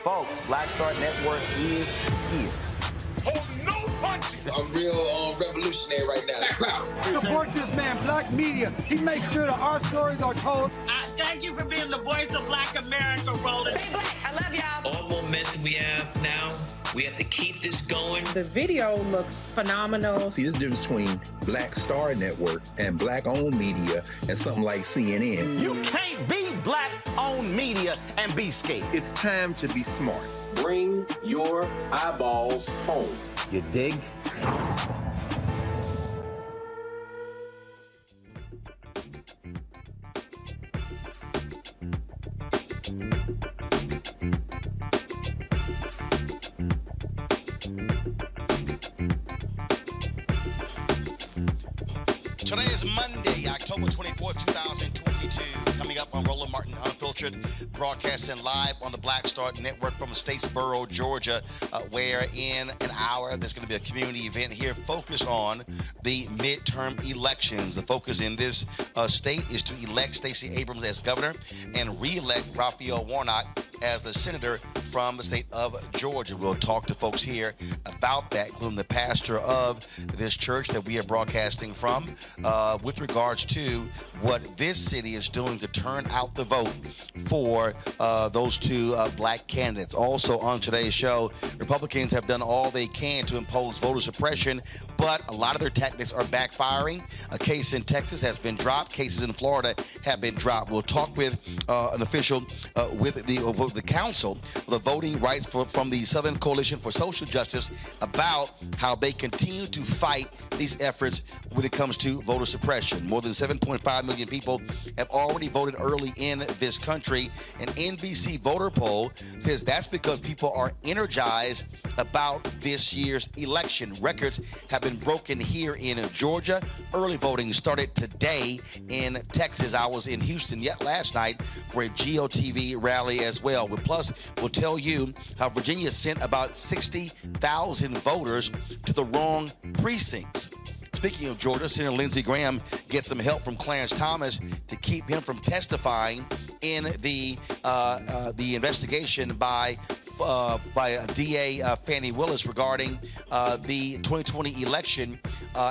Folks, Black Star Network is here. Hold no punches! I'm real revolutionary right now. Black power. Support this man, Black media. He makes sure that our stories are told. Thank you for being the voice of Black America, Roland. Stay black. I love y'all. All momentum we have now, we have to keep this going. The video looks phenomenal. See, this difference between Black Star Network and Black-owned media and something like CNN. You can't be Black-owned media and be scared. It's time to be smart. Bring your eyeballs home. You dig? Today is Monday, October 24th, 2022. Coming up on Roland Martin Unfiltered, broadcasting live on the Black Star Network from Statesboro, Georgia, where in an hour there's going to be a community event here focused on the midterm elections. The focus in this state is to elect Stacey Abrams as governor and re-elect Raphael Warnock as the senator from the state of Georgia. We'll talk to folks here about that, including the pastor of this church that we are broadcasting from, with regards to what this city is doing to turn out the vote for those two black candidates. Also on today's show, Republicans have done all they can to impose voter suppression, but a lot of their tactics are backfiring. A case in Texas has been dropped. Cases in Florida have been dropped. We'll talk with an official with the Counsel of the Voting Rights from the Southern Coalition for Social Justice about how they continue to fight these efforts when it comes to voter suppression. More than 7.5 million people have already voted early in this country. An NBC voter poll says that's because people are energized about this year's election. Records have been broken here in Georgia. Early voting started today in Texas. I was in Houston yet last night for a GOTV rally as well. Plus, we'll tell you how Virginia sent about 60,000 voters to the wrong precincts. Speaking of Georgia, Senator Lindsey Graham gets some help from Clarence Thomas to keep him from testifying in the investigation by DA Fannie Willis regarding the 2020 election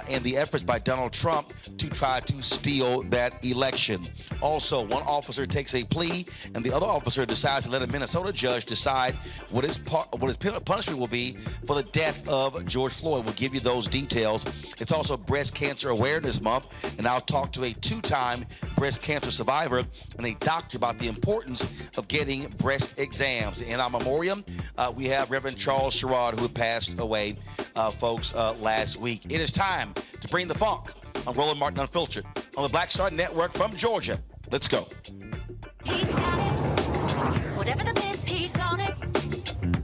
and the efforts by Donald Trump to try to steal that election. Also, one officer takes a plea, and the other officer decides to let a Minnesota judge decide what his punishment will be for the death of George Floyd. We'll give you those details. It's also Breast Cancer Awareness Month, and I'll talk to a two-time breast cancer survivor and a doctor about the importance of getting breast exams. In our memoriam, we have Reverend Charles Sherrod, who passed away, folks, last week. It is time to bring the funk on Roland Martin Unfiltered on the Black Star Network from Georgia. Let's go. He's got it. Whatever the biz, he's on it.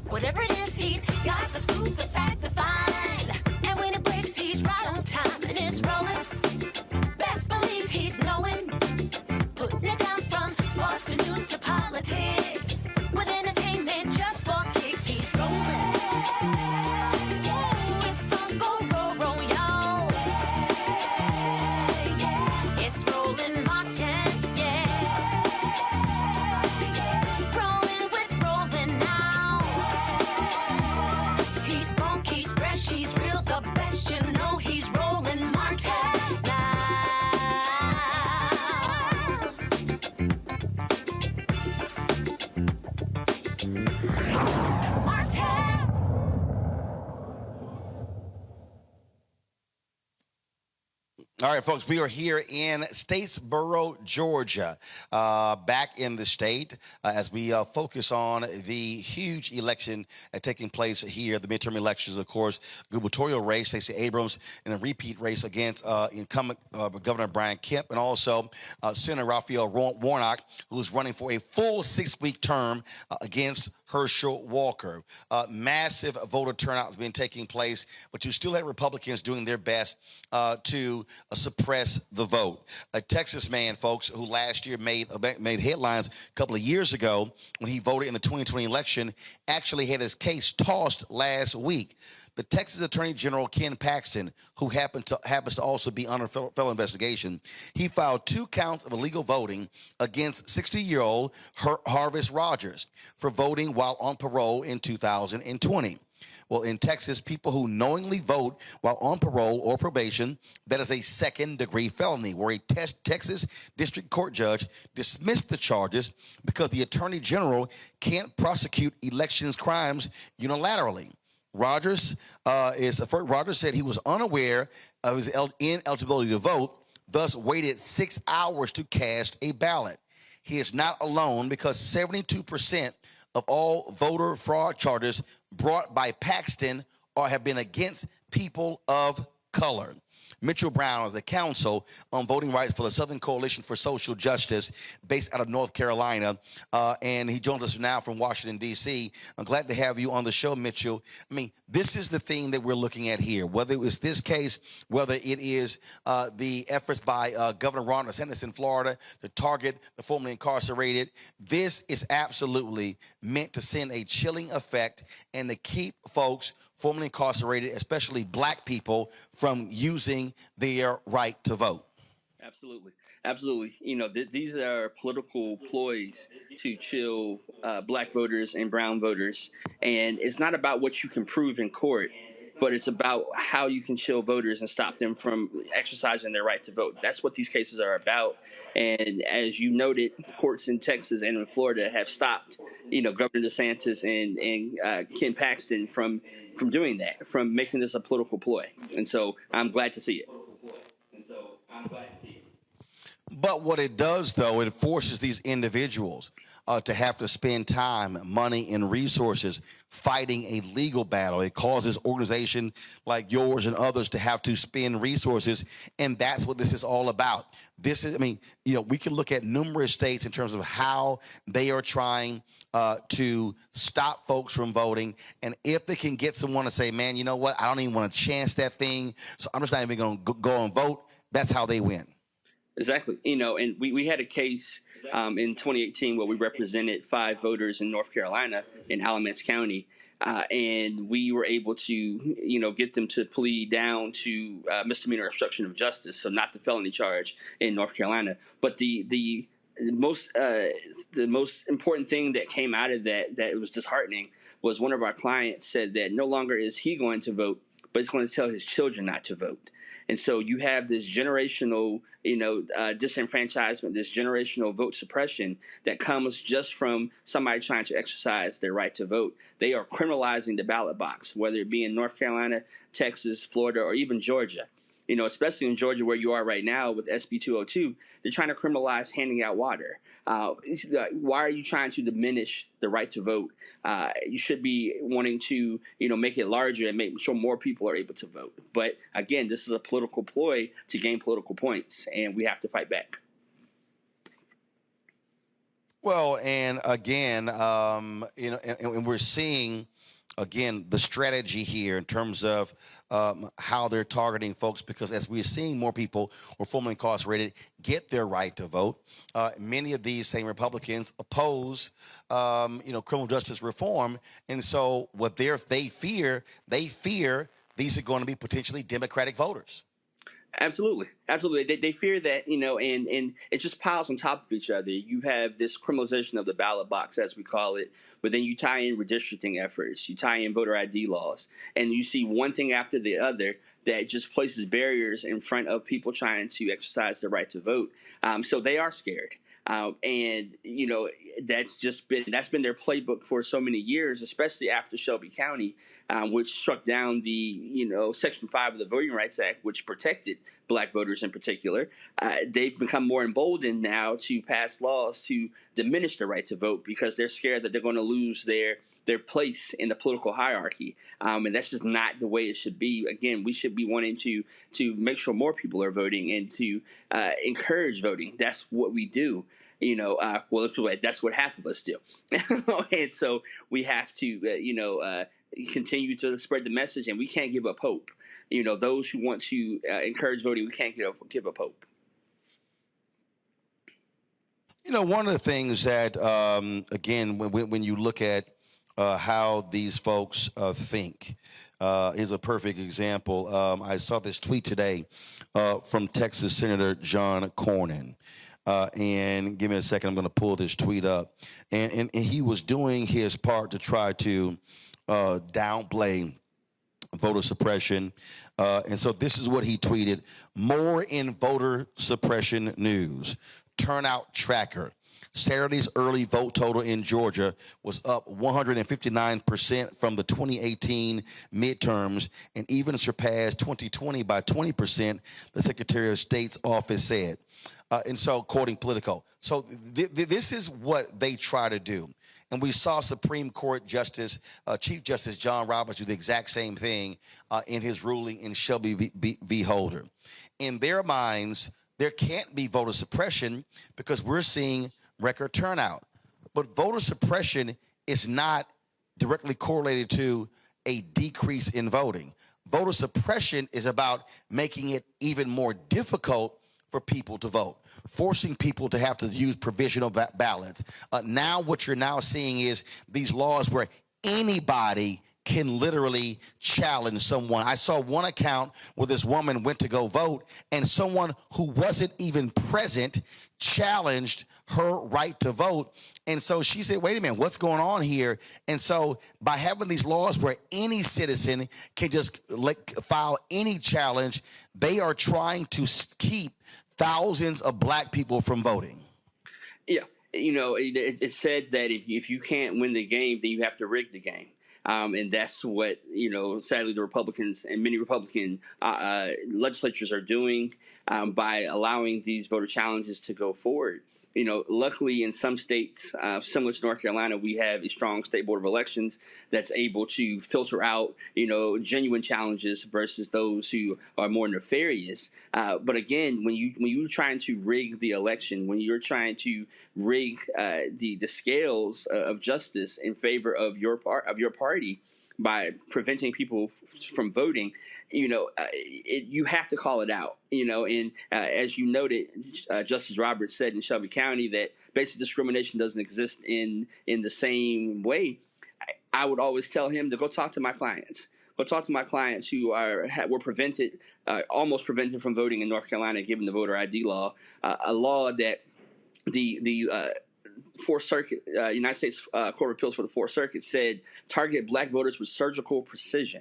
Whatever it is, he's got the scoop, the fact, the find. And when it breaks, he's right on time and it's rolling. Best believe he's knowing. Putting it down from sports to news to politics. With entertainment just for kicks, he's rolling. It's on go, roll, roll, y'all. It's Roland Martin, yeah. Roland All right, folks, we are here in Statesboro, Georgia, back in the state as we focus on the huge election taking place here, the midterm elections, of course, gubernatorial race, Stacey Abrams, in a repeat race against incumbent Governor Brian Kemp, and also Senator Raphael Warnock, who's running for a full 6-week term against Herschel Walker. Massive voter turnout has been taking place, but you still have Republicans doing their best to suppress the vote. A Texas man, folks, who last year made headlines a couple of years ago when he voted in the 2020 election, actually had his case tossed last week. The Texas Attorney General Ken Paxton, who happens to also be under federal investigation, he filed 2 counts of illegal voting against 60-year-old Harvis Rogers for voting while on parole in 2020. Well, in Texas, people who knowingly vote while on parole or probation, that is a second-degree felony, where a Texas district court judge dismissed the charges because the Attorney General can't prosecute elections crimes unilaterally. Rogers said he was unaware of his ineligibility to vote, thus waited 6 hours to cast a ballot. He is not alone, because 72% of all voter fraud charges brought by Paxton have been against people of color. Mitchell Brown is the Counsel on Voting Rights for the Southern Coalition for Social Justice, based out of North Carolina, and he joins us now from Washington, D.C. I'm glad to have you on the show, Mitchell. I mean, this is the thing that we're looking at here, whether it was this case, whether it is the efforts by Governor Ron DeSantis in Florida to target the formerly incarcerated. This is absolutely meant to send a chilling effect and to keep folks formerly incarcerated, especially black people, from using their right to vote. Absolutely. Absolutely. You know, these are political ploys to chill black voters and brown voters. And it's not about what you can prove in court, but it's about how you can chill voters and stop them from exercising their right to vote. That's what these cases are about. And as you noted, courts in Texas and in Florida have stopped, Governor DeSantis and Ken Paxton from doing that, from making this a political ploy. And so I'm glad to see it. But what it does, though, it forces these individuals to have to spend time, money, and resources fighting a legal battle. It causes organizations like yours and others to have to spend resources, and that's what this is all about. This is, we can look at numerous states in terms of how they are trying to stop folks from voting, and if they can get someone to say, man, you know what, I don't even want to chance that thing, so I'm just not even going to go and vote, that's how they win. Exactly. And we had a case in 2018 where we represented 5 voters in North Carolina in Alamance County. And we were able to, get them to plead down to misdemeanor obstruction of justice, so not the felony charge in North Carolina. But the most important thing that came out of that was disheartening was one of our clients said that no longer is he going to vote, but he's going to tell his children not to vote. And so you have this generational, disenfranchisement, this generational vote suppression that comes just from somebody trying to exercise their right to vote. They are criminalizing the ballot box, whether it be in North Carolina, Texas, Florida, or even Georgia. Especially in Georgia where you are right now with SB 202, they're trying to criminalize handing out water. Why are you trying to diminish the right to vote? You should be wanting to, make it larger and make sure more people are able to vote. But again, this is a political ploy to gain political points, and we have to fight back. Well, and again, and we're seeing, again, the strategy here in terms of how they're targeting folks, because as we're seeing more people who are formerly incarcerated get their right to vote, many of these same Republicans oppose, criminal justice reform. And so what they fear these are going to be potentially Democratic voters. Absolutely. They fear that, and it just piles on top of each other. You have this criminalization of the ballot box, as we call it, but then you tie in redistricting efforts, you tie in voter ID laws, and you see one thing after the other that just places barriers in front of people trying to exercise their right to vote. So they are scared. And that's been their playbook for so many years, especially after Shelby County, which struck down the Section 5 of the Voting Rights Act, which protected black voters in particular, they've become more emboldened now to pass laws to diminish the right to vote because they're scared that they're going to lose their place in the political hierarchy. And that's just not the way it should be. Again, we should be wanting to make sure more people are voting and to encourage voting. That's what we do. Well, that's what half of us do. And so we have to, continue to spread the message, and we can't give up hope. Those who want to encourage voting, we can't give up hope. One of the things that, again, when you look at how these folks think, is a perfect example. I saw this tweet today from Texas Senator John Cornyn. And give me a second, I'm going to pull this tweet up. And he was doing his part to try to downplay voter suppression. And so this is what he tweeted: more in voter suppression news. Turnout tracker. Saturday's early vote total in Georgia was up 159% from the 2018 midterms and even surpassed 2020 by 20%, the Secretary of State's office said. And so, quoting Politico. So this is what they try to do. And we saw Supreme Court Justice, Chief Justice John Roberts do the exact same thing in his ruling in Shelby v. Holder. In their minds, there can't be voter suppression because we're seeing record turnout. But voter suppression is not directly correlated to a decrease in voting. Voter suppression is about making it even more difficult for people to vote, forcing people to have to use provisional ballots. Now what you're now seeing is these laws where anybody can literally challenge someone. I saw one account where this woman went to go vote and someone who wasn't even present challenged her right to vote. And so she said, wait a minute, what's going on here? And so by having these laws where any citizen can just file any challenge, they are trying to keep thousands of black people from voting. Yeah, it's said that if you can't win the game, then you have to rig the game. And that's what, sadly, the Republicans and many Republican legislatures are doing by allowing these voter challenges to go forward. Luckily, in some states, similar to North Carolina, we have a strong state board of elections that's able to filter out, genuine challenges versus those who are more nefarious. But again, when you're trying to rig the election, when you're trying to rig the scales of justice in favor of your party by preventing people from voting, you have to call it out, and as you noted, Justice Roberts said in Shelby County that basic discrimination doesn't exist in the same way. I would always tell him to go talk to my clients. Go talk to my clients who were prevented, almost prevented from voting in North Carolina, given the voter ID law, a law that the Fourth Circuit, United States Court of Appeals for the Fourth Circuit said target black voters with surgical precision.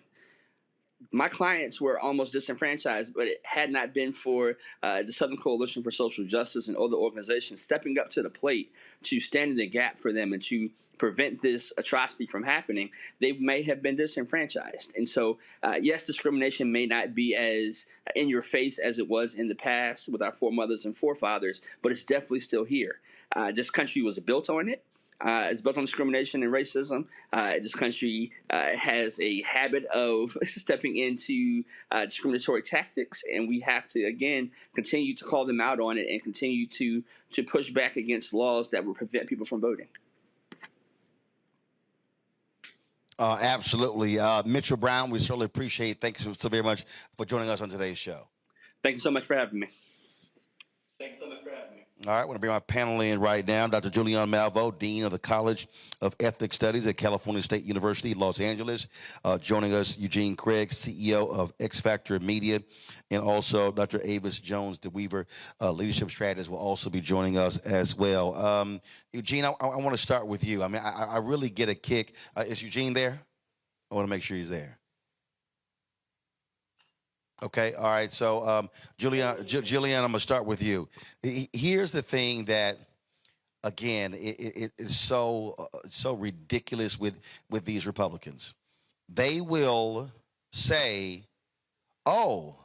My clients were almost disenfranchised, but it had not been for the Southern Coalition for Social Justice and other organizations stepping up to the plate to stand in the gap for them and to prevent this atrocity from happening, they may have been disenfranchised. And so, yes, discrimination may not be as in your face as it was in the past with our foremothers and forefathers, but it's definitely still here. This country was built on it. It's built on discrimination and racism. This country has a habit of stepping into discriminatory tactics, and we have to, again, continue to call them out on it and continue to push back against laws that will prevent people from voting. Absolutely. Mitchell Brown, we certainly appreciate. Thank you so very much for joining us on today's show. Thank you so much for having me. All right, I want to bring my panel in right now. Dr. Julian Malvo, Dean of the College of Ethnic Studies at California State University, Los Angeles. Joining us, Eugene Craig, CEO of X Factor Media, and also Dr. Avis Jones DeWeaver, leadership strategist, will also be joining us as well. Eugene, I want to start with you. I mean, I really get a kick. Is Eugene there? I want to make sure he's there. Okay, all right. So, Julian, I'm going to start with you. Here's the thing that, again, it is so ridiculous with these Republicans. They will say, "Oh,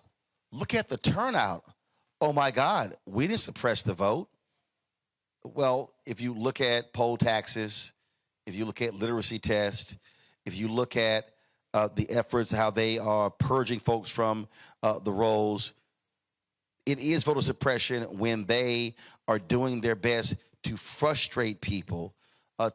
look at the turnout. Oh my God, we didn't suppress the vote. Well, if you look at poll taxes, if you look at literacy tests, if you look at the efforts, how they are purging folks from the rolls, it is voter suppression when they are doing their best to frustrate people,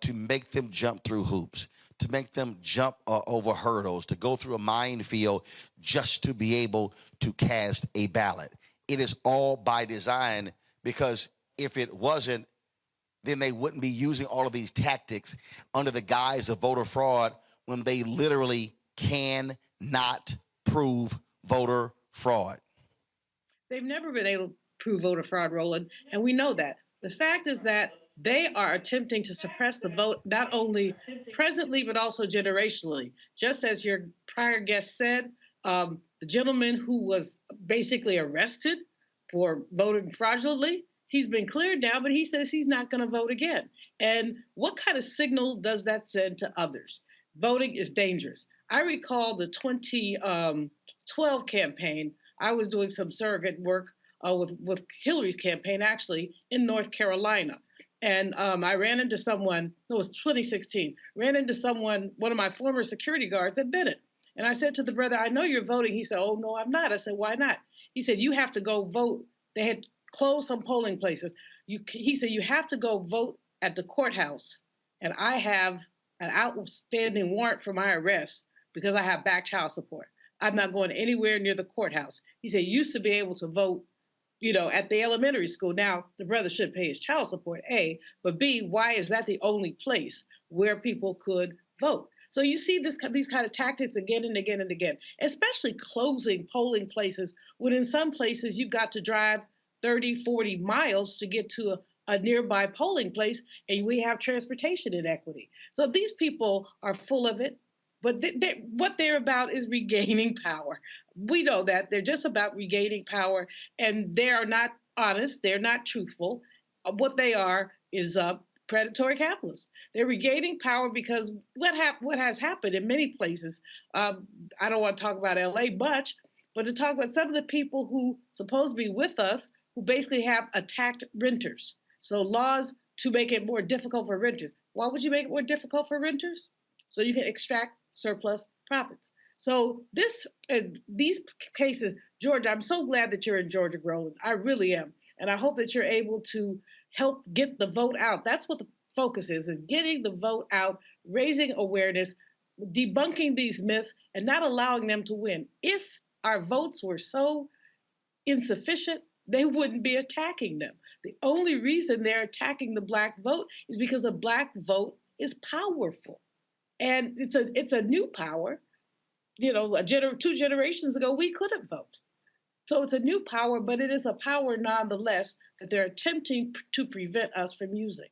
to make them jump through hoops, to make them jump over hurdles, to go through a minefield just to be able to cast a ballot. It is all by design, because if it wasn't, then they wouldn't be using all of these tactics under the guise of voter fraud when they literally cannot prove voter fraud. They've never been able to prove voter fraud, Roland, and we know that. The fact is that they are attempting to suppress the vote, not only presently, but also generationally. Just as your prior guest said, the gentleman who was basically arrested for voting fraudulently, he's been cleared now, but he says he's not going to vote again. And what kind of signal does that send to others? Voting is dangerous. I recall the 2012 campaign. I was doing some surrogate work with Hillary's campaign, actually, in North Carolina. And I ran into someone, it was 2016, ran into someone, one of my former security guards at Bennett. And I said to the brother, I know you're voting. He said, oh, no, I'm not. I said, why not? He said, you have to go vote. They had closed some polling places. He said, you have to go vote at the courthouse. And I have an outstanding warrant for my arrest because I have back child support. I'm not going anywhere near the courthouse. He said, you used to be able to vote, at the elementary school. Now, the brother should pay his child support, A, but B, why is that the only place where people could vote? So you see these kind of tactics again and again and again, especially closing polling places when in some places you've got to drive 30, 40 miles to get to a nearby polling place, and we have transportation inequity. So these people are full of it, but what they're about is regaining power. We know that. They're just about regaining power, and they are not honest. They're not truthful. What they are is predatory capitalists. They're regaining power because what has happened in many places, I don't want to talk about LA much, but to talk about some of the people who supposed to be with us who basically have attacked renters. So laws to make it more difficult for renters. Why would you make it more difficult for renters? So you can extract surplus profits. So these cases, Georgia, I'm so glad that you're in Georgia, Roland. I really am. And I hope that you're able to help get the vote out. That's what the focus is getting the vote out, raising awareness, debunking these myths, and not allowing them to win. If our votes were so insufficient, they wouldn't be attacking them. The only reason they're attacking the Black vote is because the Black vote is powerful. And it's a new power. 2 generations ago, we couldn't vote. So it's a new power, but it is a power nonetheless that they're attempting to prevent us from using.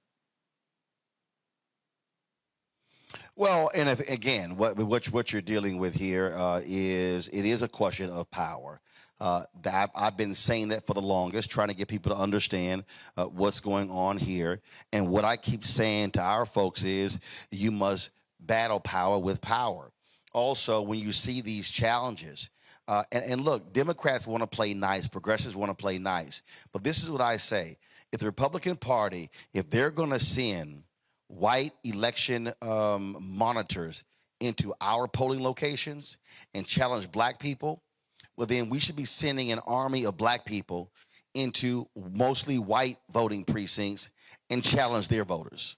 Well, and again, what you're dealing with here is it is a question of power. I've been saying that for the longest, trying to get people to understand what's going on here. And what I keep saying to our folks is you must battle power with power. Also, when you see these challenges, and look, Democrats want to play nice, progressives want to play nice. But this is what I say. If the Republican Party, if they're going to send white election monitors into our polling locations and challenge Black people, well, then we should be sending an army of Black people into mostly white voting precincts and challenge their voters.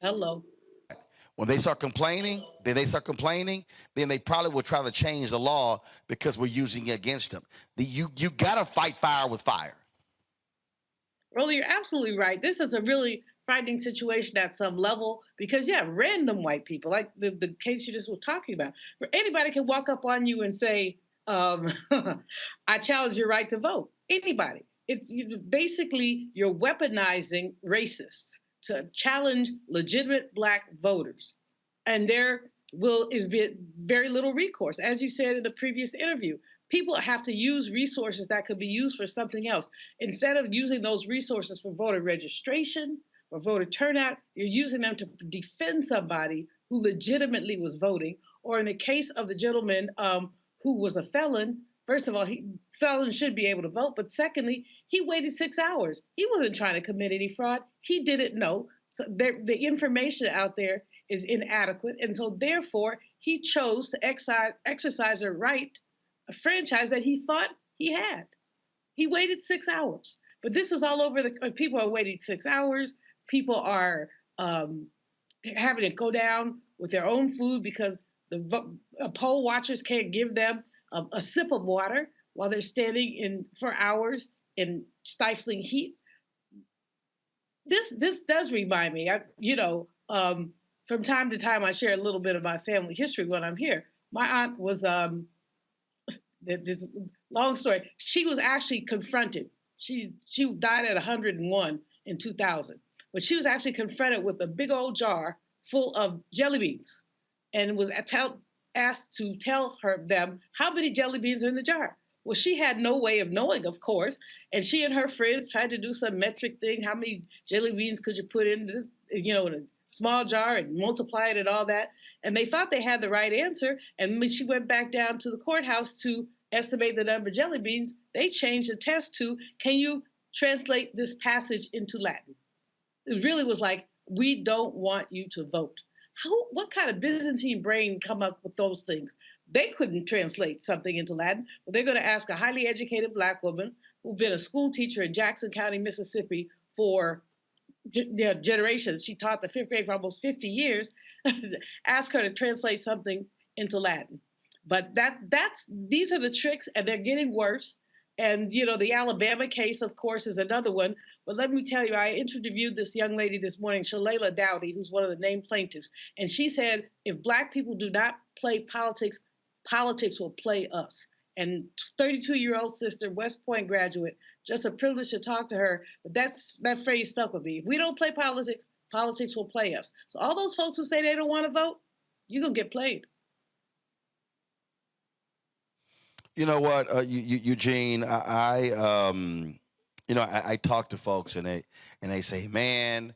Hello. When they start complaining, then they probably will try to change the law because we're using it against them. You got to fight fire with fire. Rolly, you're absolutely right. This is a really frightening situation at some level because, random white people, like the case you just were talking about, where anybody can walk up on you and say, I challenge your right to vote. Anybody. It's basically you're weaponizing racists to challenge legitimate Black voters. And there is very little recourse. As you said in the previous interview, people have to use resources that could be used for something else. Instead of using those resources for voter registration or voter turnout, you're using them to defend somebody who legitimately was voting. Or in the case of the gentleman who was a felon, First of all, felons should be able to vote. But secondly, he waited 6 hours. He wasn't trying to commit any fraud. He didn't know. So the information out there is inadequate. And so therefore, he chose to exercise a right, a franchise that he thought he had. He waited 6 hours. But this is all over people are waiting 6 hours. People are having to go down with their own food because the poll watchers can't give them a sip of water while they're standing for hours in stifling heat. This does remind me, from time to time I share a little bit of my family history when I'm here. My aunt was, this long story, she was actually confronted. She died at 101 in 2000, but she was actually confronted with a big old jar full of jelly beans and was asked to tell them how many jelly beans are in the jar. Well, she had no way of knowing, of course, and she and her friends tried to do some metric thing. How many jelly beans could you put in this, in a small jar and multiply it and all that? And they thought they had the right answer. And when she went back down to the courthouse to estimate the number of jelly beans, they changed the test to, can you translate this passage into Latin? It really was like, we don't want you to vote. What kind of Byzantine brain come up with those things? They couldn't translate something into Latin, but they're going to ask a highly educated Black woman who's been a school teacher in Jackson County, Mississippi for generations. She taught the fifth grade for almost 50 years. Ask her to translate something into Latin. But these are the tricks, and they're getting worse. And, the Alabama case, of course, is another one. But let me tell you, I interviewed this young lady this morning, Shalala Dowdy, who's one of the named plaintiffs. And she said, if Black people do not play politics, politics will play us. And 32-year-old sister, West Point graduate, just a privilege to talk to her. But that phrase stuck with me. If we don't play politics, politics will play us. So all those folks who say they don't want to vote, you're going to get played. You know what, Eugene, I talk to folks and they say, man,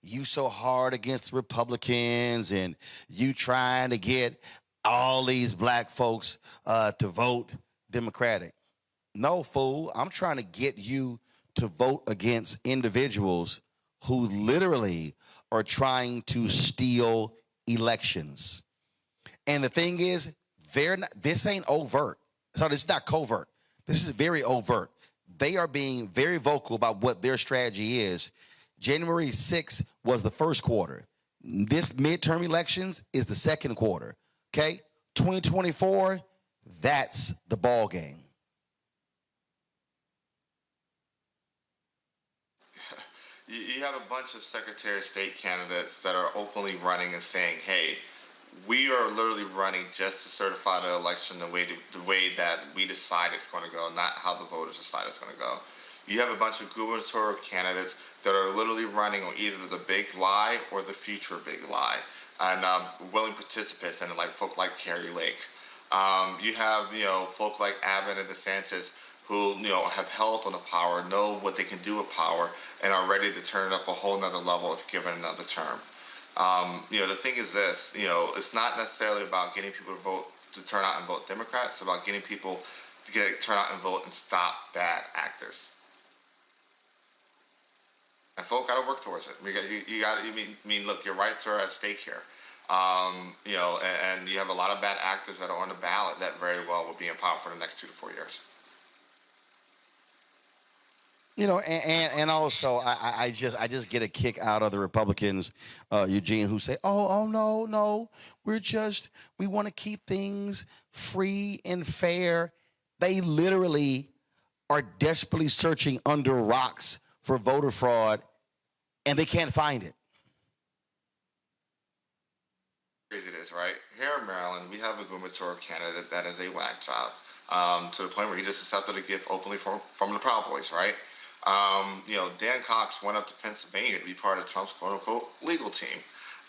you so hard against the Republicans and you trying to get all these Black folks to vote Democratic. No, fool, I'm trying to get you to vote against individuals who literally are trying to steal elections. And the thing is, this ain't overt. So this is not covert. This is very overt. They are being very vocal about what their strategy is. January 6th was the first quarter. This midterm elections is the second quarter. Okay? 2024, that's the ball game. You have a bunch of Secretary of State candidates that are openly running and saying, hey, we are literally running just to certify the election the way that we decide it's going to go, not how the voters decide it's going to go. You have a bunch of gubernatorial candidates that are literally running on either the big lie or the future big lie, and willing participants in it, like folk like Carrie Lake. You have folk like Abbott and DeSantis who have held on the power, know what they can do with power, and are ready to turn it up a whole nother level if given another term. The thing is this, it's not necessarily about getting people to turn out and vote Democrat. It's about getting people to turn out and vote and stop bad actors. And folk got to work towards it. Look, your rights are at stake here. And you have a lot of bad actors that are on the ballot that very well will be in power for the next 2 to 4 years. And also I just get a kick out of the Republicans, Eugene, who say, oh no, we want to keep things free and fair. They literally are desperately searching under rocks for voter fraud, and they can't find it. Crazy it is, right? Here in Maryland, we have a gubernatorial candidate that is a whack job, to the point where he just accepted a gift openly from the Proud Boys, right? Dan Cox went up to Pennsylvania to be part of Trump's quote-unquote legal team.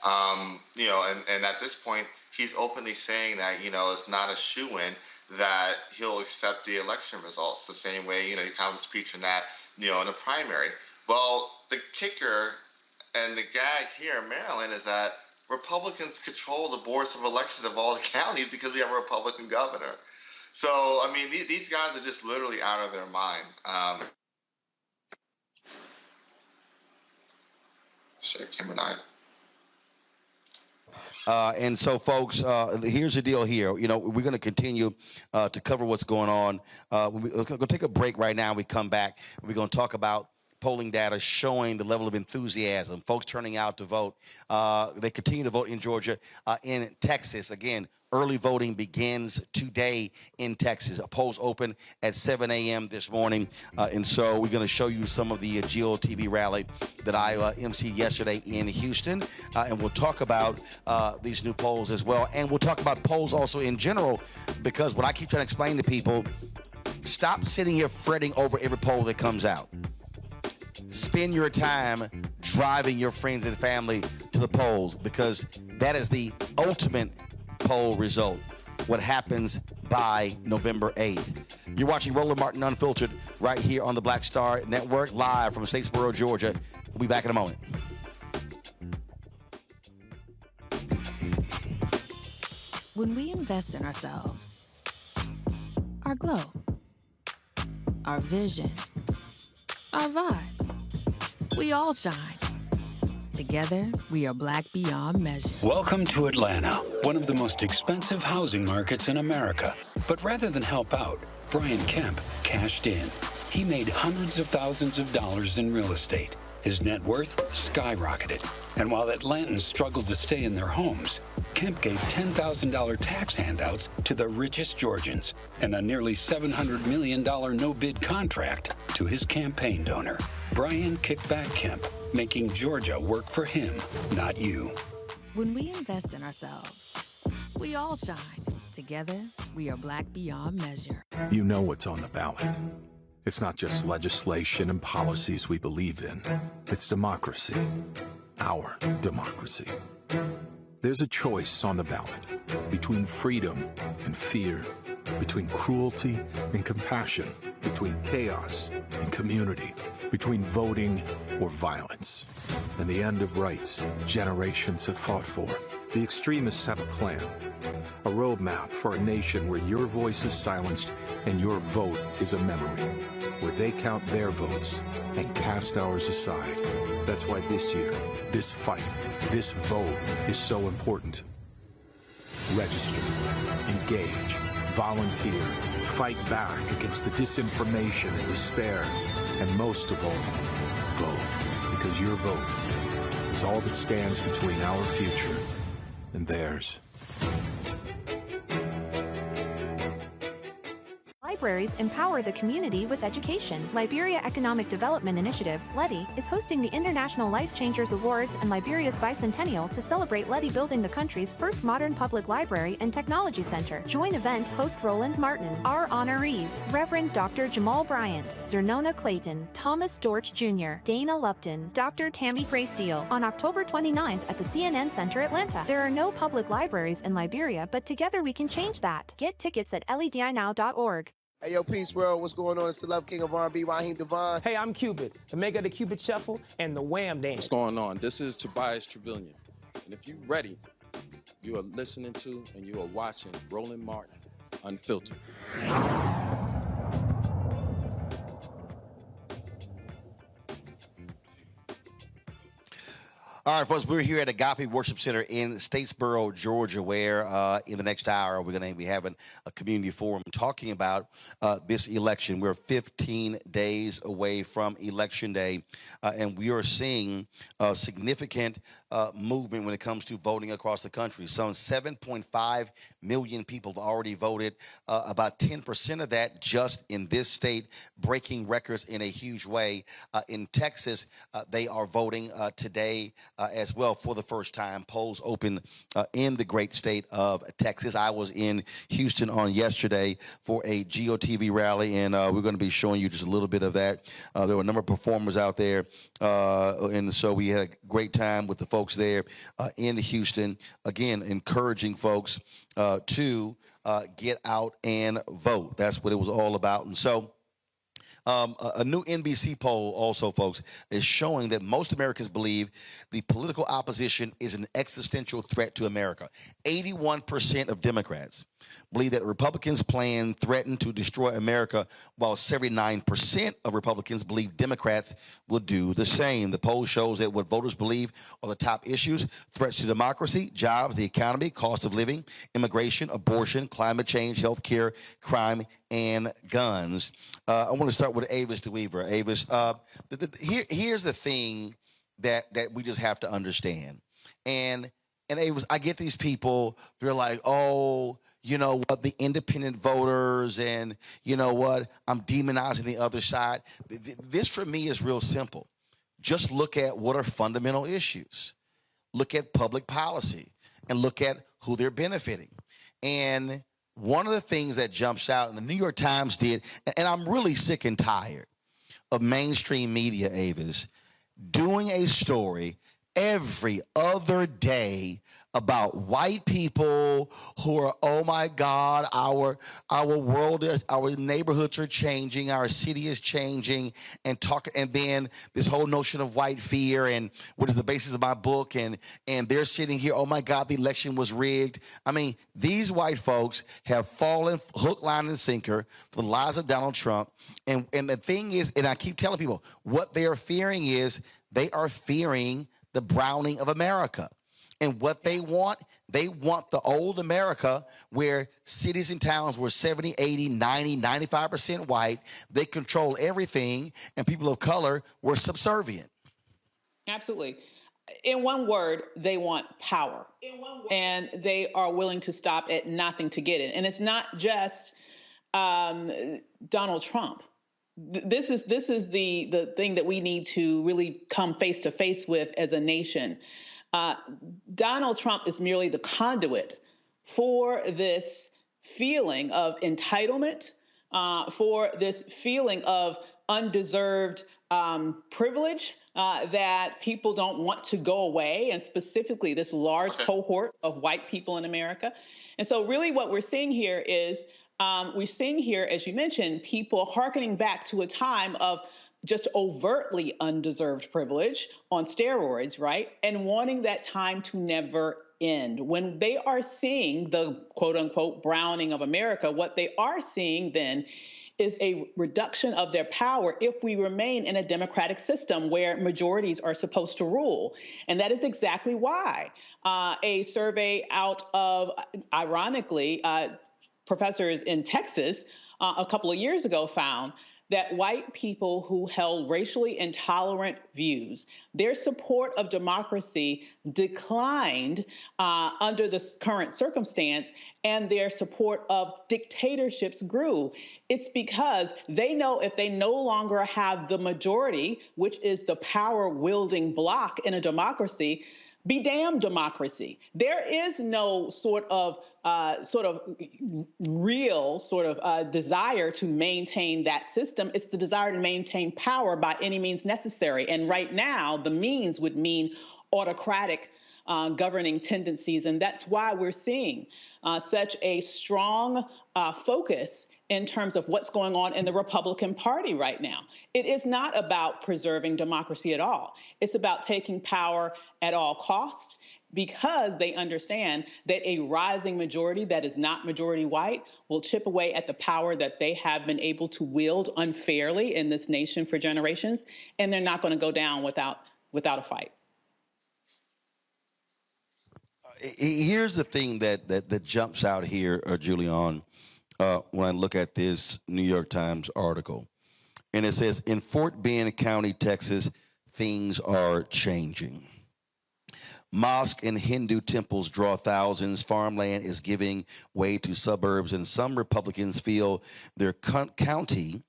And at this point, he's openly saying that, it's not a shoo-in that he'll accept the election results the same way, he kind of was preaching that, in the primary. Well, the kicker and the gag here in Maryland is that Republicans control the boards of elections of all the counties because we have a Republican governor. So, I mean, these guys are just literally out of their mind. Shit, camera died. And so, folks, here's the deal here. You know, we're going to continue to cover what's going on. We're going to take a break right now. We come back. We're going to talk about polling data showing the level of enthusiasm, folks turning out to vote. They continue to vote in Georgia, in Texas. Again, early voting begins today in Texas. Polls open at 7 a.m. this morning. And so we're going to show you some of the GOTV rally that I emceed yesterday in Houston. And we'll talk about these new polls as well. And we'll talk about polls also in general, because what I keep trying to explain to people, stop sitting here fretting over every poll that comes out. Spend your time driving your friends and family to the polls, because that is the ultimate poll result, what happens by November 8th. You're watching Roland Martin Unfiltered right here on the Black Star Network, live from Statesboro, Georgia. We'll be back in a moment. When we invest in ourselves, our glow, our vision, our vibe, we all shine. Together, we are black beyond measure. Welcome to Atlanta, one of the most expensive housing markets in America. But rather than help out, Brian Kemp cashed in. He made hundreds of thousands of dollars in real estate. His net worth skyrocketed. And while Atlantans struggled to stay in their homes, Kemp gave $10,000 tax handouts to the richest Georgians and a nearly $700 million no-bid contract to his campaign donor. Brian Kickback Kemp, making Georgia work for him, not you. When we invest in ourselves, we all shine. Together, we are black beyond measure. You know what's on the ballot. It's not just legislation and policies we believe in. It's democracy. Our democracy. There's a choice on the ballot between freedom and fear, between cruelty and compassion, between chaos and community, between voting or violence. And the end of rights generations have fought for. The extremists have a plan, a roadmap for a nation where your voice is silenced and your vote is a memory, where they count their votes and cast ours aside. That's why this year, this fight, this vote is so important. Register, engage, volunteer, fight back against the disinformation and despair, and most of all, vote, because your vote is all that stands between our future and theirs. Libraries empower the community with education. Liberia Economic Development Initiative, LEDI, is hosting the International Life Changers Awards and Liberia's bicentennial to celebrate LEDI building the country's first modern public library and technology center. Join event host Roland Martin. Our honorees, Reverend Dr. Jamal Bryant, Zernona Clayton, Thomas Dorch Jr., Dana Lupton, Dr. Tammy Graysteele, on October 29th at the CNN Center, Atlanta. There are no public libraries in Liberia, but together we can change that. Get tickets at ledinow.org. Hey, yo, Peace World, what's going on? It's the Love King of R&B, Raheem Devon. Hey, I'm Cupid, the maker of the Cupid Shuffle and the Wham Dance. What's going on? This is Tobias Trevelyan. And if you're ready, you are listening to and you are watching Roland Martin Unfiltered. All right, folks, we're here at Agape Worship Center in Statesboro, Georgia, where in the next hour we're going to be having a community forum talking about this election. We're 15 days away from Election Day, and we are seeing significant movement when it comes to voting across the country. Some 7.5 million people have already voted, about 10% of that just in this state, breaking records in a huge way. In Texas, they are voting today as well for the first time. Polls open in the great state of Texas. I was in Houston on yesterday for a GOTV rally, and we're going to be showing you just a little bit of that. There were a number of performers out there, and so we had a great time with the folks there in Houston. Again, encouraging folks to get out and vote. That's what it was all about. And so a new NBC poll also, folks, is showing that most Americans believe the political opposition is an existential threat to America. 81% of Democrats believe that Republicans' plan threatened to destroy America, while 79% of Republicans believe Democrats will do the same. The poll shows that what voters believe are the top issues: threats to democracy, jobs, the economy, cost of living, immigration, abortion, climate change, health care, crime, and guns. I want to start with Avis DeWeaver. Avis, here's the thing that we just have to understand. And Avis, I get these people, they're like, oh, you know what, the independent voters, and you know what, I'm demonizing the other side. This for me is real simple. Just look at what are fundamental issues. Look at public policy and look at who they're benefiting. And one of the things that jumps out, and the New York Times did, and I'm really sick and tired of mainstream media, Avis, doing a story every other day about white people who are, oh my God, our world, our neighborhoods are changing, our city is changing, and then this whole notion of white fear, and what is the basis of my book, and they're sitting here, oh my God, the election was rigged. I mean, these white folks have fallen hook, line, and sinker for the lies of Donald Trump, and the thing is, and I keep telling people, what they are fearing is, they are fearing the browning of America. And what they want the old America where cities and towns were 70, 80, 90, 95% white. They control everything, and people of color were subservient. Absolutely. In one word, they want power. And they are willing to stop at nothing to get it. And it's not just Donald Trump. This is the thing that we need to really come face to face with as a nation. Donald Trump is merely the conduit for this feeling of entitlement, for this feeling of undeserved privilege that people don't want to go away, and specifically this large cohort of white people in America. And so really what we're seeing here is, as you mentioned, people hearkening back to a time of just overtly undeserved privilege on steroids, right? And wanting that time to never end. When they are seeing the quote unquote browning of America, what they are seeing then is a reduction of their power if we remain in a democratic system where majorities are supposed to rule. And that is exactly why a survey out of, ironically, professors in Texas a couple of years ago found that white people who held racially intolerant views, their support of democracy declined under the current circumstance, and their support of dictatorships grew. It's because they know if they no longer have the majority, which is the power-wielding bloc in a democracy, be damned democracy. There is no real desire to maintain that system. It's the desire to maintain power by any means necessary. And right now, the means would mean autocratic governing tendencies. And that's why we're seeing such a strong focus in terms of what's going on in the Republican Party right now. It is not about preserving democracy at all. It's about taking power at all costs, because they understand that a rising majority that is not majority white will chip away at the power that they have been able to wield unfairly in this nation for generations, and they're not going to go down without a fight. Here's the thing that jumps out here, Julian, when I look at this New York Times article. And it says, in Fort Bend County, Texas, things are changing. Mosque and Hindu temples draw thousands. Farmland is giving way to suburbs, and some Republicans feel their county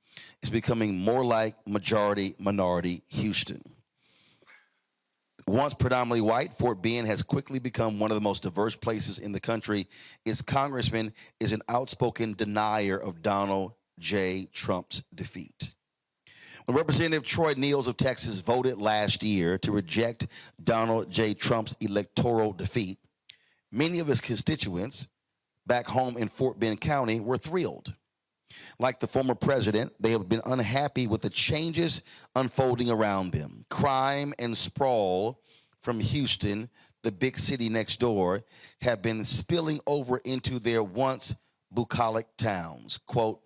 is becoming more like majority-minority Houston. Once predominantly white, Fort Bend has quickly become one of the most diverse places in the country. Its congressman is an outspoken denier of Donald J. Trump's defeat. When Representative Troy Niels of Texas voted last year to reject Donald J. Trump's electoral defeat, many of his constituents back home in Fort Bend County were thrilled. Like the former president, they have been unhappy with the changes unfolding around them. Crime and sprawl from Houston, the big city next door, have been spilling over into their once bucolic towns. Quote,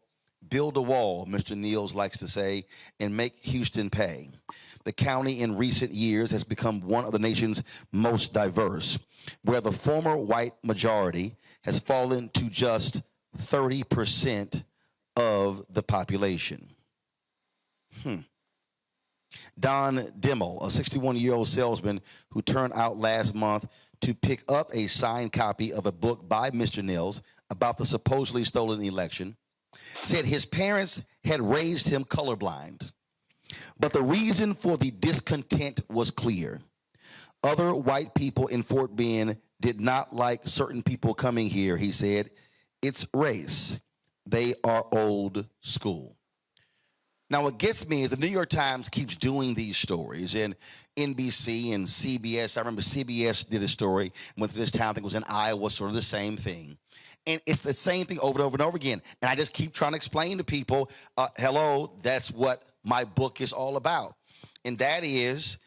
build a wall, Mr. Niels likes to say, and make Houston pay. The county in recent years has become one of the nation's most diverse, where the former white majority has fallen to just 30% of the population. Don Dimmel, a 61-year-old salesman who turned out last month to pick up a signed copy of a book by Mr. Niels about the supposedly stolen election, said his parents had raised him colorblind. But the reason for the discontent was clear. Other white people in Fort Bend did not like certain people coming here, he said. It's race. They are old school. Now, what gets me is the New York Times keeps doing these stories, and NBC and CBS. I remember CBS did a story, went to this town, I think it was in Iowa, sort of the same thing. And it's the same thing over and over and over again. And I just keep trying to explain to people, hello, that's what my book is all about. And that is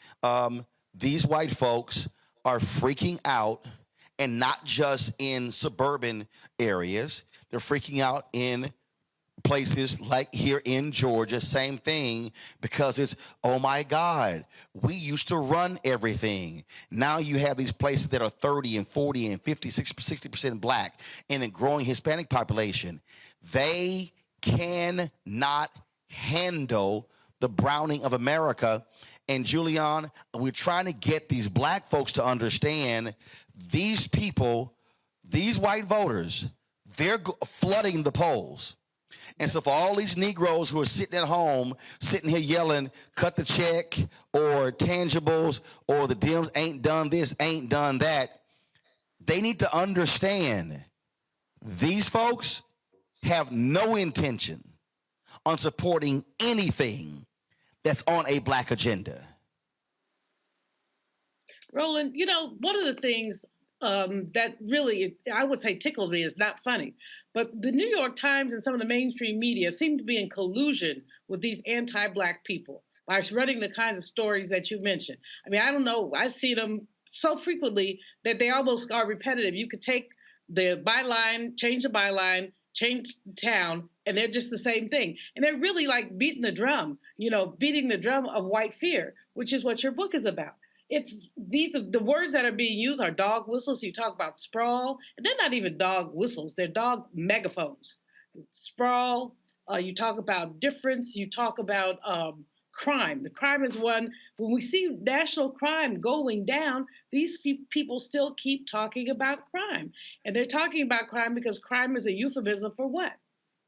these white folks are freaking out, and not just in suburban areas. They're freaking out in places like here in Georgia, same thing, because it's, oh my God, we used to run everything. Now you have these places that are 30 and 40 and 50, 60% black and a growing Hispanic population. They cannot handle the browning of America. And Julian, we're trying to get these black folks to understand these people, these white voters, they're flooding the polls. And so for all these Negroes who are sitting at home, sitting here yelling, cut the check, or tangibles, or the Dems ain't done this, ain't done that, they need to understand these folks have no intention on supporting anything that's on a black agenda. Roland, you know, one of the things that really, I would say, tickled me is not funny, but the New York Times and some of the mainstream media seem to be in collusion with these anti-black people by running the kinds of stories that you mentioned. I mean, I don't know. I've seen them so frequently that they almost are repetitive. You could take the byline, change the byline, change the town, and they're just the same thing. And they're really like beating the drum, you know, beating the drum of white fear, which is what your book is about. It's these the words that are being used are dog whistles. You talk about sprawl, and they're not even dog whistles. They're dog megaphones. Sprawl. You talk about difference. You talk about crime. The crime is one. When we see national crime going down, these people still keep talking about crime, and they're talking about crime because crime is a euphemism for what?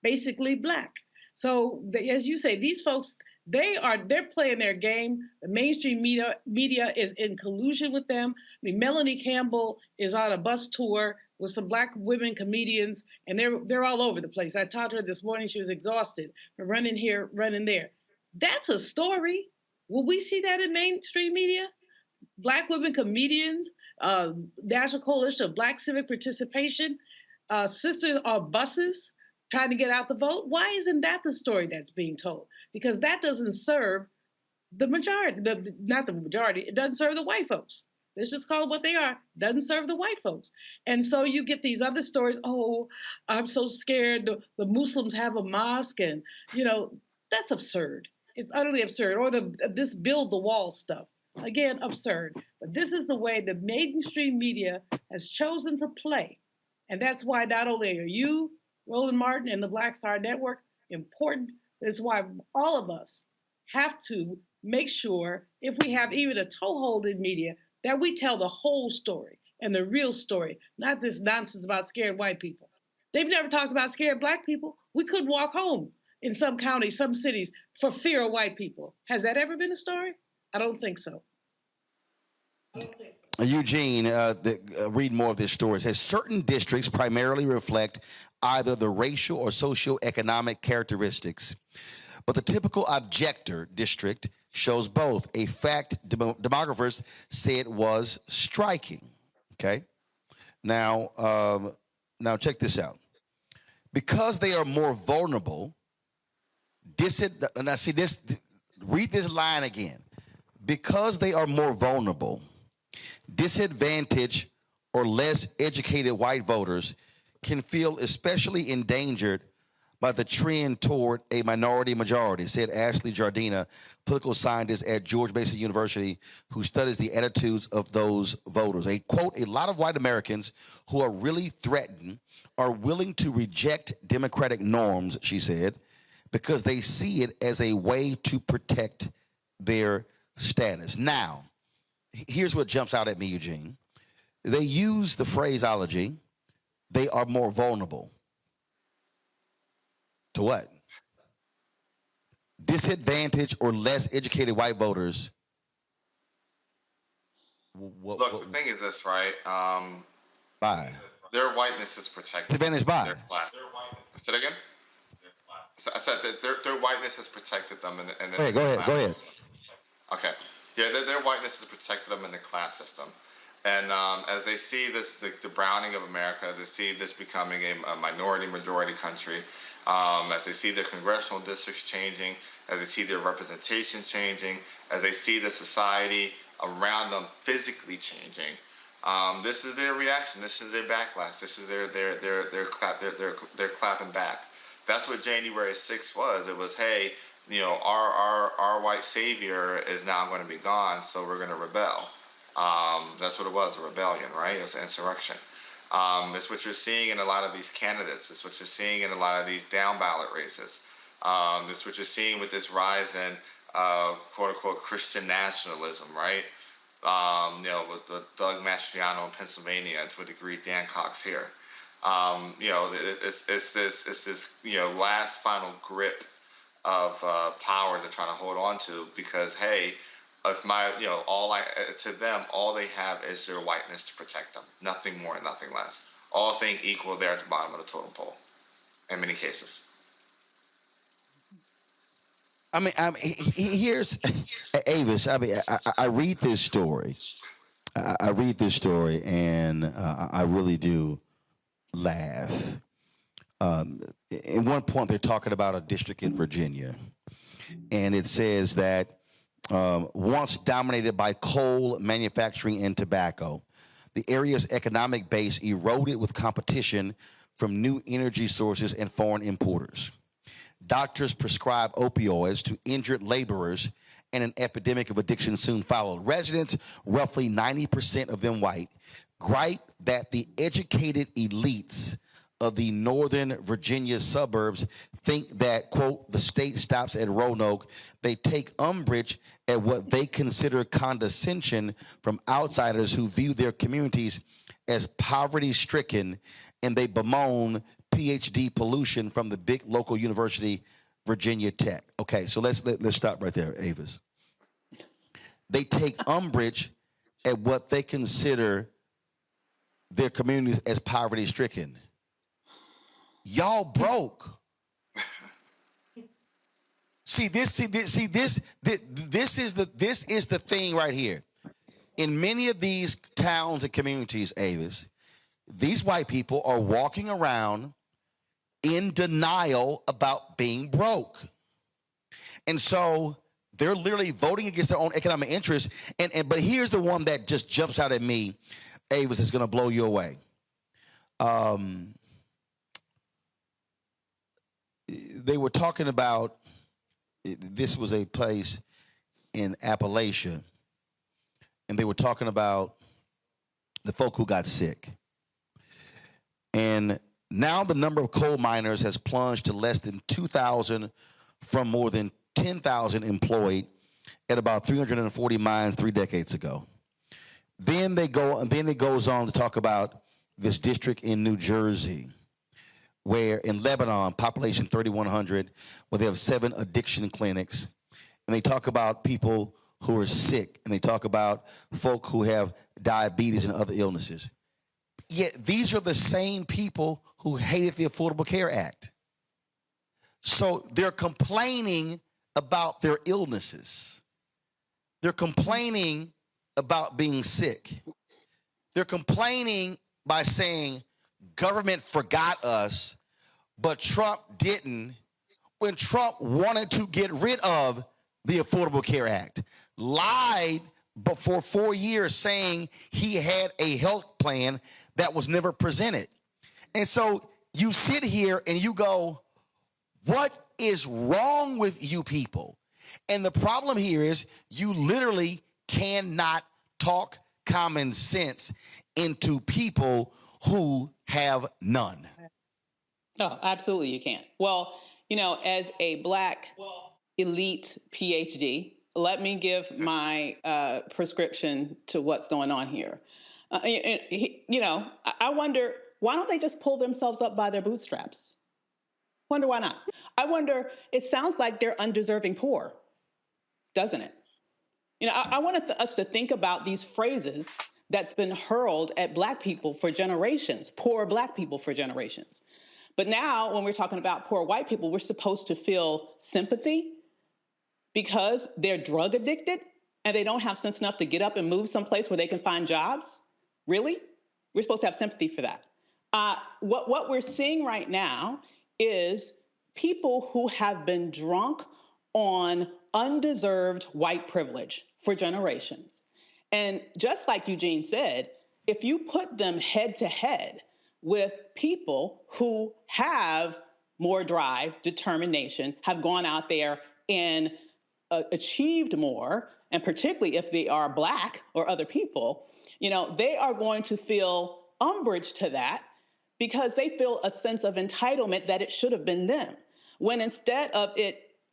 Basically, black. So as you say, these folks. They're playing their game. The mainstream media is in collusion with them. I mean, Melanie Campbell is on a bus tour with some black women comedians, and they're all over the place. I talked to her this morning. She was exhausted from running here, running there. That's a story. Will we see that in mainstream media? Black women comedians, National Coalition of Black Civic Participation, sisters on buses trying to get out the vote. Why isn't that the story that's being told? Because that doesn't serve the majority, not the majority, it doesn't serve the white folks. Let's just call it what they are. Doesn't serve the white folks. And so you get these other stories, oh, I'm so scared, the Muslims have a mosque, and, you know, that's absurd. It's utterly absurd. Or this build the wall stuff. Again, absurd. But this is the way the mainstream media has chosen to play. And that's why not only are you, Roland Martin, and the Black Star Network important, this is why all of us have to make sure, if we have even a toehold in media, that we tell the whole story and the real story, not this nonsense about scared white people. They've never talked about scared black people. We couldn't walk home in some counties, some cities, for fear of white people. Has that ever been a story? I don't think so. Eugene, read more of this story. It says certain districts primarily reflect either the racial or socioeconomic characteristics, but the typical objector district shows both, a fact demographers said was striking. Okay, now check this out. Because they are more vulnerable, read this line again. Because they are more vulnerable, disadvantaged or less educated white voters can feel especially endangered by the trend toward a minority majority, said Ashley Jardina, political scientist at George Mason University, who studies the attitudes of those voters. A quote, a lot of white Americans who are really threatened are willing to reject democratic norms, she said, because they see it as a way to protect their status. Now, here's what jumps out at me, Eugene. They use the phraseology, they are more vulnerable. To what? Disadvantaged or less educated white voters. Look, the thing is this, right? By? Their whiteness is protected. Disadvantaged by? Their class. Say it again? I said that their whiteness has protected them in the Go ahead. Okay. Yeah, their whiteness has protected them in the class system. And as they see this, the browning of America, as they see this becoming a minority-majority country, as they see their congressional districts changing, as they see their representation changing, as they see the society around them physically changing, this is their reaction. This is their backlash. This is their clapping back. That's what January 6th was. It was, hey, you know, our white savior is now going to be gone, so we're going to rebel. That's what it was, a rebellion, right? It was an insurrection. It's what you're seeing in a lot of these candidates. It's what you're seeing in a lot of these down ballot races. It's what you're seeing with this rise in quote unquote Christian nationalism, right? You know, with Doug Mastriano in Pennsylvania, and to a degree Dan Cox here. You know, it's this you know, last final grip of power they're trying to hold on to, because hey, if my, you know, to them, all they have is their whiteness to protect them. Nothing more, nothing less. All things equal there at the bottom of the totem pole, in many cases. I mean, here's Avis. I mean, I read this story. I read this story, and I really do laugh. At one point, they're talking about a district in Virginia, and it says that once dominated by coal, manufacturing, and tobacco, the area's economic base eroded with competition from new energy sources and foreign importers. Doctors prescribed opioids to injured laborers, and an epidemic of addiction soon followed. Residents, roughly 90% of them white, gripe that the educated elites of the northern Virginia suburbs think that, quote, the state stops at Roanoke. They take umbrage at what they consider condescension from outsiders who view their communities as poverty-stricken, and they bemoan PhD pollution from the big local university, Virginia Tech. Okay, so let's stop right there, Avis. They take umbrage at what they consider their communities as poverty-stricken. Y'all broke. This is the thing right here. In many of these towns and communities, Avis, these white people are walking around in denial about being broke. And so they're literally voting against their own economic interests. But here's the one that just jumps out at me, Avis, is going to blow you away. They were talking about, this was a place in Appalachia, and they were talking about the folk who got sick. And now the number of coal miners has plunged to less than 2,000 from more than 10,000 employed at about 340 mines 3 decades ago. Then it goes on to talk about this district in New Jersey, where in Lebanon, population 3,100, where they have 7 addiction clinics. And they talk about people who are sick, and they talk about folk who have diabetes and other illnesses. Yet these are the same people who hated the Affordable Care Act. So they're complaining about their illnesses. They're complaining about being sick. They're complaining by saying, government forgot us, but Trump didn't, when Trump wanted to get rid of the Affordable Care Act, lied for 4 years saying he had a health plan that was never presented. And so you sit here and you go, what is wrong with you people? And the problem here is you literally cannot talk common sense into people who have none. Oh, absolutely you can't. Well, you know, as a Black elite PhD, let me give my prescription to what's going on here. You know, I wonder, why don't they just pull themselves up by their bootstraps? Wonder why not? I wonder, it sounds like they're undeserving poor, doesn't it? You know, I wanted us to think about these phrases that's been hurled at Black people for generations, poor Black people for generations. But now when we're talking about poor white people, we're supposed to feel sympathy because they're drug addicted and they don't have sense enough to get up and move someplace where they can find jobs? Really? We're supposed to have sympathy for that. What we're seeing right now is people who have been drunk on undeserved white privilege for generations. And just like Eugene said, if you put them head to head with people who have more drive, determination, have gone out there and achieved more, and particularly if they are Black or other people, you know, they are going to feel umbrage to that because they feel a sense of entitlement that it should have been them. When instead of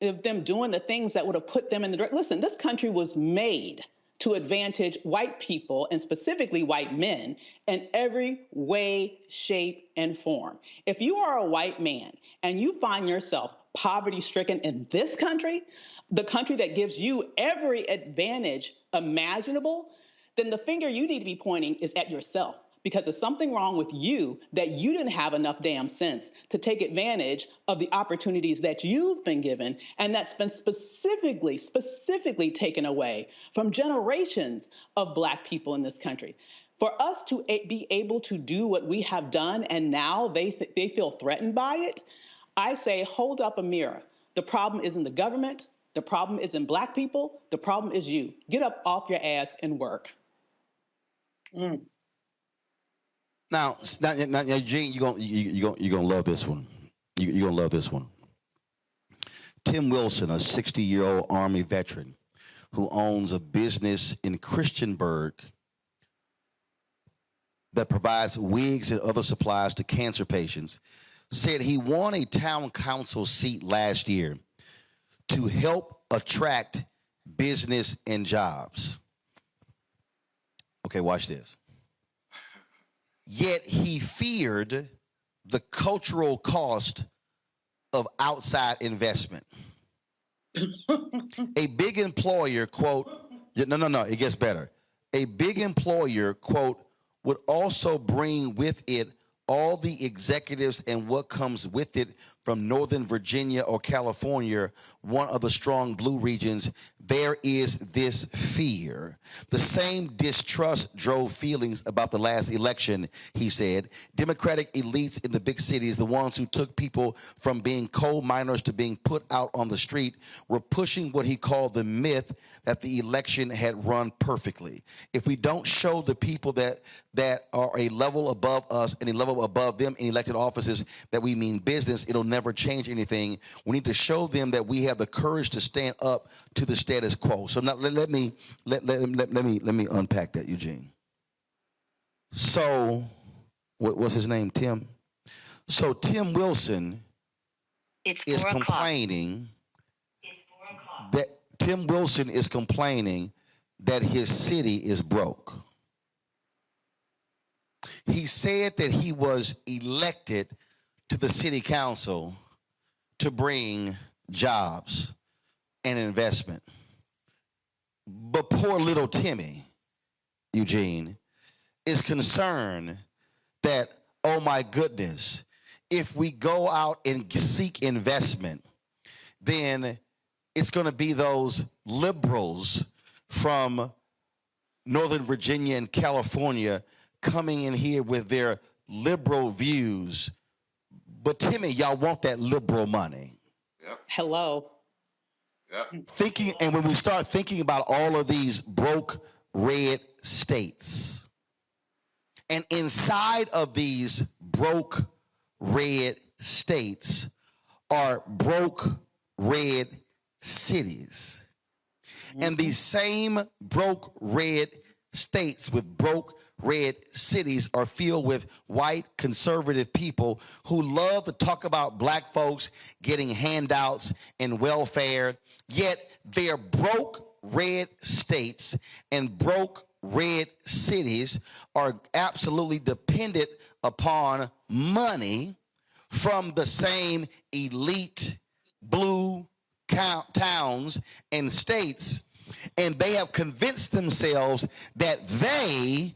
them doing the things that would have put them in the direction, listen, this country was made to advantage white people and specifically white men in every way, shape, and form. If you are a white man and you find yourself poverty-stricken in this country, the country that gives you every advantage imaginable, then the finger you need to be pointing is at yourself, because there's something wrong with you that you didn't have enough damn sense to take advantage of the opportunities that you've been given and that's been specifically taken away from generations of Black people in this country. For us to be able to do what we have done and now they feel threatened by it, I say hold up a mirror. The problem isn't the government. The problem isn't Black people. The problem is you. Get up off your ass and work. Now, Eugene, you're gonna love this one. You're gonna love this one. Tim Wilson, a 60-year-old Army veteran who owns a business in Christiansburg that provides wigs and other supplies to cancer patients, said he won a town council seat last year to help attract business and jobs. Okay, watch this. Yet he feared the cultural cost of outside investment. A big employer, quote, no, it gets better. A big employer, quote, would also bring with it all the executives and what comes with it from Northern Virginia or California, one of the strong blue regions. There is this fear. The same distrust drove feelings about the last election, he said. Democratic elites in the big cities, the ones who took people from being coal miners to being put out on the street, were pushing what he called the myth that the election had run perfectly. If we don't show the people that are a level above us and a level above them in elected offices that we mean business, it'll never change anything. We need to show them that we have the courage to stand up to the status quo. So now let me unpack that, Eugene. So what's his name? Tim. So Tim Wilson is complaining that Tim Wilson is complaining that his city is broke. He said that he was elected to the city council to bring jobs and investment. But poor little Timmy, Eugene, is concerned that, oh my goodness, if we go out and seek investment, then it's going to be those liberals from Northern Virginia and California coming in here with their liberal views. But Timmy, y'all want that liberal money. Yep. Hello. Yep. Thinking, and when we start thinking about all of these broke red states, and inside of these broke red states are broke red cities. And these same broke red states with broke red cities are filled with white conservative people who love to talk about black folks getting handouts and welfare, yet they're broke red states and broke red cities are absolutely dependent upon money from the same elite blue towns and states, and they have convinced themselves that they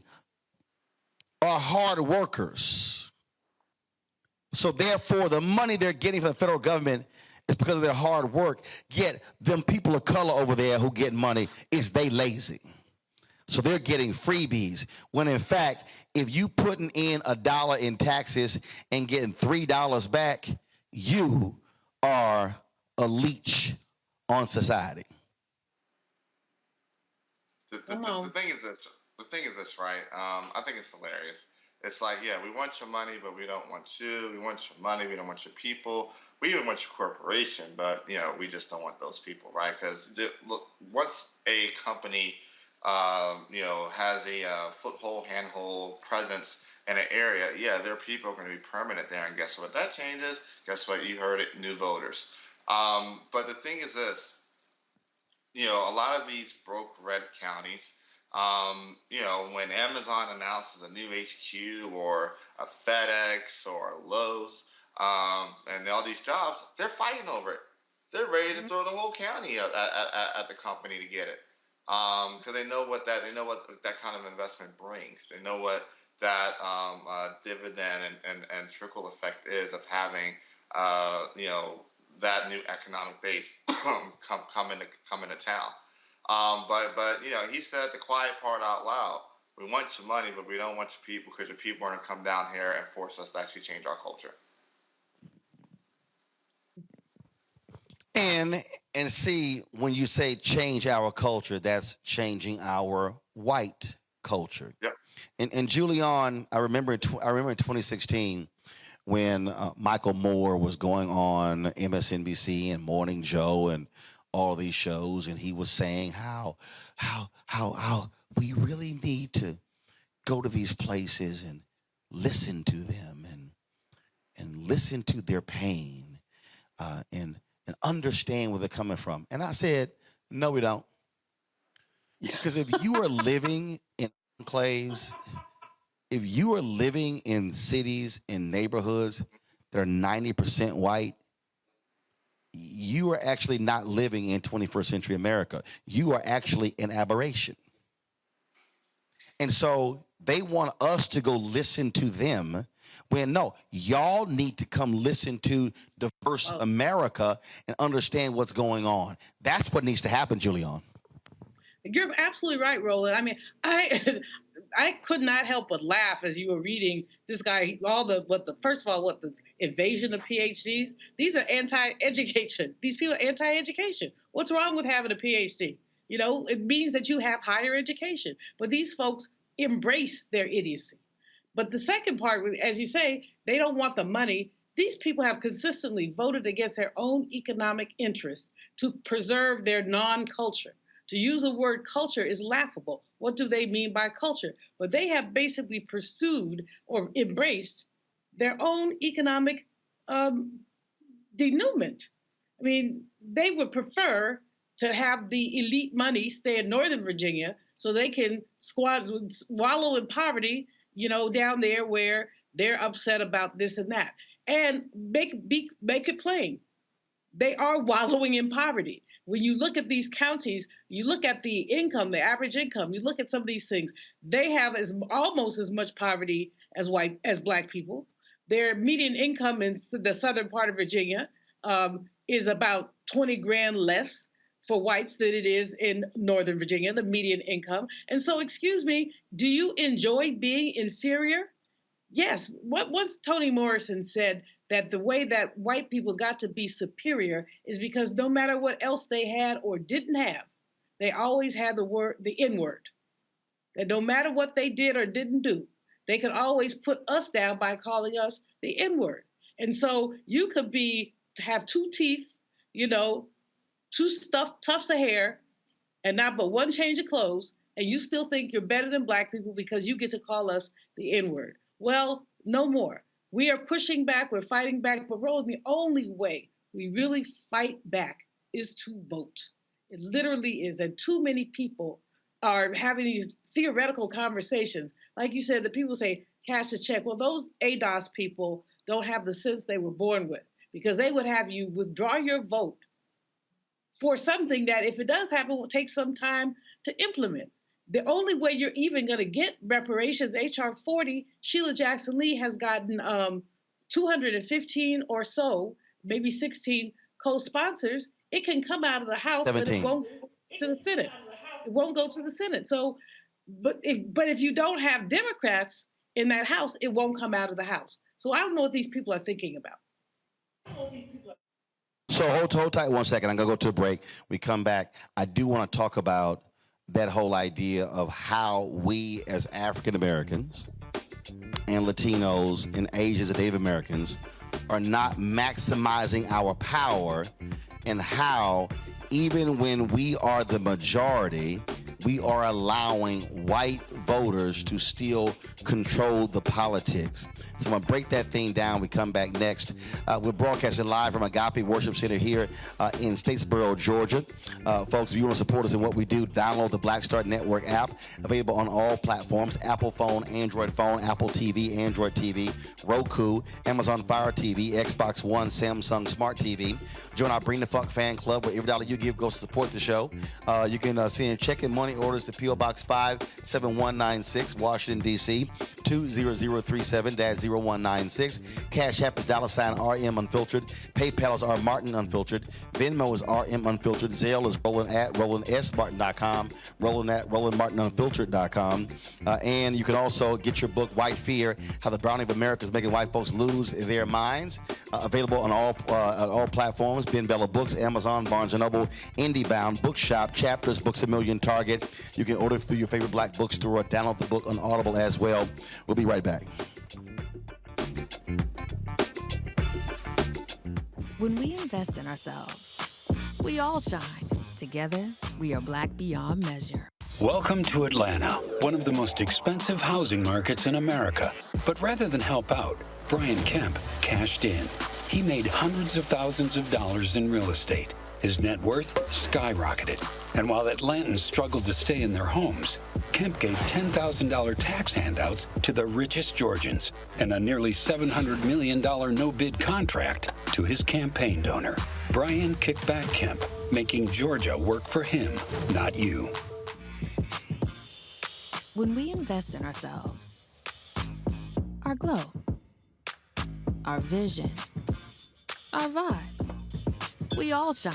are hard workers. So therefore, the money they're getting from the federal government is because of their hard work. Yet, them people of color over there who get money, is they lazy. So they're getting freebies. When in fact, if you putting in $1 in taxes and getting $3 back, you are a leech on society. The thing is this. The thing is this, right? I think it's hilarious. It's like, yeah, we want your money, but we don't want you. We want your money, we don't want your people. We even want your corporation, but we just don't want those people, right? Because look, once a company, has a foothold, handhold presence in an area, yeah, their people are going to be permanent there. And guess what? That changes. Guess what? You heard it, new voters. But the thing is this. A lot of these broke red counties. When Amazon announces a new HQ or a FedEx or a Lowe's, and all these jobs, they're fighting over it. They're ready to throw the whole county at the company to get it, because they know what that kind of investment brings. They know what that dividend and trickle effect is of having that new economic base come into town. But he said the quiet part out loud. We want your money, but we don't want your people, because your people are going to come down here and force us to actually change our culture. And see, when you say change our culture, that's changing our white culture. Yep. And Julian, I remember in 2016 when Michael Moore was going on MSNBC and Morning Joe and all these shows, and he was saying how we really need to go to these places and listen to them and listen to their pain and understand where they're coming from. And I said, no, we don't. Because if you are living in enclaves, if you are living in cities and neighborhoods that are 90% white, you are actually not living in 21st century America. You are actually an aberration. And so they want us to go listen to them when no, y'all need to come listen to diverse America and understand what's going on. That's what needs to happen, Julian. You're absolutely right, Roland. I mean, I could not help but laugh as you were reading this guy, first of all, the invasion of PhDs. These are anti-education. These people are anti-education. What's wrong with having a PhD? It means that you have higher education. But these folks embrace their idiocy. But the second part, as you say, they don't want the money. These people have consistently voted against their own economic interests to preserve their non-culture. To use the word culture is laughable. What do they mean by culture? But they have basically pursued or embraced their own economic denouement. I mean, they would prefer to have the elite money stay in Northern Virginia so they can wallow in poverty, down there where they're upset about this and that. And make it plain. They are wallowing in poverty. When you look at these counties, you look at the income, the average income, you look at some of these things, they have almost as much poverty as Black people. Their median income in the southern part of Virginia is about 20 grand less for whites than it is in Northern Virginia, the median income. And so, excuse me, do you enjoy being inferior? Yes. Once Toni Morrison said that the way that white people got to be superior is because no matter what else they had or didn't have, they always had the N-word. That no matter what they did or didn't do, they can always put us down by calling us the N-word. And so you could have two teeth, two tufts of hair, and not but one change of clothes, and you still think you're better than Black people because you get to call us the N-word. Well, no more. We are pushing back, we're fighting back, but Roland, the only way we really fight back is to vote. It literally is, and too many people are having these theoretical conversations. Like you said, the people say, cash a check. Well, those ADOS people don't have the sense they were born with, because they would have you withdraw your vote for something that, if it does happen, will take some time to implement. The only way you're even going to get reparations, H.R. 40, Sheila Jackson Lee has gotten 215 or so, maybe 16 co-sponsors. It can come out of the House, 17. But it won't go to the Senate. It won't go to the Senate. So, but if you don't have Democrats in that House, it won't come out of the House. So I don't know what these people are thinking about. So hold tight 1 second. I'm going to go to a break. We come back. I do want to talk about that whole idea of how we as African Americans and Latinos and Asians and Native Americans are not maximizing our power, and how even when we are the majority, we are allowing white voters to still control the politics. So I'm going to break that thing down. We come back next. We're broadcasting live from Agape Worship Center here in Statesboro, Georgia. Folks, if you want to support us in what we do, download the Black Star Network app, available on all platforms: Apple phone, Android phone, Apple TV, Android TV, Roku, Amazon Fire TV, Xbox One, Samsung Smart TV. Join our Bring the Funk fan club, where every dollar you give goes to support the show. You can send check and money orders to P.O. Box 57196, Washington, D.C., 20037-0196. Cash App is $RM Unfiltered. PayPal is R Martin Unfiltered. Venmo is RM Unfiltered. Zelle is Roland at RolandSMartin.com. Roland at RolandMartinUnfiltered.com. And you can also get your book, White Fear: How the Browning of America is Making White Folks Lose Their Minds. Available on all platforms: Ben Bella Books, Amazon, Barnes & Noble, IndieBound, Bookshop, Chapters, Books A Million, Target. You can order through your favorite Black bookstore or download the book on Audible as well. We'll be right back. When we invest in ourselves, we all shine. Together, we are Black beyond measure. Welcome to Atlanta, one of the most expensive housing markets in America. But rather than help out, Brian Kemp cashed in. He made hundreds of thousands of dollars in real estate. His net worth skyrocketed. And while Atlantans struggled to stay in their homes, Kemp gave $10,000 tax handouts to the richest Georgians and a nearly $700 million no-bid contract to his campaign donor, Brian Kickback Kemp, making Georgia work for him, not you. When we invest in ourselves, our glow, our vision, our vibe, we all shine.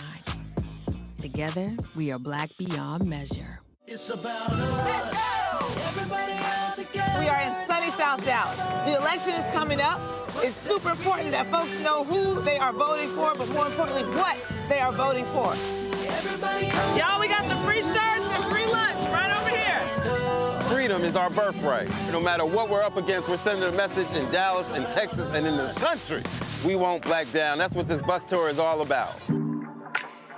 Together, we are Black beyond measure. It's about us. Everybody out together. We are in sunny South Dallas. The election is coming up. It's super important that folks know who they are voting for, but more importantly, what they are voting for. Y'all, we got the free shirts and free lunch right over here. Freedom is our birthright. No matter what we're up against, we're sending a message in Dallas and Texas and in this country. We won't back down. That's what this bus tour is all about.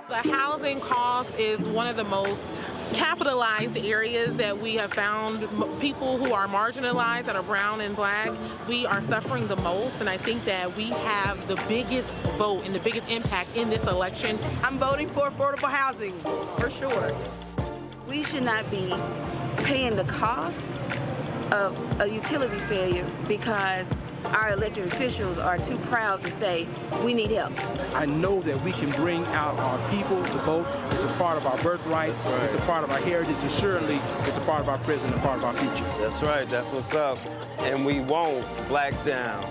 The housing cost is one of the most capitalized areas that we have found. People who are marginalized, that are brown and Black, we are suffering the most, and I think that we have the biggest vote and the biggest impact in this election. I'm voting for affordable housing, for sure. We should not be paying the cost of a utility failure because our elected officials are too proud to say, we need help. I know that we can bring out our people to vote. It's a part of our birthright. Right. It's a part of our heritage, and surely it's a part of our present and part of our future. That's right. That's what's up. And we won't black down.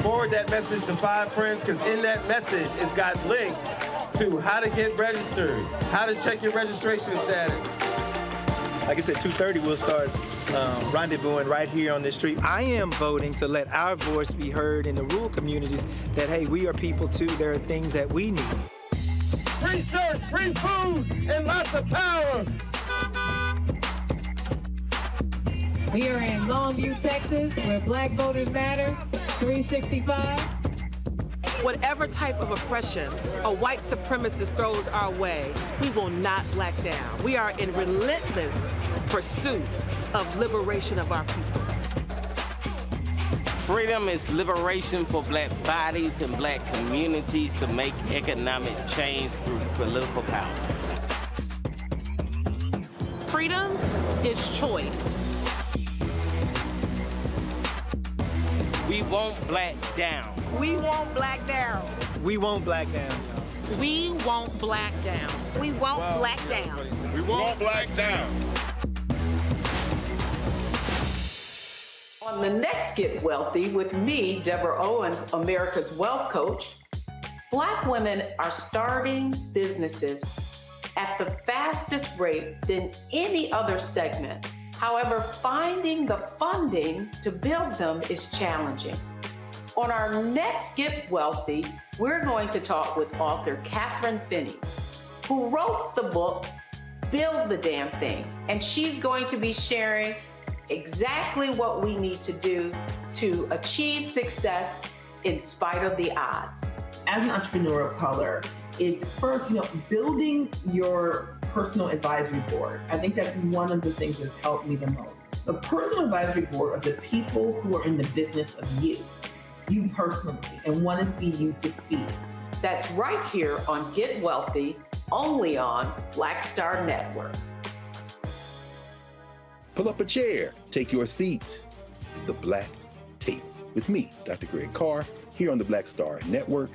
Forward that message to 5 friends, because in that message, it's got links to how to get registered, how to check your registration status. Like I said, 2:30 we'll start rendezvousing right here on this street. I am voting to let our voice be heard in the rural communities that, hey, we are people too. There are things that we need. Free shirts, free food, and lots of power. Here in Longview, Texas, where Black voters matter, 365. Whatever type of oppression a white supremacist throws our way, we will not back down. We are in relentless pursuit of liberation of our people. Freedom is liberation for black bodies and black communities to make economic change through political power. Freedom is choice. We won't black down. We won't black down. We won't black down. We won't black down. We won't black down. We won't black down. On the next Get Wealthy with me, Deborah Owens, America's Wealth Coach, Black women are starting businesses at the fastest rate than any other segment. However, finding the funding to build them is challenging. On our next Get Wealthy, we're going to talk with author Catherine Finney, who wrote the book, Build the Damn Thing. And she's going to be sharing exactly what we need to do to achieve success in spite of the odds. As an entrepreneur of color, it's first, building your personal advisory board. I think that's one of the things that's helped me the most. The personal advisory board of the people who are in the business of you personally, and want to see you succeed. That's right here on Get Wealthy, only on Black Star Network. Pull up a chair, take your seat at the Black Table with me, Dr. Greg Carr, here on the Black Star Network.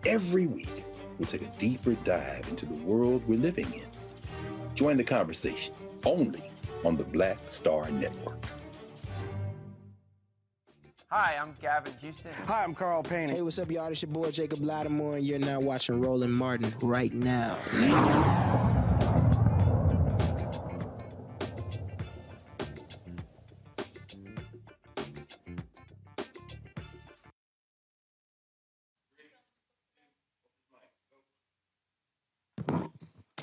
Every week, we'll take a deeper dive into the world we're living in. Join the conversation only on the Black Star Network. Hi, I'm Gavin Houston. Hi, I'm Carl Payne. Hey, what's up, y'all? It's your boy Jacob Lattimore, and you're now watching Roland Martin right now.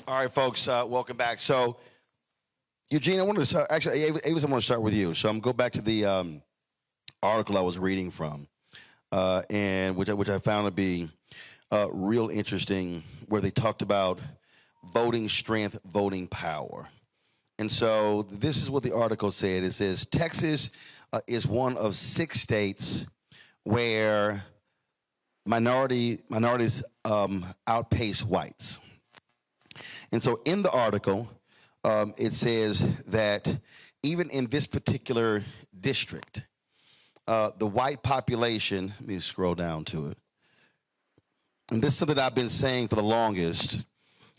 All right, folks, welcome back. So, Eugene, I want to start, actually, Avis, I want to start with you. So I'm going to go back to the article I was reading from, and which I found to be real interesting, where they talked about voting strength, voting power. And so this is what the article said. It says, Texas is one of 6 states where minorities outpace whites. And so in the article, it says that even in this particular district, the white population, let me scroll down to it. And this is something I've been saying for the longest,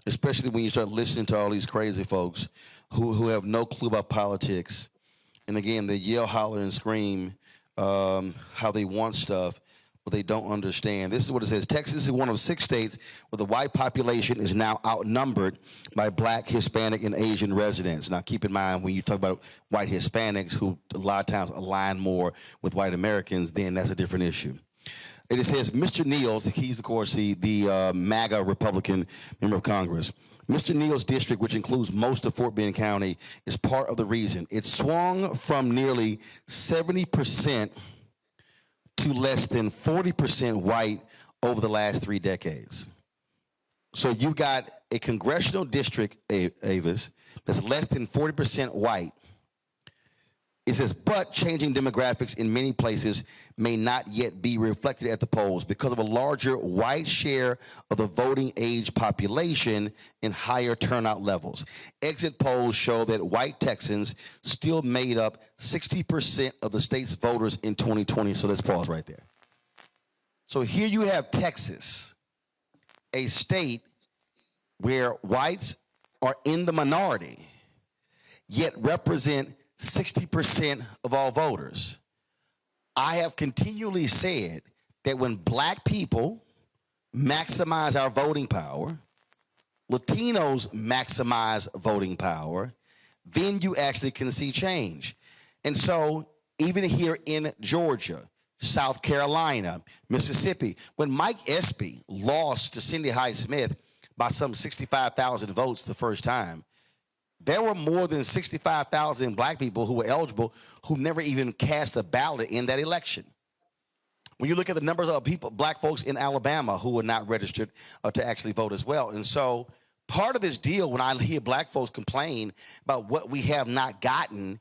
especially when you start listening to all these crazy folks who have no clue about politics. And again, they yell, holler, and scream how they want stuff, but they don't understand. This is what it says. Texas is one of 6 states where the white population is now outnumbered by black, Hispanic, and Asian residents. Now, keep in mind, when you talk about white Hispanics, who a lot of times align more with white Americans, then that's a different issue. And it says, Mr. Neal's, he's, of course, the MAGA Republican member of Congress. Mr. Neal's district, which includes most of Fort Bend County, is part of the reason. It swung from nearly 70% to less than 40% white over the last 3 decades. So you've got a congressional district, Avis, that's less than 40% white. It says, but changing demographics in many places may not yet be reflected at the polls because of a larger white share of the voting age population and higher turnout levels. Exit polls show that white Texans still made up 60% of the state's voters in 2020. So let's pause right there. So here you have Texas, a state where whites are in the minority, yet represent 60% of all voters. I have continually said that when black people maximize our voting power, Latinos maximize voting power, then you actually can see change. And so even here in Georgia, South Carolina, Mississippi, when Mike Espy lost to Cindy Hyde Smith by some 65,000 votes the first time, There were more than 65,000 black people who were eligible who never even cast a ballot in that election. When you look at the numbers of people, black folks in Alabama who were not registered to actually vote as well. And so part of this deal, when I hear black folks complain about what we have not gotten,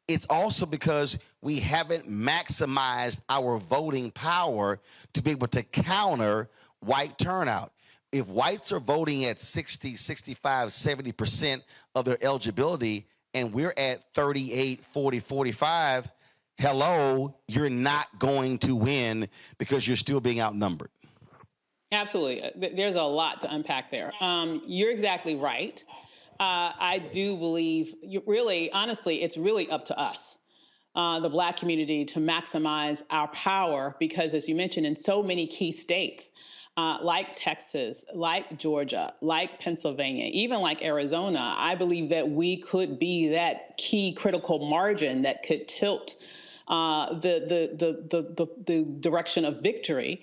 it's also because we haven't maximized our voting power to be able to counter white turnout. If whites are voting at 60, 65, 70% of their eligibility, and we're at 38, 40, 45, hello, you're not going to win because you're still being outnumbered. Absolutely. There's a lot to unpack there. You're exactly right. I do believe, honestly, it's really up to us, the Black community, to maximize our power because, as you mentioned, in so many key states, like Texas, like Georgia, like Pennsylvania, even like Arizona, I believe that we could be that key critical margin that could tilt the direction of victory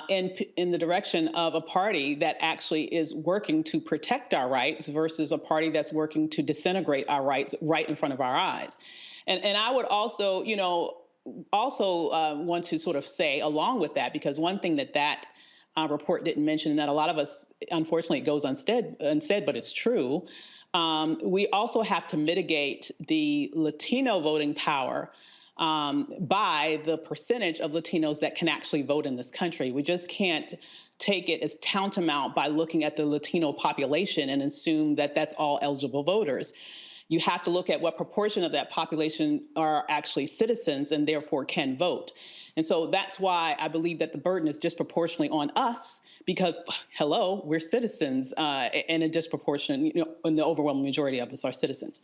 in the direction of a party that actually is working to protect our rights versus a party that's working to disintegrate our rights right in front of our eyes. And I would also, want to sort of say along with that, because one thing that report didn't mention, and that a lot of us, unfortunately, it goes unsaid, but it's true. We also have to mitigate the Latino voting power by the percentage of Latinos that can actually vote in this country. We just can't take it as tantamount by looking at the Latino population and assume that that's all eligible voters. You have to look at what proportion of that population are actually citizens and therefore can vote. And so that's why I believe that the burden is disproportionately on us because, hello, we're citizens and a disproportionate, and the overwhelming majority of us are citizens.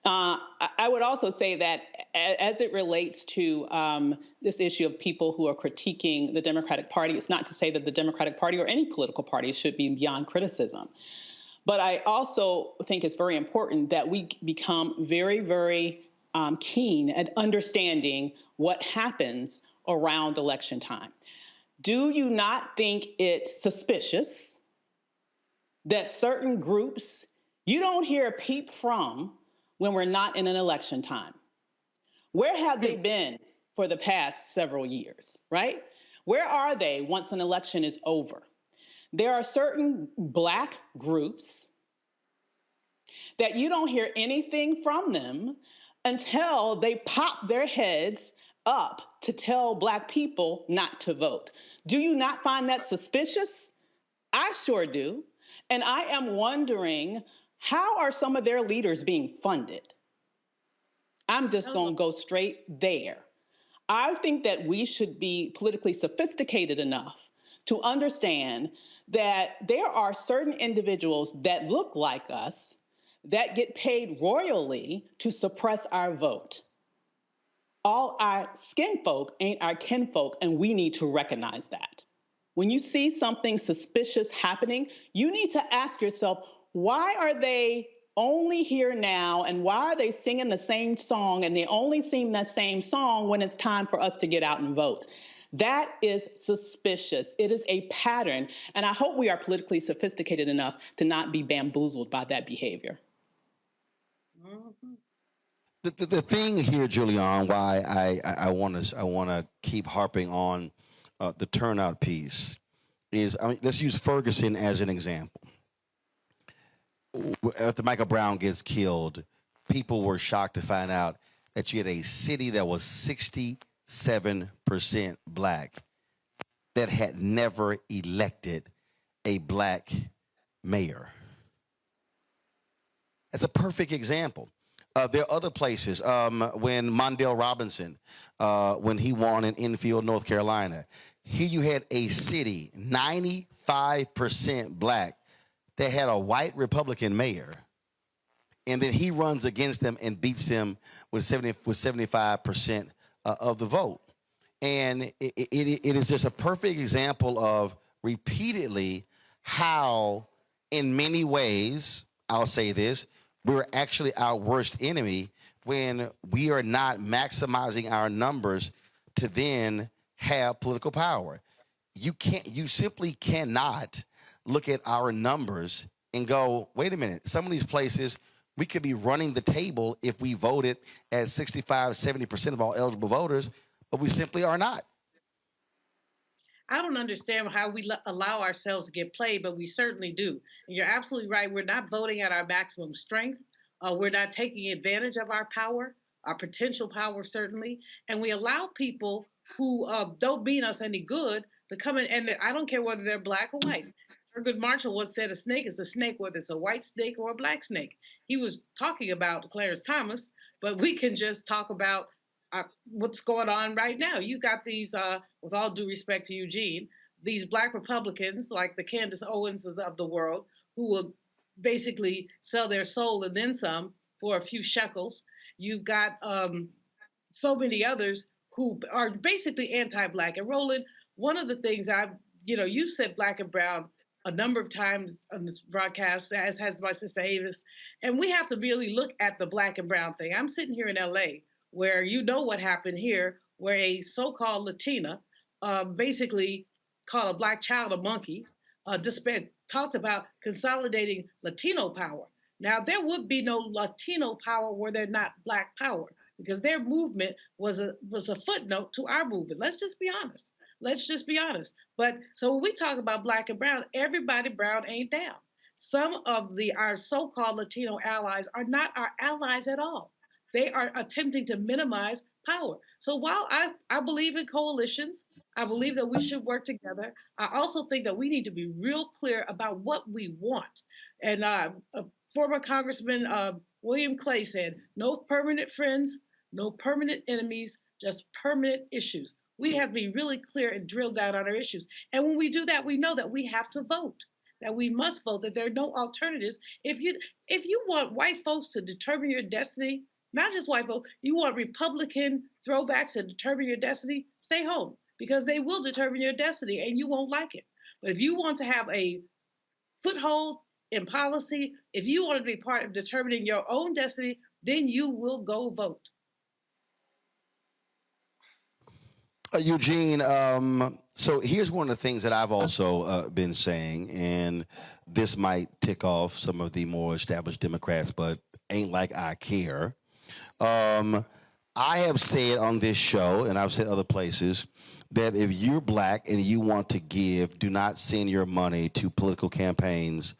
I would also say that as it relates to this issue of people who are critiquing the Democratic Party, it's not to say that the Democratic Party or any political party should be beyond criticism. But I also think it's very important that we become very, very keen at understanding what happens around election time. Do you not think it suspicious that certain groups you don't hear a peep from when we're not in an election time? Where have they been for the past several years, right? Where are they once an election is over? There are certain Black groups that you don't hear anything from them until they pop their heads up to tell Black people not to vote. Do you not find that suspicious? I sure do. And I am wondering, how are some of their leaders being funded? I'm just going to go straight there. I think that we should be politically sophisticated enough to understand that there are certain individuals that look like us that get paid royally to suppress our vote. All our skin folk ain't our kinfolk, and we need to recognize that. When you see something suspicious happening, you need to ask yourself, why are they only here now, and why are they singing the same song, and they only sing that same song when it's time for us to get out and vote? That is suspicious. It is a pattern, and I hope we are politically sophisticated enough to not be bamboozled by that behavior. The thing here, Julian, why I want to keep harping on the turnout piece is, let's use Ferguson as an example. After Michael Brown gets killed, people were shocked to find out that you had a city that was 67% Black that had never elected a Black mayor. That's a perfect example. There are other places. When Mondale Robinson, when he won in Enfield, North Carolina, here you had a city, 95% Black, that had a white Republican mayor. And then he runs against them and beats them with 75% of the vote. And it is just a perfect example of repeatedly how, in many ways, I'll say this, we're actually our worst enemy when we are not maximizing our numbers to then have political power. You simply cannot look at our numbers and go, wait a minute, some of these places We could be running the table if we voted at 65, 70% of all eligible voters, but we simply are not. I don't understand how we allow ourselves to get played, but we certainly do. And you're absolutely right. We're not voting at our maximum strength. We're not taking advantage of our power, our potential power, certainly. And we allow people who don't mean us any good to come in. And I don't care whether they're black or white. Thurgood Marshall once said a snake is a snake, whether it's a white snake or a black snake. He was talking about Clarence Thomas, but we can just talk about what's going on right now. You got these, with all due respect to Eugene, these black Republicans like the Candace Owenses of the world who will basically sell their soul and then some for a few shekels. You've got so many others who are basically anti-black. And Roland, one of the things you said black and brown a number of times on this broadcast, as has my sister Avis, and we have to really look at the black and brown thing. I'm sitting here in LA, where you know what happened here, where a so-called Latina basically called a black child a monkey, talked about consolidating Latino power. Now, there would be no Latino power were there not black power, because their movement was a footnote to our movement. Let's just be honest. But so when we talk about black and brown, everybody brown ain't down. Some of our so-called Latino allies are not our allies at all. They are attempting to minimize power. So while I believe in coalitions, I believe that we should work together, I also think that we need to be real clear about what we want. And former Congressman William Clay said, no permanent friends, no permanent enemies, just permanent issues. We have to be really clear and drill down on our issues. And when we do that, we know that we have to vote, that we must vote, that there are no alternatives. If you want white folks to determine your destiny, not just white folks, you want Republican throwbacks to determine your destiny, stay home, because they will determine your destiny and you won't like it. But if you want to have a foothold in policy, if you want to be part of determining your own destiny, then you will go vote. Eugene, so here's one of the things that I've also been saying, and this might tick off some of the more established Democrats, but ain't like I care. I have said on this show, and I've said other places, that if you're black and you want to give, do not send your money to political campaigns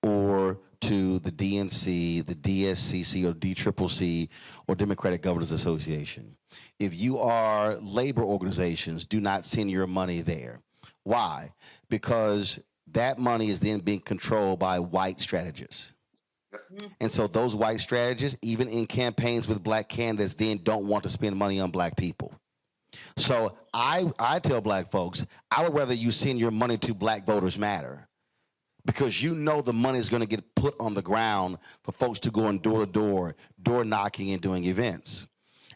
or to the DNC, the DSCC, or DCCC, or Democratic Governors Association. If you are labor organizations, do not send your money there. Why? Because that money is then being controlled by white strategists. And so those white strategists, even in campaigns with black candidates, then don't want to spend money on black people. So I tell black folks, I would rather you send your money to Black Voters Matter, because you know the money is going to get put on the ground for folks to go on door-to-door, door knocking and doing events.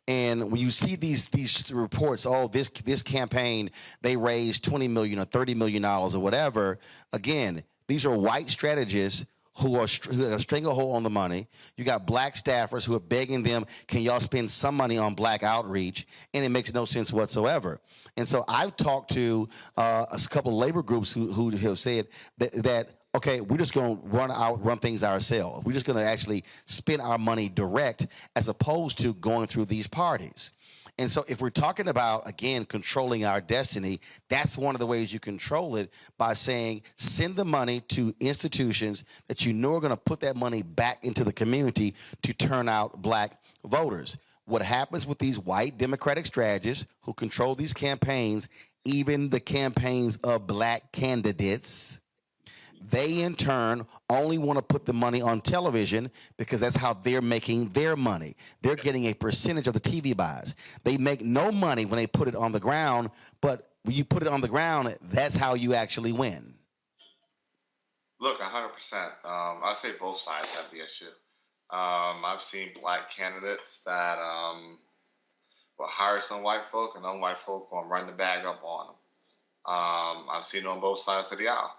And when you see these reports, oh, this campaign, they raised $20 million or $30 million or whatever, again, these are white strategists who are stranglehold on the money. You got black staffers who are begging them, can y'all spend some money on black outreach? And it makes no sense whatsoever. And so I've talked to a couple of labor groups who have said that okay, we're just going to run things ourselves. We're just going to actually spend our money direct as opposed to going through these parties. And so if we're talking about, again, controlling our destiny, that's one of the ways you control it, by saying send the money to institutions that you know are going to put that money back into the community to turn out black voters. What happens with these white Democratic strategists who control these campaigns, even the campaigns of black candidates, they in turn only want to put the money on television because that's how they're making their money. They're getting a percentage of the TV buys. They make no money when they put it on the ground, but when you put it on the ground, that's how you actually win. Look, 100%. I say both sides have the issue. I've seen black candidates that will hire some white folk, and them white folk will run the bag up on them. I've seen it on both sides of the aisle.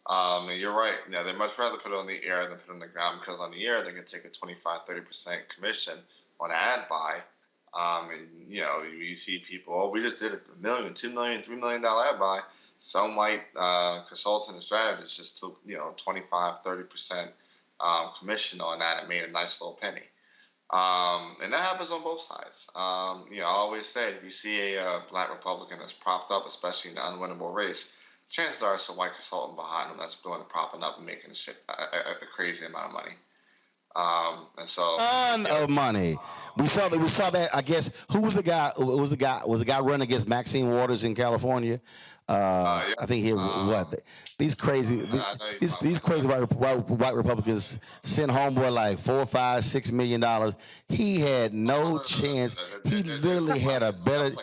And you're right. Yeah, they much rather put it on the air than put it on the ground, because on the air they can take a 25-30% commission on ad buy. And you know, you see people, oh, we just did $1 million, $2 million, $3 million ad buy. Some white consultant and strategist just took 25-30% commission on that and made a nice little penny. And that happens on both sides. I always say, if you see a black Republican that's propped up, especially in an unwinnable race, chances are it's a white consultant behind them that's going and propping up and making a crazy amount of money. And so, ton of money. We saw that. I guess who was the guy? Was the guy running against Maxine Waters in California? I think he these crazy white Republicans sent homeboy like $4, $5, $6 million. He had no chance. He literally had a better.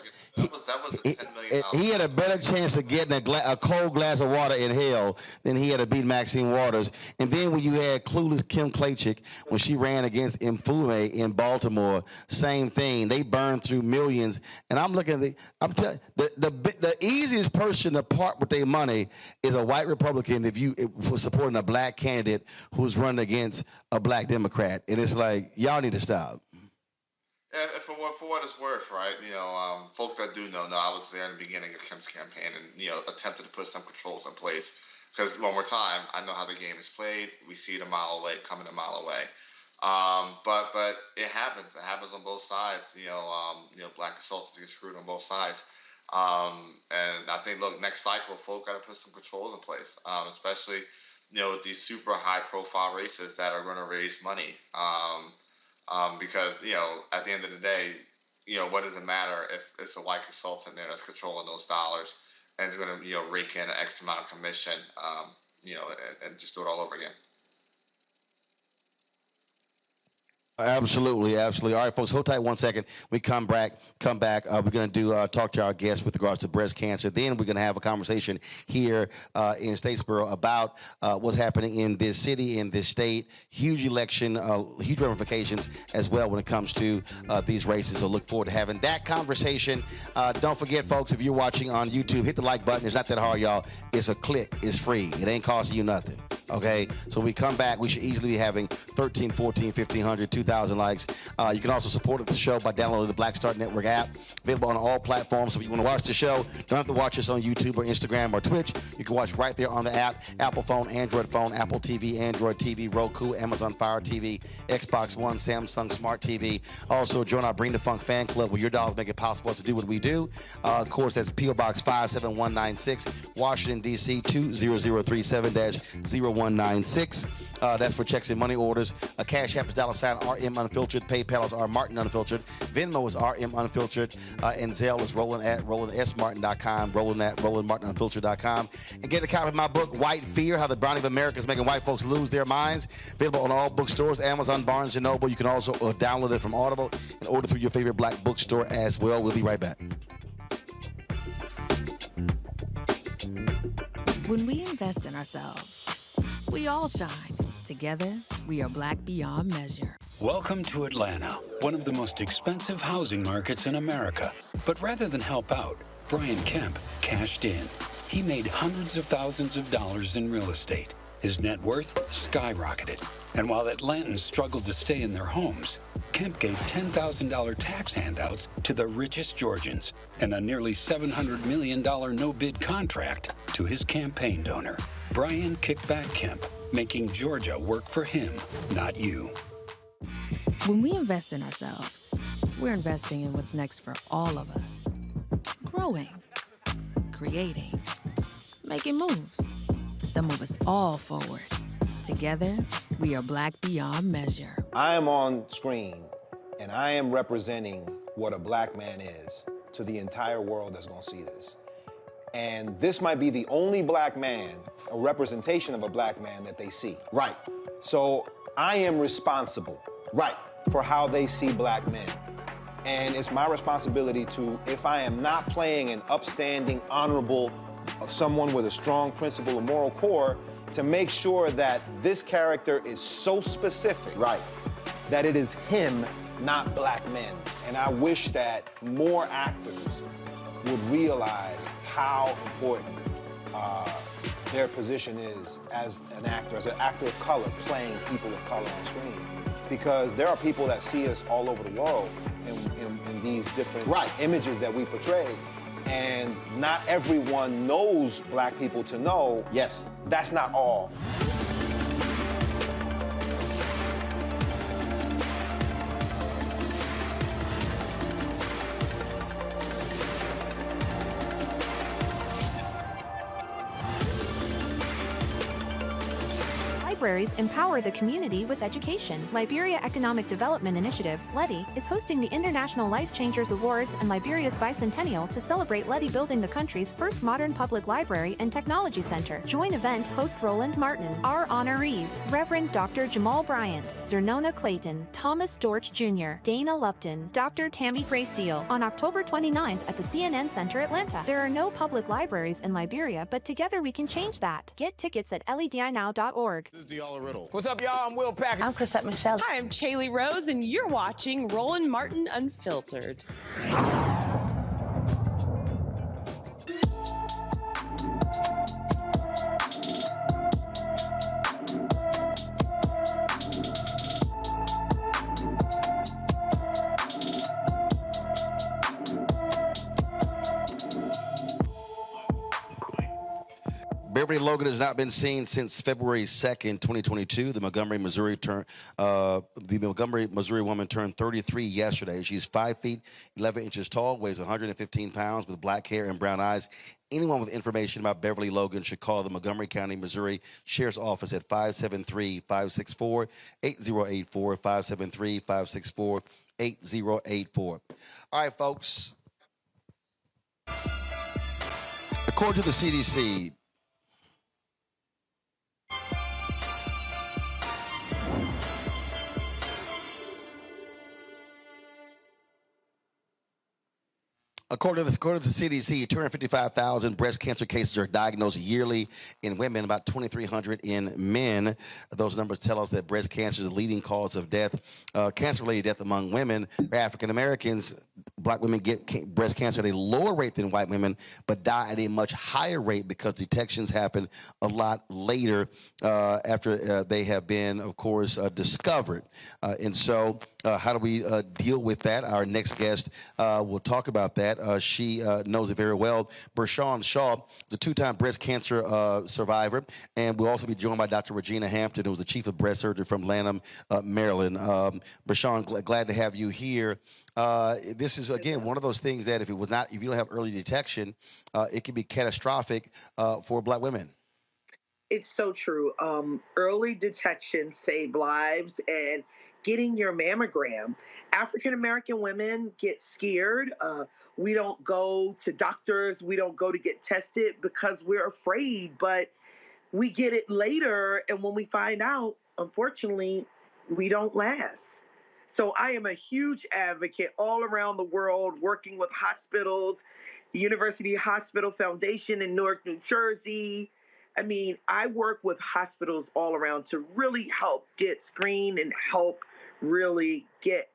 He had a better chance of getting a cold glass of water in hell than he had to beat Maxine Waters. And then when you had clueless Kim Klachik, when she ran against Mfume in Baltimore, same thing. They burned through millions. And I'm looking at the easiest person to part with their money is a white Republican for supporting a black candidate who's running against a black Democrat. And it's like, y'all need to stop. Yeah, for what it's worth, right? Folk that do know I was there in the beginning of Kim's campaign and, attempted to put some controls in place. Because one more time, I know how the game is played. We see it a mile away, coming a mile away. But it happens. It happens on both sides. Black consultants get screwed on both sides. And I think, look, next cycle, folk got to put some controls in place, especially, with these super high-profile races that are going to raise money. Because, at the end of the day, what does it matter if it's a white consultant there that's controlling those dollars and is going to, rake in an X amount of commission, and just do it all over again. Absolutely. All right, folks, hold tight 1 second. We come back. We're going to talk to our guests with regards to breast cancer. Then we're going to have a conversation here in Statesboro about what's happening in this city, in this state. Huge election, huge ramifications as well when it comes to these races. So look forward to having that conversation. Don't forget, folks, if you're watching on YouTube, hit the like button. It's not that hard, y'all. It's a click. It's free. It ain't costing you nothing. Okay? So we come back. We should easily be having 13, 14, 1,500, 2,000 likes. You can also support the show by downloading the Black Star Network app, available on all platforms. So if you want to watch the show, don't have to watch us on YouTube or Instagram or Twitch. You can watch right there on the app. Apple phone, Android phone, Apple TV, Android TV, Roku, Amazon Fire TV, Xbox One, Samsung Smart TV. Also, join our Bring the Funk fan club where your dollars make it possible for us to do what we do. Of course, that's P.O. Box 57196, Washington, D.C. 20037-0196. That's for checks and money orders. Cash App is $RM Unfiltered. PayPal is R Martin Unfiltered. Venmo is RM Unfiltered. And Zelle is Roland@RolandSMartin.com. Roland@RolandMartinUnfiltered.com. And get a copy of my book, White Fear, How the Browning of America is Making White Folks Lose Their Minds. Available on all bookstores, Amazon, Barnes & Noble. You can also download it from Audible and order through your favorite black bookstore as well. We'll be right back. When we invest in ourselves, we all shine. Together, we are black beyond measure. Welcome to Atlanta, one of the most expensive housing markets in America. But rather than help out, Brian Kemp cashed in. He made hundreds of thousands of dollars in real estate. His net worth skyrocketed. And while Atlantans struggled to stay in their homes, Kemp gave $10,000 tax handouts to the richest Georgians and a nearly $700 million no-bid contract to his campaign donor, Brian Kickback Kemp, making Georgia work for him, not you. When we invest in ourselves, we're investing in what's next for all of us. Growing, creating, making moves that move us all forward. Together, we are black beyond measure. I am on screen, and I am representing what a black man is to the entire world that's gonna see this. And this might be the only black man, a representation of a black man that they see. Right. So I am responsible. Right. For how they see black men. And it's my responsibility to, if I am not playing an upstanding, honorable, someone with a strong principle and moral core, to make sure that this character is so specific. Right. That it is him, not black men. And I wish that more actors would realize how important their position is as an actor of color, playing people of color on screen. Because there are people that see us all over the world in these different images that we portray. And not everyone knows black people to know. Yes. That's not all. libraries empower the community with education. Liberia Economic Development Initiative, LEDI, is hosting the International Life Changers Awards and Liberia's bicentennial to celebrate LEDI building the country's first modern public library and technology center. Join event host Roland Martin. Our honorees: Reverend Dr. Jamal Bryant, Zernona Clayton, Thomas Dorch Jr., Dana Lupton, Dr. Tammy Graysteele, on October 29th at the CNN Center, Atlanta. There are no public libraries in Liberia, but together we can change that. Get tickets at ledinow.org. This is Diala Riddle. What's up, y'all? I'm Will Packer. I'm Chrisette Michelle. Hi, I'm Chaley Rose, and you're watching Roland Martin Unfiltered. Beverly Logan has not been seen since February 2nd, 2022. The Montgomery, Missouri woman turned 33 yesterday. She's 5 feet, 11 inches tall, weighs 115 pounds, with black hair and brown eyes. Anyone with information about Beverly Logan should call the Montgomery County, Missouri Sheriff's Office at 573-564-8084, 573-564-8084. All right, folks. According to the CDC, According to the CDC, 255,000 breast cancer cases are diagnosed yearly in women, about 2,300 in men. Those numbers tell us that breast cancer is the leading cause of death, cancer-related death among women. African Americans, black women get breast cancer at a lower rate than white women, but die at a much higher rate because detections happen a lot later after they have been, of course, discovered. And so how do we deal with that? Our next guest will talk about that. She knows it very well. Bershawn Shaw is a two-time breast cancer survivor, and we'll also be joined by Dr. Regina Hampton, who's the chief of breast surgery from Lanham, Maryland. Bershawn, glad to have you here. This is, again, one of those things that if you don't have early detection, it can be catastrophic for black women. It's so true. Early detection saved lives, and getting your mammogram. African-American women get scared. We don't go to doctors. We don't go to get tested because we're afraid, but we get it later. And when we find out, unfortunately, we don't last. So I am a huge advocate all around the world, working with hospitals, the University Hospital Foundation in Newark, New Jersey. I mean, I work with hospitals all around to really help get screened and help really get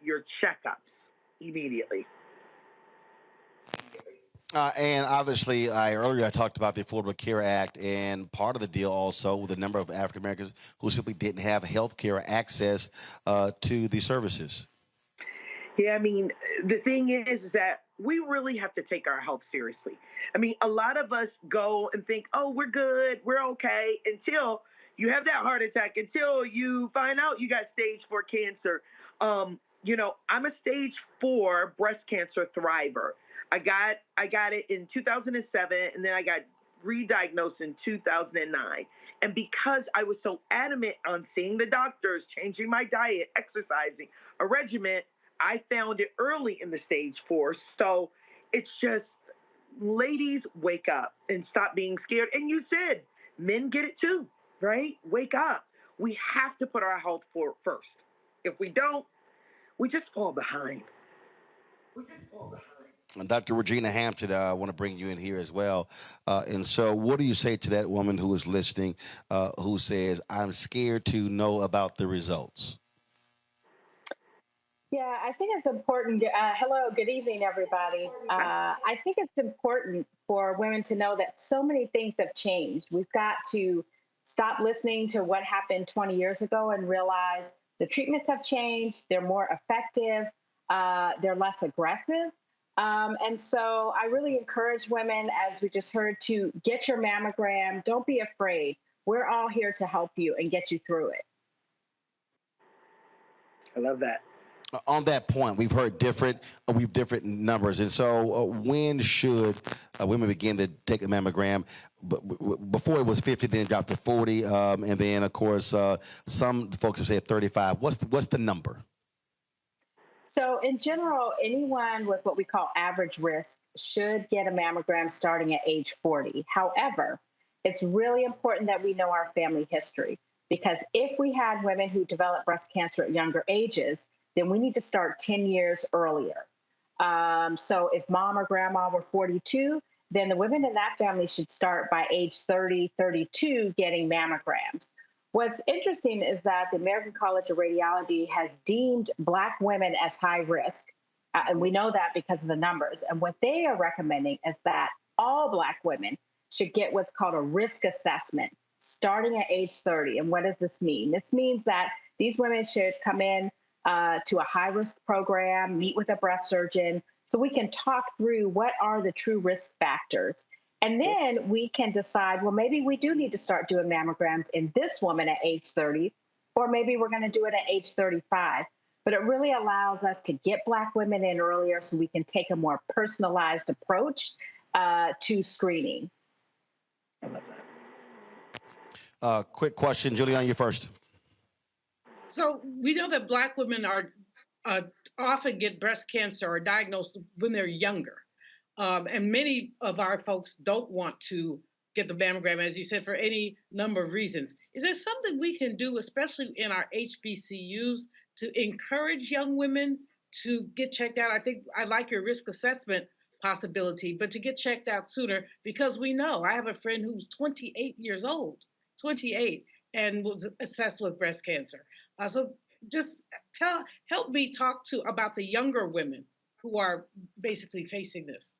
your checkups immediately. And obviously, earlier I talked about the Affordable Care Act, and part of the deal also with the number of African Americans who simply didn't have health care access to the services. Yeah, I mean, the thing is that we really have to take our health seriously. I mean, a lot of us go and think, oh, we're good, we're okay, until you have that heart attack, until you find out you got stage 4 cancer. You know, I'm a stage 4 breast cancer thriver. I got it in 2007, and then I got re-diagnosed in 2009. And because I was so adamant on seeing the doctors, changing my diet, exercising, a regimen, I found it early in the stage 4. So it's just, ladies, wake up and stop being scared. And you said men get it too, right? Wake up. We have to put our health first. If we don't, we just fall behind. And Dr. Regina Hampton, I want to bring you in here as well. And so what do you say to that woman who is listening, who says, I'm scared to know about the results? Yeah, I think it's important. Hello, good evening, everybody. I think it's important for women to know that so many things have changed. We've got to stop listening to what happened 20 years ago and realize the treatments have changed. They're more effective. They're less aggressive. And so I really encourage women, as we just heard, to get your mammogram. Don't be afraid. We're all here to help you and get you through it. I love that. On that point, we've heard different numbers, and so when should women begin to take a mammogram? Before it was 50, then it dropped to 40, and then of course some folks have said 35. What's the number? So in general, anyone with what we call average risk should get a mammogram starting at age 40. However, it's really important that we know our family history, because if we had women who developed breast cancer at younger ages, then we need to start 10 years earlier. So if mom or grandma were 42, then the women in that family should start by age 30, 32 getting mammograms. What's interesting is that the American College of Radiology has deemed Black women as high risk, and we know that because of the numbers. And what they are recommending is that all Black women should get what's called a risk assessment starting at age 30. And what does this mean? This means that these women should come in to a high-risk program, meet with a breast surgeon, so we can talk through what are the true risk factors. And then we can decide, well, maybe we do need to start doing mammograms in this woman at age 30, or maybe we're going to do it at age 35. But it really allows us to get Black women in earlier so we can take a more personalized approach to screening. I love that. Quick question, Julian, you first. So we know that Black women are often get breast cancer or diagnosed when they're younger. And many of our folks don't want to get the mammogram, as you said, for any number of reasons. Is there something we can do, especially in our HBCUs, to encourage young women to get checked out? I think I like your risk assessment possibility, but to get checked out sooner, because we know, I have a friend who's 28 years old, 28, and was assessed with breast cancer. So just help me talk about the younger women who are basically facing this.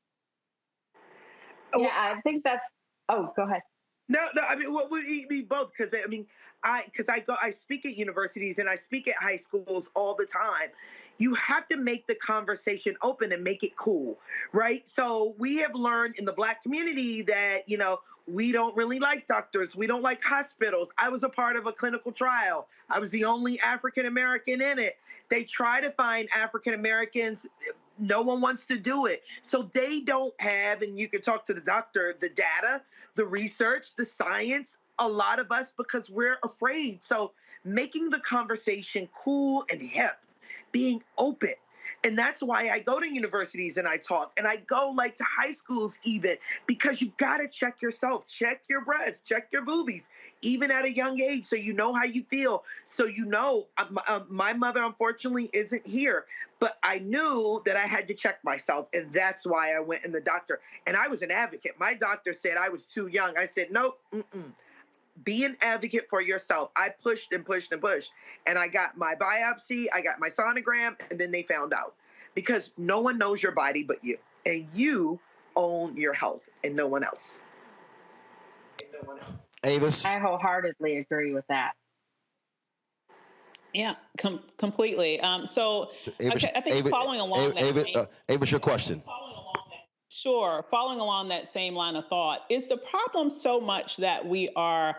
Yeah, I think that's. Oh, go ahead. No. I mean, well, we both, because I speak at universities and I speak at high schools all the time. You have to make the conversation open and make it cool, right? So we have learned in the Black community that, we don't really like doctors. We don't like hospitals. I was a part of a clinical trial. I was the only African American in it. They try to find African Americans. No one wants to do it. So they don't have, and you can talk to the doctor, the data, the research, the science, a lot of us, because we're afraid. So making the conversation cool and hip, being open. And that's why I go to universities and I talk, and I go to high schools even, because you got to check yourself, check your breasts, check your boobies, even at a young age, so you know how you feel. So my mother unfortunately isn't here, but I knew that I had to check myself, and that's why I went in the doctor. And I was an advocate. My doctor said I was too young. I said, nope, be an advocate for yourself. I pushed and pushed and pushed. And I got my biopsy, I got my sonogram, and then they found out. Because no one knows your body but you. And you own your health and no one else. Avis? I wholeheartedly agree with that. Yeah, completely. So Avis, I think following along Avis, your question. Sure. Following along that same line of thought, is the problem so much that we are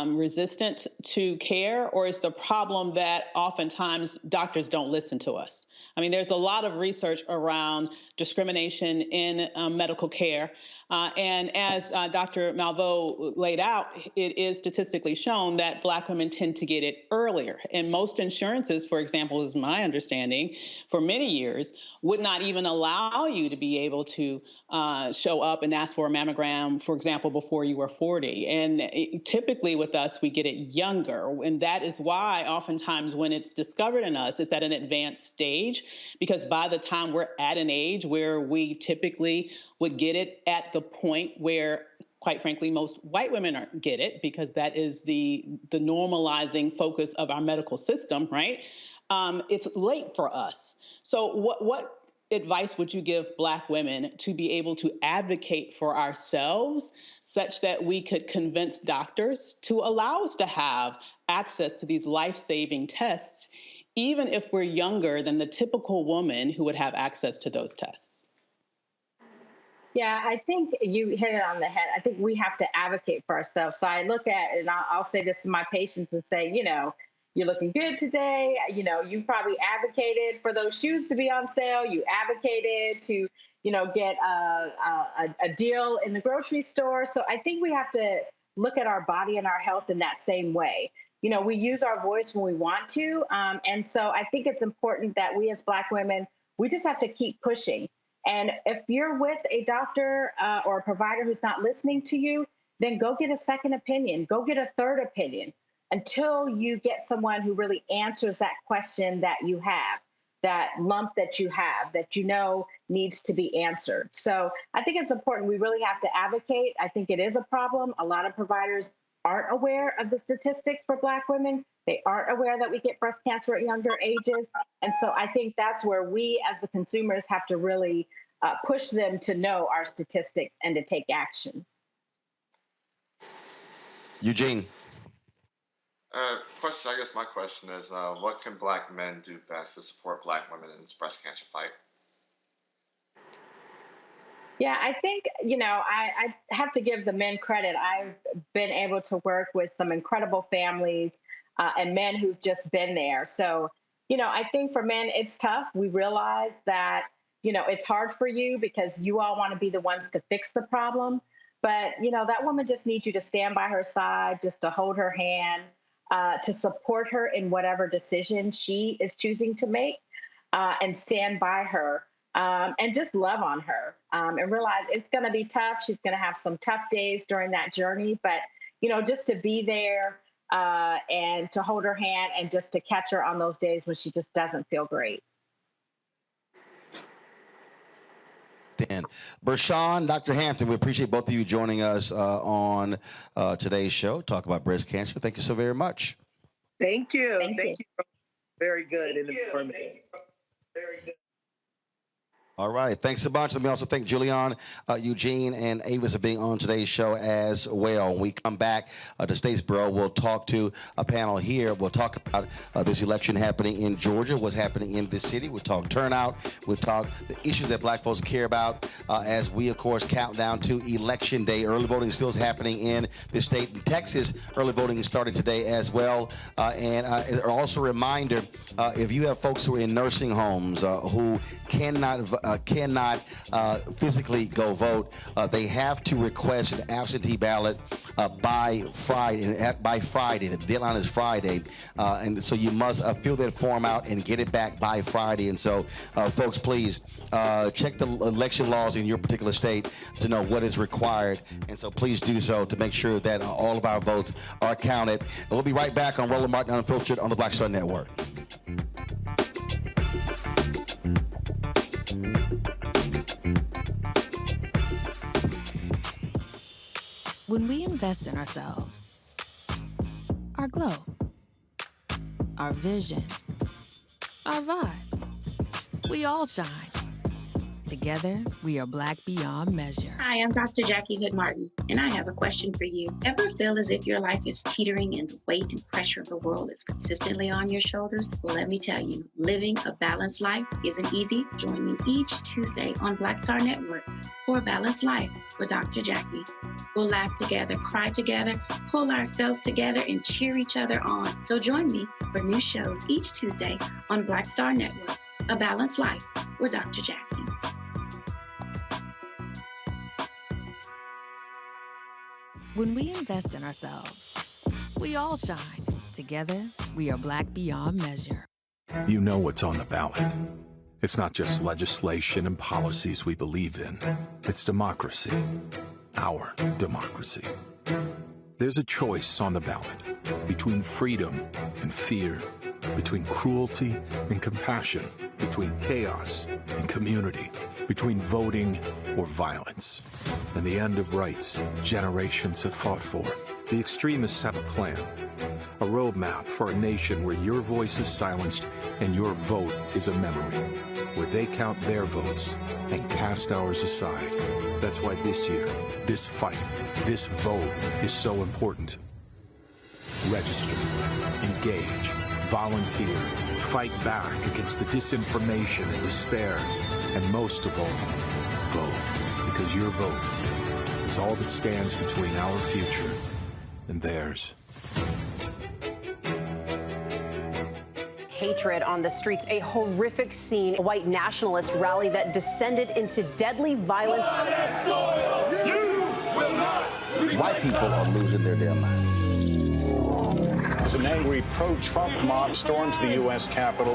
resistant to care, or is the problem that oftentimes doctors don't listen to us? I mean, there's a lot of research around discrimination in medical care. And as Dr. Malveaux laid out, it is statistically shown that Black women tend to get it earlier. And most insurances, for example, is my understanding, for many years, would not even allow you to be able to show up and ask for a mammogram, for example, before you were 40. And typically with us, we get it younger. And that is why oftentimes when it's discovered in us, it's at an advanced stage, because by the time we're at an age where we typically would get it at the point where, quite frankly, most white women get it, because that is the normalizing focus of our medical system, right? It's late for us. So what advice would you give Black women to be able to advocate for ourselves such that we could convince doctors to allow us to have access to these life-saving tests, even if we're younger than the typical woman who would have access to those tests? Yeah, I think you hit it on the head. I think we have to advocate for ourselves. So I look at it, and I'll say this to my patients and say, you're looking good today. You know, you probably advocated for those shoes to be on sale. You advocated to, you know, get a deal in the grocery store. So I think we have to look at our body and our health in that same way. You know, we use our voice when we want to. And so I think it's important that we as Black women, we just have to keep pushing. And if you're with a doctor or a provider who's not listening to you, then go get a second opinion, go get a third opinion until you get someone who really answers that question that you have, that lump that you have, that you know needs to be answered. So I think it's important. We really have to advocate. I think it is a problem. A lot of providers aren't aware of the statistics for Black women. They aren't aware that we get breast cancer at younger ages. And so I think that's where we as the consumers have to really push them to know our statistics and to take action. Eugene. Question. I guess my question is, what can Black men do best to support Black women in this breast cancer fight? Yeah, I think, you know, I have to give the men credit. I've been able to work with some incredible families and men who've just been there. So, you know, I think for men, it's tough. We realize that, you know, it's hard for you because you all want to be the ones to fix the problem. But, you know, that woman just needs you to stand by her side, just to hold her hand, to support her in whatever decision she is choosing to make, and stand by her, and just love on her, and realize it's going to be tough. She's going to have some tough days during that journey, but, you know, just to be there and to hold her hand and just to catch her on those days when she just doesn't feel great. Then, Bershawn, Dr. Hampton, we appreciate both of you joining us on today's show, talk about breast cancer. Thank you so very much. Thank you. Thank you. Very good and informative. Very good. All right. Thanks a bunch. Let me also thank Julian, Eugene, and Avis for being on today's show as well. When we come back to Statesboro, we'll talk to a panel here. We'll talk about this election happening in Georgia, what's happening in this city. We'll talk turnout. We'll talk the issues that Black folks care about as we, of course, count down to Election Day. Early voting still is happening in the state. In Texas, early voting started today as well. And also a reminder, if you have folks who are in nursing homes who cannot physically go vote, they have to request an absentee ballot by Friday. The deadline is Friday, and so you must fill that form out and get it back by Friday. And so, folks, please check the election laws in your particular state to know what is required. And so, please do so to make sure that all of our votes are counted. And we'll be right back on Roland Martin Unfiltered on the Black Star Network. When we invest in ourselves, our glow, our vision, our vibe, we all shine. Together, we are Black beyond measure. Hi, I'm Dr. Jackie Hood Martin, and I have a question for you. Ever feel as if your life is teetering and the weight and pressure of the world is consistently on your shoulders? Well, let me tell you, living a balanced life isn't easy. Join me each Tuesday on Black Star Network for A Balanced Life with Dr. Jackie. We'll laugh together, cry together, pull ourselves together, and cheer each other on. So join me for new shows each Tuesday on Black Star Network, A Balanced Life with Dr. Jackie. When we invest in ourselves, we all shine. Together, we are Black beyond measure. You know what's on the ballot. It's not just legislation and policies we believe in. It's democracy. Our democracy. There's a choice on the ballot between freedom and fear, between cruelty and compassion, between chaos and community, between voting or violence, and the end of rights generations have fought for. The extremists have a plan, a roadmap for a nation where your voice is silenced and your vote is a memory, where they count their votes and cast ours aside. That's why this year, this fight, this vote is so important. Register, engage, volunteer, fight back against the disinformation and despair, and most of all, vote, because your vote is all that stands between our future and theirs. hatred on the streets. A horrific scene, a white nationalist rally that descended into deadly violence. White people are losing their damn minds. An angry pro-Trump mob storms the U.S. Capitol.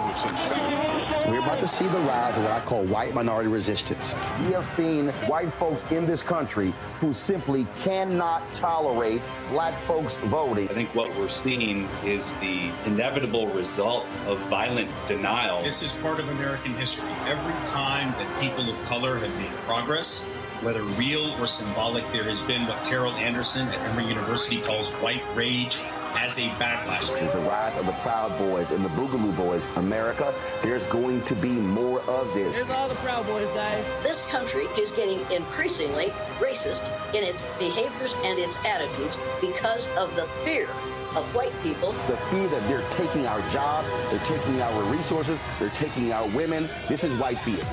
We're about to see the rise of what I call white minority resistance. We have seen white folks in this country who simply cannot tolerate black folks voting. I think what we're seeing is the inevitable result of violent denial. This is part of American history. Every time that people of color have made progress, whether real or symbolic, there has been what Carol Anderson at Emory University calls white rage as a backlash. This is the rise of the Proud Boys and the Boogaloo Boys. America, there's going to be more of this. Here's all the Proud Boys, guys. This country is getting increasingly racist in its behaviors and its attitudes because of the fear of white people. The fear that they're taking our jobs, they're taking our resources, they're taking our women. This is white fear.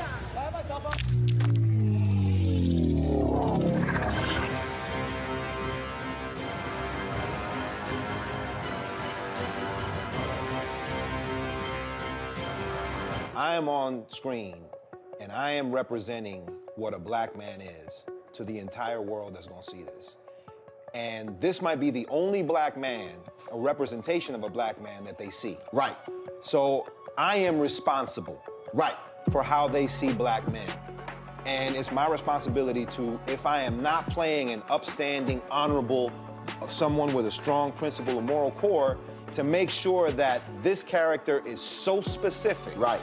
I am on screen and I am representing what a black man is to the entire world that's gonna see this. And this might be the only black man, a representation of a black man that they see. Right. So I am responsible. Right. For how they see black men. And it's my responsibility to, if I am not playing an upstanding, honorable, someone with a strong principle or moral core, to make sure that this character is so specific. Right.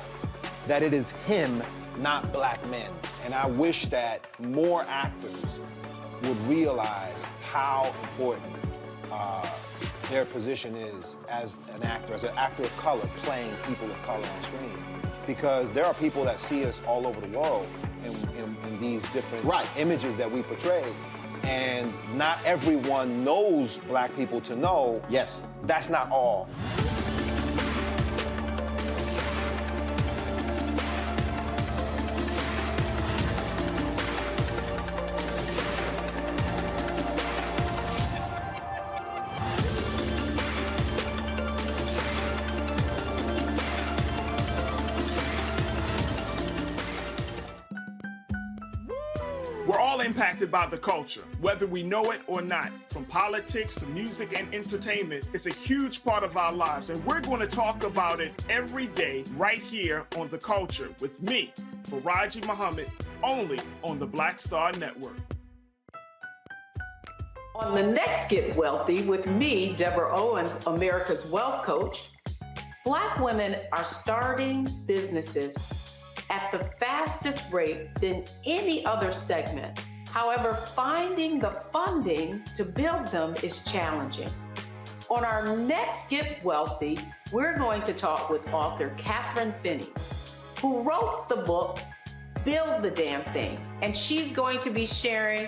That it is him, not black men. And I wish that more actors would realize how important their position is as an actor of color, playing people of color on screen. Because there are people that see us all over the world in these different images that we portray. And not everyone knows black people to know. Yes. That's not all. We're all impacted by the culture, whether we know it or not. From politics to music and entertainment, it's a huge part of our lives, and we're going to talk about it every day right here on The Culture with me, Faraji Muhammad, only on the Black Star Network. On the next Get Wealthy with me, Deborah Owens, America's Wealth Coach, Black women are starting businesses at the fastest rate than any other segment. However, finding the funding to build them is challenging. On our next Get Wealthy, we're going to talk with author Catherine Finney, who wrote the book, Build the Damn Thing. And she's going to be sharing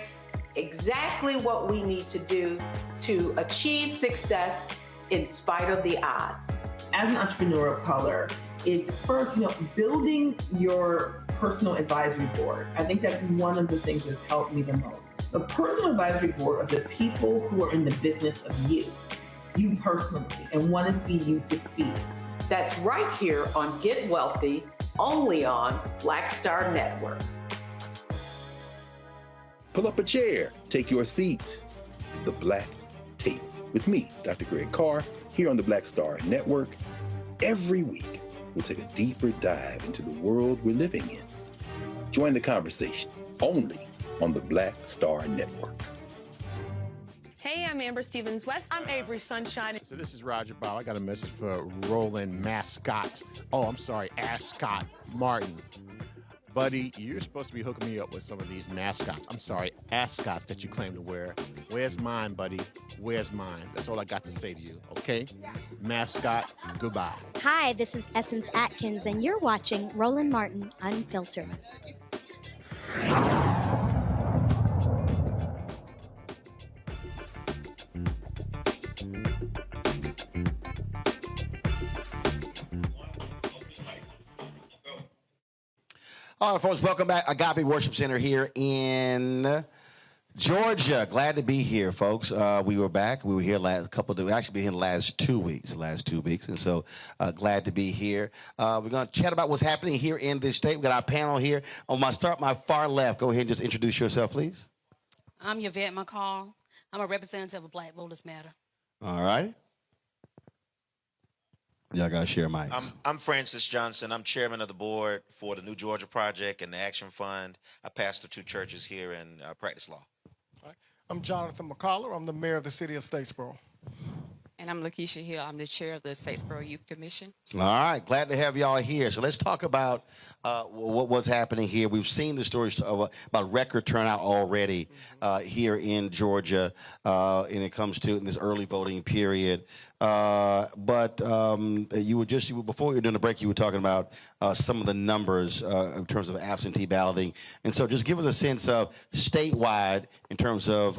exactly what we need to do to achieve success in spite of the odds. As an entrepreneur of color, it's first, building your personal advisory board. I think that's one of the things that's helped me the most. The personal advisory board of the people who are in the business of you personally, and want to see you succeed. That's right here on Get Wealthy, only on Black Star Network. Pull up a chair, take your seat. The Black Tape with me, Dr. Greg Carr, here on the Black Star Network. Every week, we'll take a deeper dive into the world we're living in. Join the conversation only on the Black Star Network. Hey, I'm Amber Stevens-West. I'm Avery Sunshine. So this is Roger Bob. I got a message for Roland Ascott Martin. Buddy, you're supposed to be hooking me up with some of these mascots. I'm sorry, ascots that you claim to wear. Where's mine, buddy? Where's mine? That's all I got to say to you, okay? Mascot, goodbye. Hi, this is Essence Atkins, and you're watching Roland Martin Unfiltered. All right, folks, welcome back. Agape Worship Center here in Georgia, glad to be here, folks. We were back. We were here actually been here the last 2 weeks, and so glad to be here. We're going to chat about what's happening here in this state. We got our panel here. On my far left, go ahead and just introduce yourself, please. I'm Yvette McCall. I'm a representative of Black Voters Matter. All right. Y'all got to share mics. I'm Francis Johnson. I'm chairman of the board for the New Georgia Project and the Action Fund. I pastor 2 churches here and practice law. I'm Jonathan McCollar. I'm the mayor of the city of Statesboro. And I'm Lakeisha Hill. I'm the chair of the Statesboro Youth Commission. All right, glad to have y'all here. So let's talk about what's happening here. We've seen the stories about record turnout already here in Georgia, and it comes to this early voting period. But you were before you were doing the break, you were talking about some of the numbers in terms of absentee balloting, and so just give us a sense of statewide in terms of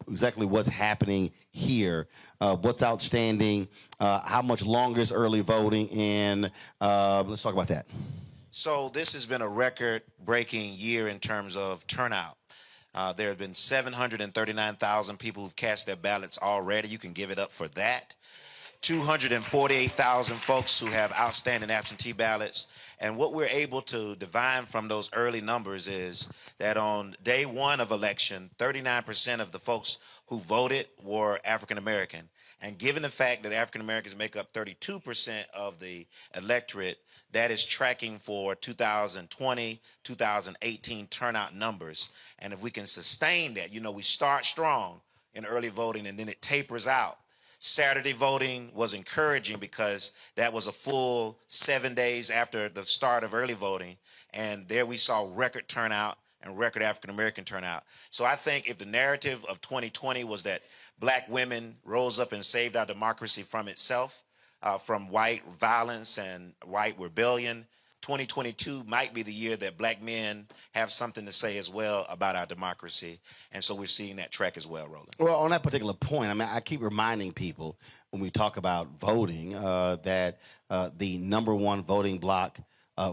exactly what's happening here, what's outstanding, how much longer is early voting, and let's talk about that. So this has been a record-breaking year in terms of turnout. There have been 739,000 people who've cast their ballots already. You can give it up for that. 248,000 folks who have outstanding absentee ballots. And what we're able to divine from those early numbers is that on day one of election, 39% of the folks who voted were African American. And given the fact that African Americans make up 32% of the electorate, that is tracking for 2020, 2018 turnout numbers. And if we can sustain that, we start strong in early voting and then it tapers out. Saturday voting was encouraging because that was a full 7 days after the start of early voting. And there we saw record turnout and record African-American turnout. So I think if the narrative of 2020 was that Black women rose up and saved our democracy from itself, from white violence and white rebellion, 2022 might be the year that Black men have something to say as well about our democracy. And so we're seeing that track as well, Roland. Well, on that particular point, I keep reminding people when we talk about voting that the number one voting bloc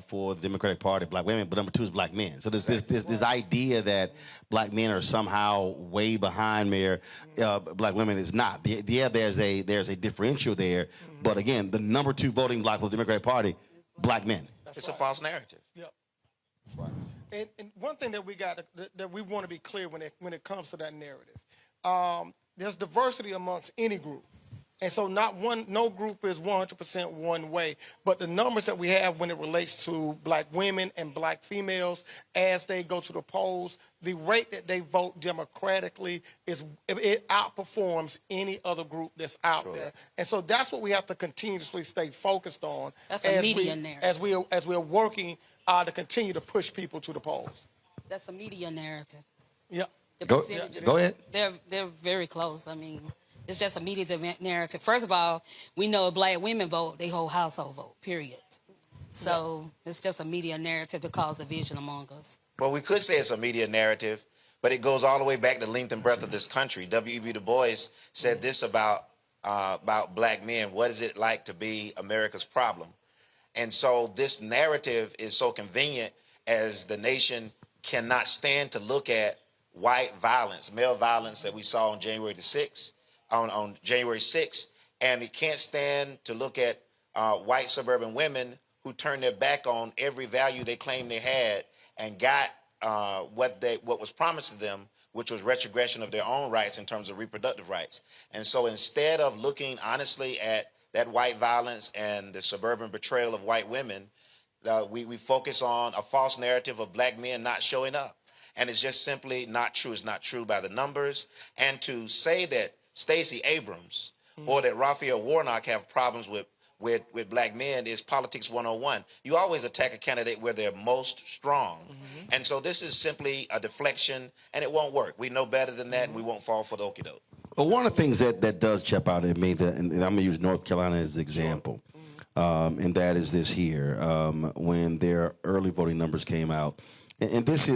for the Democratic Party, Black women, but number 2 is Black men. So there's this idea that Black men are somehow way behind where Black women is not. There's a differential there, but again, the number 2 voting bloc for the Democratic Party, Black men. It's a false narrative. Yep. That's right. And one thing that we want to be clear when it comes to that narrative, there's diversity amongst any group. And so no group is 100% one way, but the numbers that we have when it relates to Black women and Black females as they go to the polls, the rate that they vote democratically it outperforms any other group that's out there. And so that's what we have to continuously stay focused on. That's a media narrative. As we're working to continue to push people to the polls. That's a media narrative. Yeah. Go ahead. They're very close. It's just a media narrative. First of all, we know if Black women vote, they whole household vote, period. So it's just a media narrative to cause division among us. Well, we could say it's a media narrative, but it goes all the way back to length and breadth of this country. W.E.B. Du Bois said this about Black men. What is it like to be America's problem? And so this narrative is so convenient as the nation cannot stand to look at white violence, male violence that we saw on January the 6th. On January 6th, and it can't stand to look at white suburban women who turned their back on every value they claimed they had and got what was promised to them, which was retrogression of their own rights in terms of reproductive rights. And so instead of looking honestly at that white violence and the suburban betrayal of white women, we focus on a false narrative of Black men not showing up. And it's just simply not true. It's not true by the numbers. And to say that Stacey Abrams or that Raphael Warnock have problems with Black men is politics 101. You always attack a candidate where they're most strong. And so this is simply a deflection, and it won't work. We know better than that, and we won't fall for the okie doke. But one of the things that does jump out at me, and I'm going to use North Carolina as an example, and that is this here. When their early voting numbers came out, and this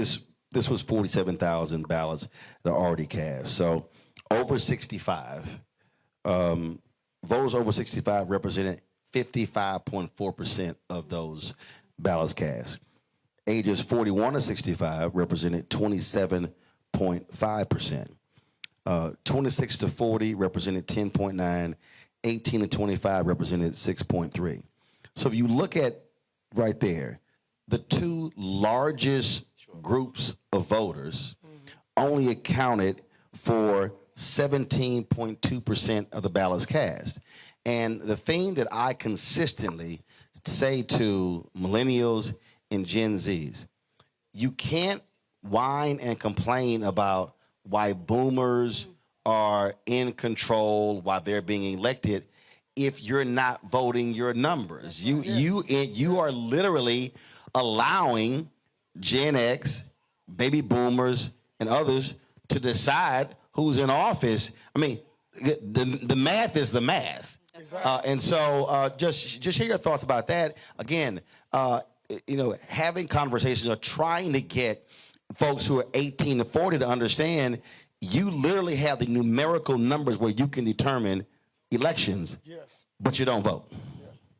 was 47,000 ballots that are already cast. So over 65, voters over 65 represented 55.4% of those ballots cast. Ages 41 to 65 represented 27 8.5%. 26 to 40 represented 10.9. 18 to 25 represented 6.3. So if you look at right there, the two largest groups of voters only accounted for 17.2% of the ballots cast. And the thing that I consistently say to millennials and Gen Zs, you can't whine and complain about why boomers are in control while they're being elected if you're not voting your numbers. You are literally allowing Gen X, baby boomers, and others to decide who's in office. I mean, the math is the math. And so just hear your thoughts about that. Again, having conversations or trying to get folks who are 18 to 40 to understand you literally have the numerical numbers where you can determine elections, but you don't vote.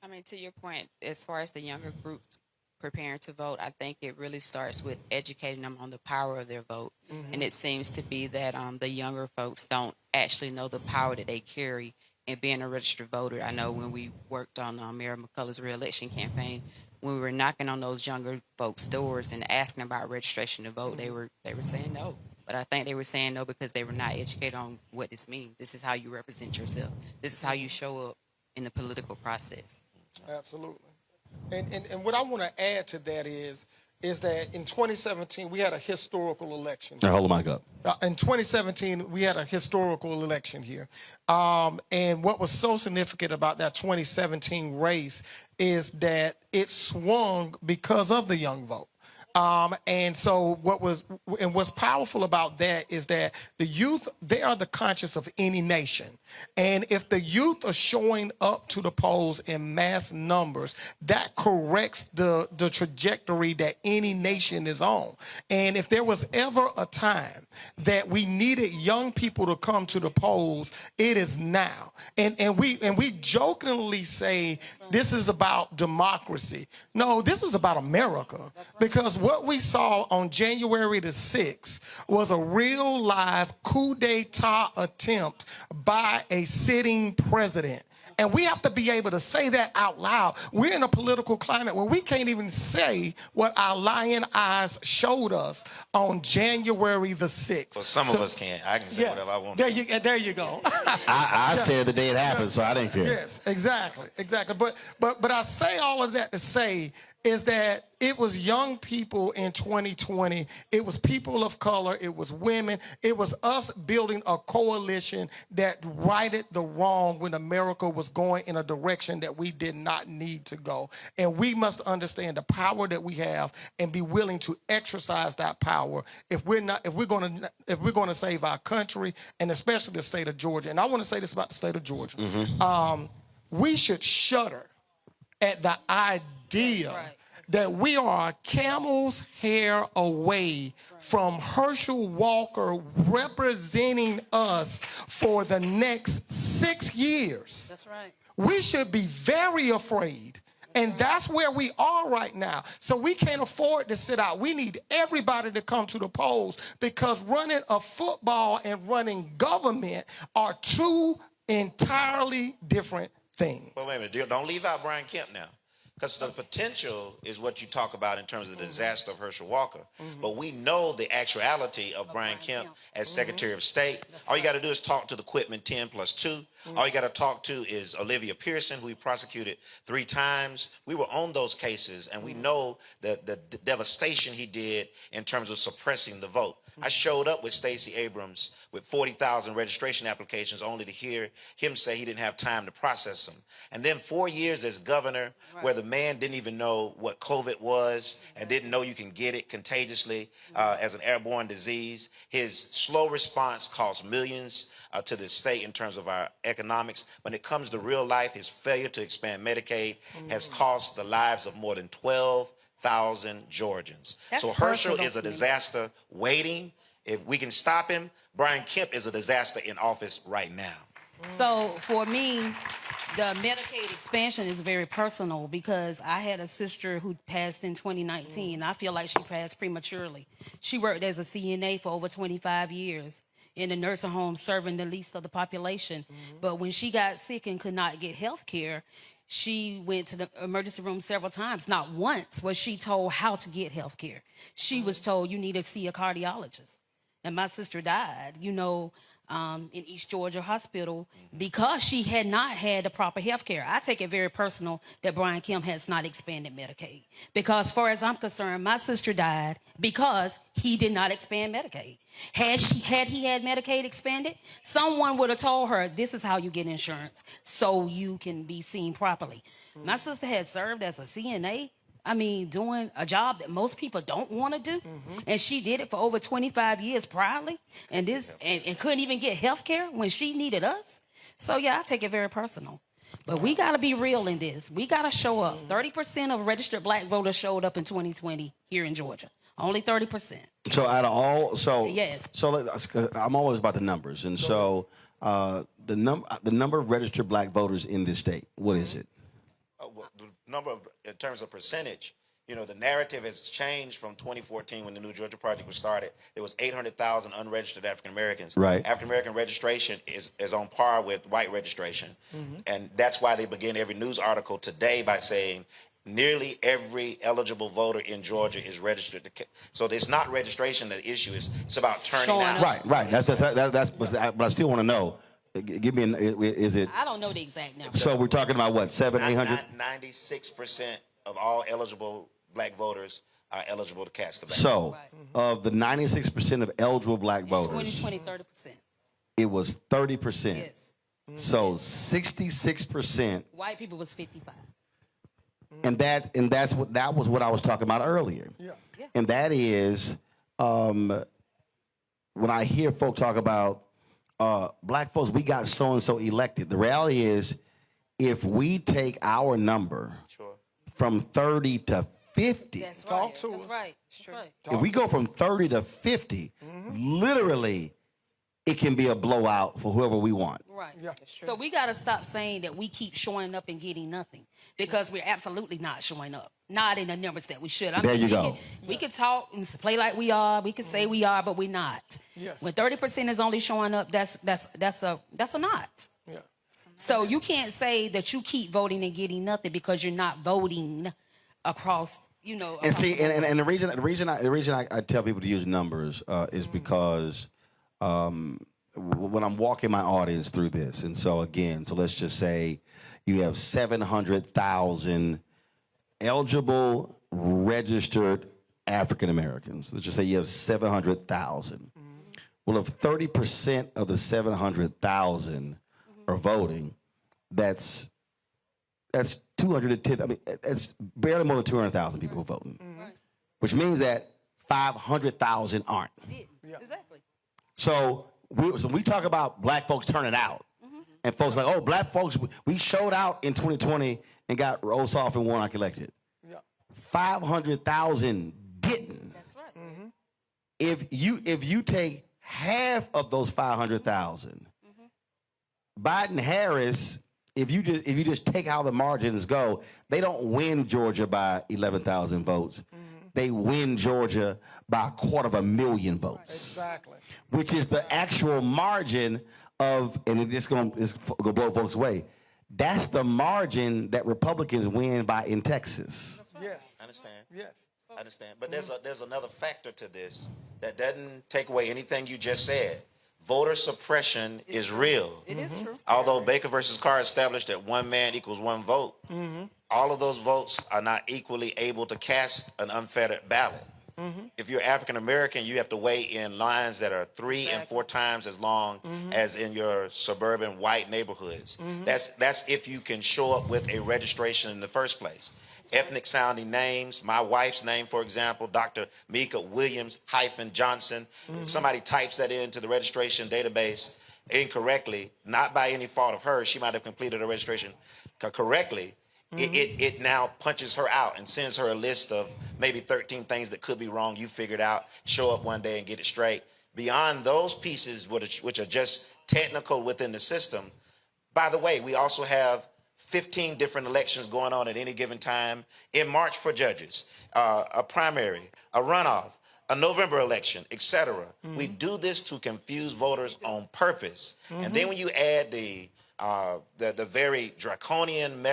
I mean, to your point, as far as the younger groups preparing to vote, I think it really starts with educating them on the power of their vote. And it seems to be that the younger folks don't actually know the power that they carry in being a registered voter. I know when we worked on Mayor McCullough's re-election campaign, when we were knocking on those younger folks' doors and asking about registration to vote, they were saying no. But I think they were saying no because they were not educated on what this means. This is how you represent yourself. This is how you show up in the political process. Absolutely. And what I want to add to that is that in 2017, we had a historical election. Now, hold the mic up. In 2017, we had a historical election here. And what was so significant about that 2017 race is that it swung because of the young vote. And so what's powerful about that is that the youth, they are the conscience of any nation. And if the youth are showing up to the polls in mass numbers, that corrects the trajectory that any nation is on. And if there was ever a time that we needed young people to come to the polls, it is now. And we jokingly say this is about democracy. No, this is about America. Because what we saw on January the 6th was a real live coup d'etat attempt by a sitting president. And we have to be able to say that out loud. We're in a political climate where we can't even say what our lying eyes showed us on January the 6th. Well, some of us can't. I can say whatever I want. There you go. I said the day it happened, so I didn't care. Yes, exactly. But I say all of that to say is that it was young people in 2020. It was people of color. It was women. It was us building a coalition that righted the wrong when America was going in a direction that we did not need to go. And we must understand the power that we have and be willing to exercise that power if we're going to save our country and especially the state of Georgia. And I want to say this about the state of Georgia. We should shudder at the idea that we are a camel's hair away from Herschel Walker representing us for the next 6 years. That's right. We should be very afraid. And that's where we are right now. So we can't afford to sit out. We need everybody to come to the polls because running a football and running government are two entirely different things. Well, wait a minute. Don't leave out Brian Kemp now. Because the potential is what you talk about in terms of the disaster of Herschel Walker. But we know the actuality of Brian Kemp as Secretary of State. All you got to do is talk to the Quitman 10+2. All you got to talk to is Olivia Pearson, who we prosecuted 3 times. We were on those cases, and we know the devastation he did in terms of suppressing the vote. I showed up with Stacey Abrams with 40,000 registration applications only to hear him say he didn't have time to process them. And then 4 years as governor, where the man didn't even know what COVID was and didn't know you can get it contagiously as an airborne disease. His slow response cost millions to the state in terms of our economics. When it comes to real life, his failure to expand Medicaid has cost the lives of more than 12,000 Georgians. So Herschel is a disaster waiting. If we can stop him, Brian Kemp is a disaster in office right now. So for me, the Medicaid expansion is very personal because I had a sister who passed in 2019. I feel like she passed prematurely. She worked as a CNA for over 25 years in a nursing home serving the least of the population. But when she got sick and could not get health care, she went to the emergency room several times. Not once was she told how to get health care. She was told you need to see a cardiologist. And my sister died, in East Georgia Hospital because she had not had the proper health care. I take it very personal that Brian Kemp has not expanded Medicaid. Because as far as I'm concerned, my sister died because he did not expand Medicaid. Had he had Medicaid expanded, someone would have told her, this is how you get insurance so you can be seen properly. My sister had served as a CNA, doing a job that most people don't want to do. And she did it for over 25 years proudly and couldn't even get health care when she needed us. So, yeah, I take it very personal. But we got to be real in this. We got to show up. 30% of registered black voters showed up in 2020 here in Georgia. Only 30%. So out of all, yes. So I'm always about the numbers. And so the number of registered black voters in this state, what is it? The number in terms of percentage, the narrative has changed from 2014 when the New Georgia Project was started. There was 800,000 unregistered African Americans. Right. African American registration is on par with white registration. And that's why they begin every news article today by saying nearly every eligible voter in Georgia is registered. So it's not registration the issue is. It's about turning out. Right. That's but I still want to know. Give me is it? I don't know the exact number. So we're talking about what, 800? 96% of all eligible black voters are eligible to cast the ballot. So of the 96% of eligible black voters, 2020, 30%. It was 30%. Yes. So 66%. White people was 55. And that was what I was talking about earlier. Yeah. And that is when I hear folk talk about black folks, we got so-and-so elected. The reality is if we take our number from 30 to 50. That's right. That's right. That's right. If we go from 30 to 50, literally, it can be a blowout for whoever we want. Right. Yeah. So we got to stop saying that we keep showing up and getting nothing because we're absolutely not showing up. Not in the numbers that we should. There you go. We can talk and play like we are. We can say we are, but we're not. Yes. When 30% is only showing up, that's a not. Yeah. So you can't say that you keep voting and getting nothing because you're not voting across. And see, and the reason I tell people to use numbers is because when I'm walking my audience through this, and so let's just say you have 700,000 eligible registered African Americans. Let's just say you have 700,000. Well, if 30% of the 700,000 are voting, that's 210. It's barely more than 200,000 people voting, which means that 500,000 aren't. Yeah. Exactly. So we talk about black folks turning out, and folks like, oh, black folks, we showed out in 2020 and got Ossoff and Warnock elected. Yeah. 500,000 didn't. That's right. If you take half of those 500,000, Biden Harris, if you just take how the margins go, they don't win Georgia by 11,000 votes. They win Georgia by 250,000 votes. Exactly. Which is the actual margin of, and it's going to blow folks away. That's the margin that Republicans win by in Texas. Right. Yes. I understand. Yes. I understand. But there's another factor to this that doesn't take away anything you just said. Voter suppression is real. It is true. Although Baker versus Carr established that one man equals one vote, all of those votes are not equally able to cast an unfettered ballot. If you're African American, you have to wait in lines that are 3 and 4 times as long as in your suburban white neighborhoods. That's if you can show up with a registration in the first place. Ethnic sounding names, my wife's name, for example, Dr. Mika Williams-Johnson. Somebody types that into the registration database incorrectly, not by any fault of hers. She might have completed her registration correctly. It now punches her out and sends her a list of maybe 13 things that could be wrong. You figured out, show up one day and get it straight. Beyond those pieces, which are just technical within the system, By the way, we also have 15 different elections going on at any given time in March for judges, a primary, a runoff, a November election, etc. We do this to confuse voters on purpose. And then when you add the very draconian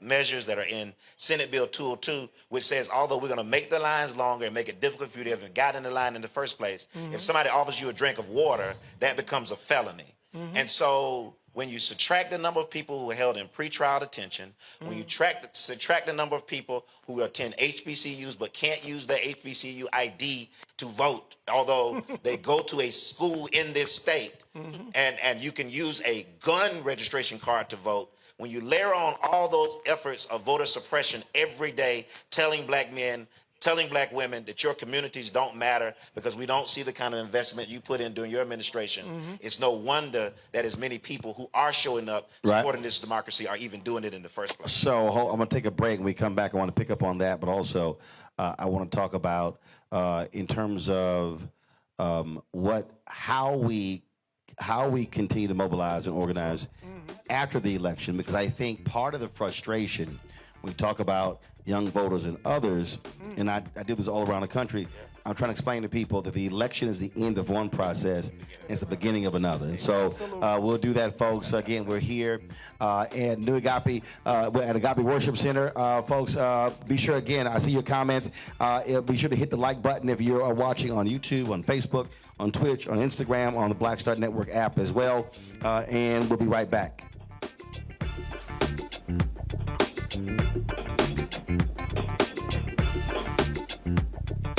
measures that are in Senate Bill 202, which says, although we're going to make the lines longer and make it difficult for you to even get in the line in the first place, if somebody offers you a drink of water, that becomes a felony. And so when you subtract the number of people who are held in pretrial detention, when you subtract the number of people who attend HBCUs but can't use their HBCU ID to vote, although they go to a school in this state, and you can use a gun registration card to vote, when you layer on all those efforts of voter suppression every day, telling black men, telling black women that your communities don't matter because we don't see the kind of investment you put in during your administration, it's no wonder that as many people who are showing up supporting this democracy are even doing it in the first place. So I'm going to take a break. When we come back, I want to pick up on that, but also I want to talk about in terms of how we continue to mobilize and organize after the election, because I think part of the frustration when we talk about young voters and others, and I do this all around the country, I'm trying to explain to people that the election is the end of one process, and it's the beginning of another. And so we'll do that, folks. Again, we're here at New Agape, at Agape Worship Center. Folks, be sure, again, I see your comments. Be sure to hit the like button if you're watching on YouTube, on Facebook, on Twitch, on Instagram, on the Black Star Network app as well. And we'll be right back.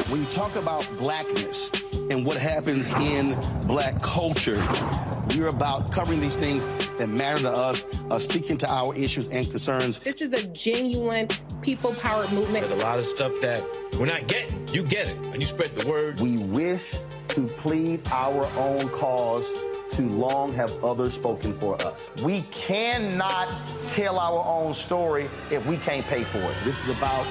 When you talk about blackness and what happens in black culture, we're about covering these things that matter to us, speaking to our issues and concerns. This is a genuine people-powered movement. There's a lot of stuff that we're not getting. You get it, and you spread the word. We wish to plead our own cause. Too long have others spoken for us. We cannot tell our own story if we can't pay for it. This is about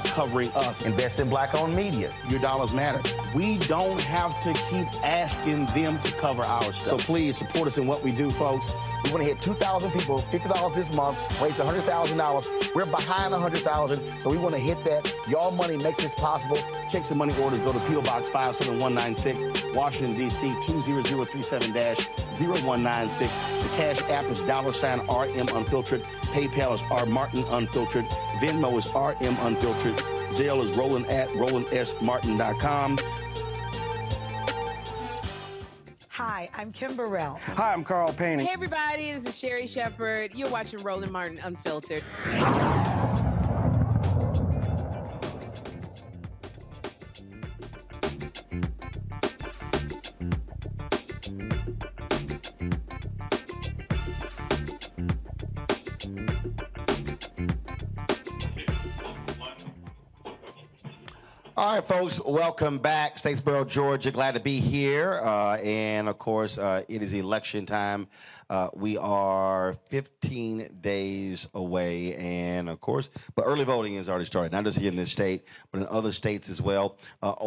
covering us. Invest in black-owned media. Your dollars matter. We don't have to keep asking them to cover our stuff. So please support us in what we do, folks. We want to hit 2,000 people, $50 this month, raise $100,000. We're behind 100,000, so we want to hit that. Y'all money makes this possible. Checks and money orders go to P.O. Box 57196, Washington, D.C. 20037-0196. The Cash App is $RM Unfiltered. PayPal is R Martin Unfiltered. Venmo is RM Unfiltered. Zelle is Roland at RolandSMartin.com. Hi, I'm Kim Burrell. Hi, I'm Carl Payne. Hey, everybody, this is Sherry Shepherd. You're watching Roland Martin Unfiltered. All right, folks, welcome back. Statesboro, Georgia. Glad to be here. And, of course, it is election time. We are 15 days away. And, of course, but early voting has already started, not just here in this state, but in other states as well.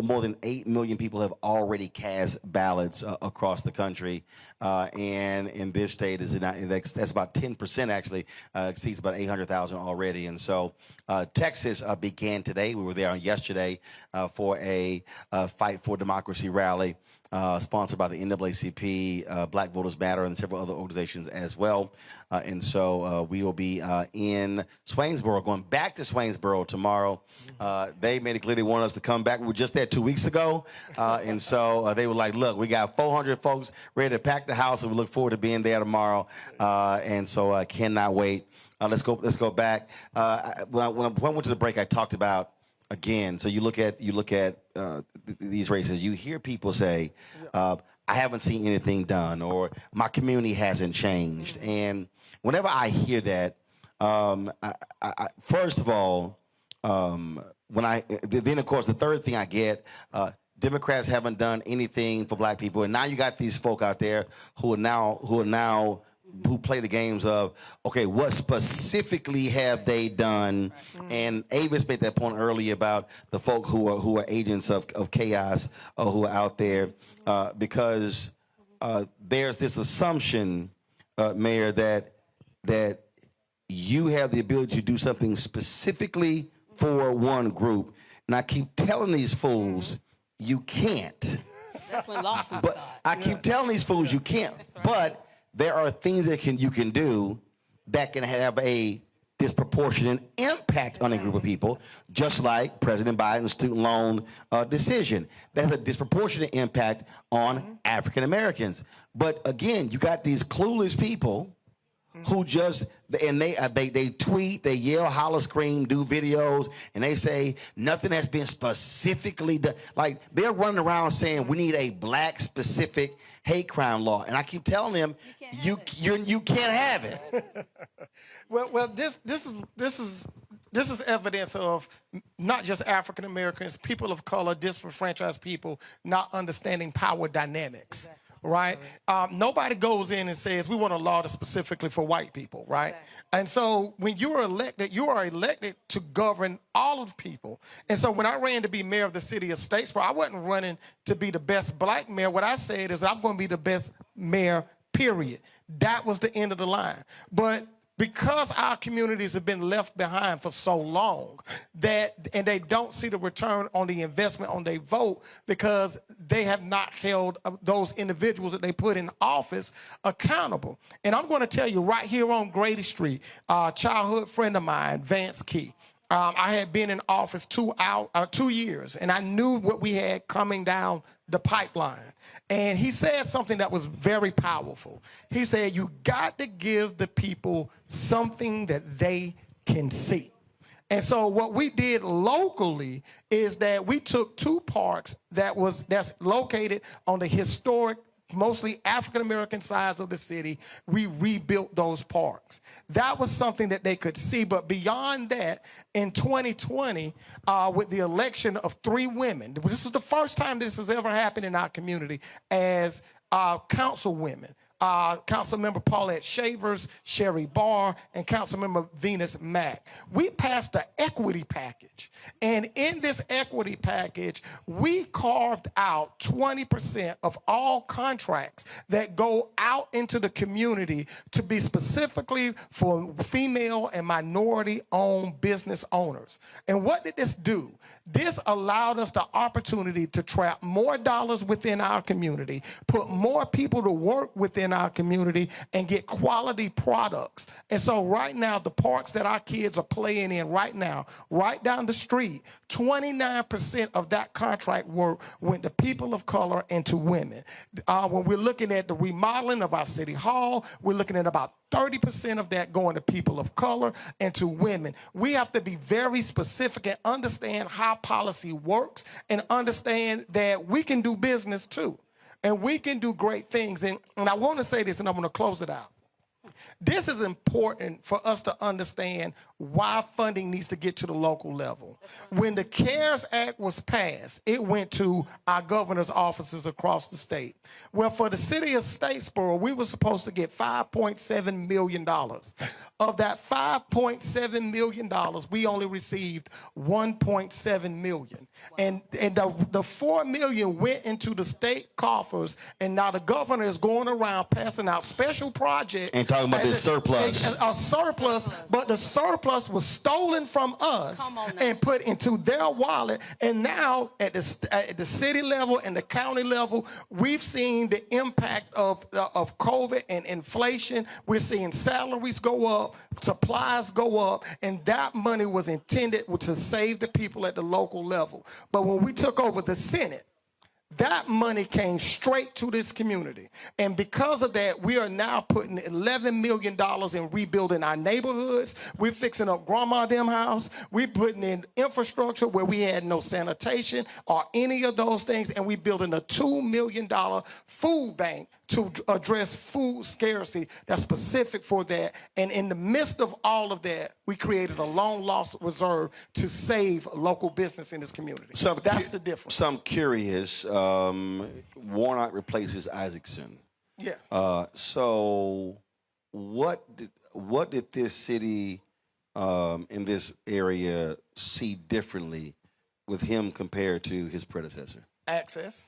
More than 8 million people have already cast ballots across the country. And in this state, that's about 10%, actually, exceeds about 800,000 already. And so Texas began today. We were there on yesterday for a Fight for Democracy rally sponsored by the NAACP, Black Voters Matter, and several other organizations as well. And so we will be in Swainsboro, going back to Swainsboro tomorrow. They made it clear they want us to come back. We were just there 2 weeks ago. And so they were like, look, we got 400 folks ready to pack the house, and we look forward to being there tomorrow. And so I cannot wait. Let's go back. When I went to the break, I talked about, again, so you look at these races, you hear people say, I haven't seen anything done, or my community hasn't changed. And whenever I hear that, I first of all, then of course the third thing I get, Democrats haven't done anything for black people, and now you got these folk out there who play the games of, okay, what specifically have they done? And Avis made that point earlier about the folk who are agents of chaos, who are out there, because there's this assumption, Mayor, that that you have the ability to do something specifically for one group. And I keep telling these fools, you can't. That's when lawsuits But start. I keep telling these fools you can't. But there are things that you can do that can have a disproportionate impact on a group of people, just like President Biden's student loan decision. That has a disproportionate impact on African Americans. But again, you got these clueless people who just, and they tweet, they yell, holler, scream, do videos, and they say nothing has been specifically done. Like, they're running around saying we need a black specific hate crime law, and I keep telling them you can't have it. Well, this is evidence of not just African Americans, people of color, disenfranchised people not understanding power dynamics. Exactly. Right? Nobody goes in and says we want a law that's specifically for white people, right? Exactly. And so when you are elected to govern all of people. And so when I ran to be mayor of the city of Statesboro, I wasn't running to be the best black mayor. What I said is I'm going to be the best mayor, period. That was the end of the line. But because our communities have been left behind for so long and they don't see the return on the investment on their vote because they have not held those individuals that they put in office accountable. And I'm going to tell you right here on Grady Street, a childhood friend of mine, Vance Key, I had been in office 2 years, and I knew what we had coming down the pipeline. And he said something that was very powerful. He said, you got to give the people something that they can see. And so what we did locally is that we took 2 parks that's located on the historic, mostly African-American sides of the city. We rebuilt those parks. That was something that they could see. But beyond that, in 2020, with the election of 3 women, this is the first time this has ever happened in our community as councilwomen. Councilmember Paulette Shavers, Sherry Barr, and Councilmember Venus Mack. We passed the equity package. And in this equity package, we carved out 20% of all contracts that go out into the community to be specifically for female and minority-owned business owners. And what did this do? This allowed us the opportunity to trap more dollars within our community, put more people to work within our community, and get quality products. And so right now, the parks that our kids are playing in right now, right down the street, 29% of that contract work went to people of color and to women. When we're looking at the remodeling of our city hall, we're looking at about 30% of that going to people of color and to women. We have to be very specific and understand how policy works and understand that we can do business too. And we can do great things. And I want to say this, and I'm going to close it out. This is important for us to understand why funding needs to get to the local level. When the CARES Act was passed, it went to our governor's offices across the state. Well, for the city of Statesboro, we were supposed to get $5.7 million. Of that $5.7 million, we only received $1.7 million. And the $4 million went into the state coffers, and now the governor is going around passing out special projects. And talking about this surplus. A surplus, but the surplus was stolen from us and put into their wallet. And now at the city level and the county level, we've seen the impact of COVID and inflation. We're seeing salaries go up, supplies go up, and that money was intended to save the people at the local level. But when we took over the Senate, that money came straight to this community. And because of that, we are now putting $11 million in rebuilding our neighborhoods. We're fixing up Grandma Dem house. We're putting in infrastructure where we had no sanitation or any of those things. And we're building a $2 million food bank to address food scarcity that's specific for that. And in the midst of all of that, we created a long loss reserve to save local business in this community. So that's the difference. So I'm curious. Warnock replaces Isaacson. Yeah. So what did this city in this area see differently with him compared to his predecessor? Access.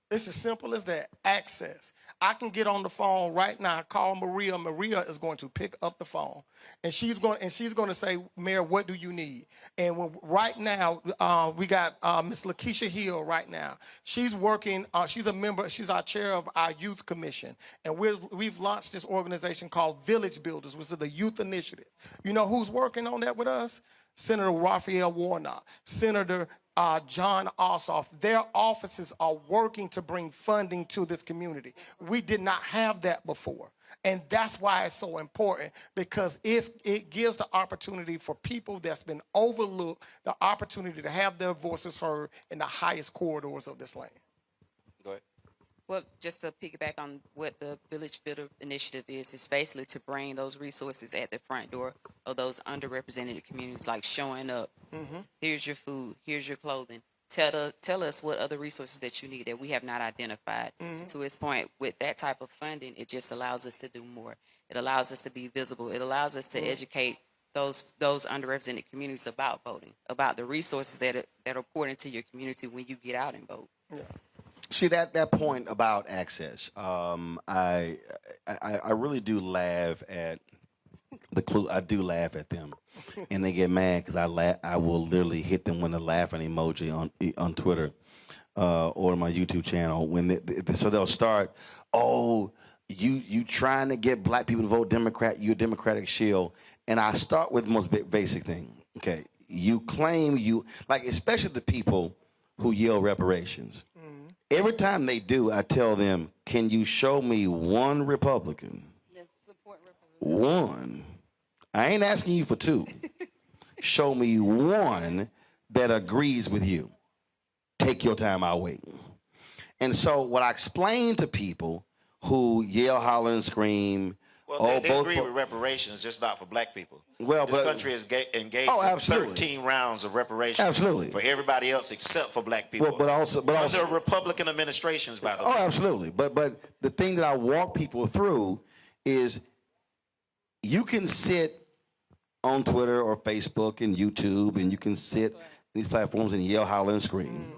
It's as simple as that. Access. I can get on the phone right now, call Maria. Maria is going to pick up the phone, and she's going to say, Mayor, what do you need? And right now, we got Miss Lakeisha Hill right now. She's working. She's a member. She's our chair of our youth commission, and we've launched this organization called Village Builders, which is the youth initiative. You know who's working on that with us? Senator Raphael Warnock, Senator John Ossoff. Their offices are working to bring funding to this community. We did not have that before. And that's why it's so important, because it gives the opportunity for people that's been overlooked the opportunity to have their voices heard in the highest corridors of this land. Go ahead. Well, just to piggyback on what the Village Builder Initiative is, it's basically to bring those resources at the front door of those underrepresented communities, like showing up. Here's your food, here's your clothing. Tell us what other resources that you need that we have not identified. To his point, with that type of funding, it just allows us to do more. It allows us to be visible. It allows us to educate those underrepresented communities about voting, about the resources that are poured into your community when you get out and vote. Yeah. See, that point about access, I really do laugh at the clue. I do laugh at them, and they get mad because I will literally hit them with a laughing emoji on Twitter or my YouTube channel so they'll start, oh, you trying to get black people to vote Democrat, you're a Democratic shield, and I start with the most basic thing. Okay, you claim especially the people who yell reparations. Every time they do, I tell them, can you show me one Republican? One. I ain't asking you for two. Show me one that agrees with you. Take your time, I'll wait. And so what I explain to people who yell, holler, and scream, well, they agree with reparations, just not for black people. Well, this country is engaged in 13 rounds of reparations for everybody else except for black people. But also under Republican administrations, by the way. Oh, absolutely. But the thing that I walk people through is you can sit on Twitter or Facebook and YouTube, and you can sit in these platforms and yell, holler, and scream.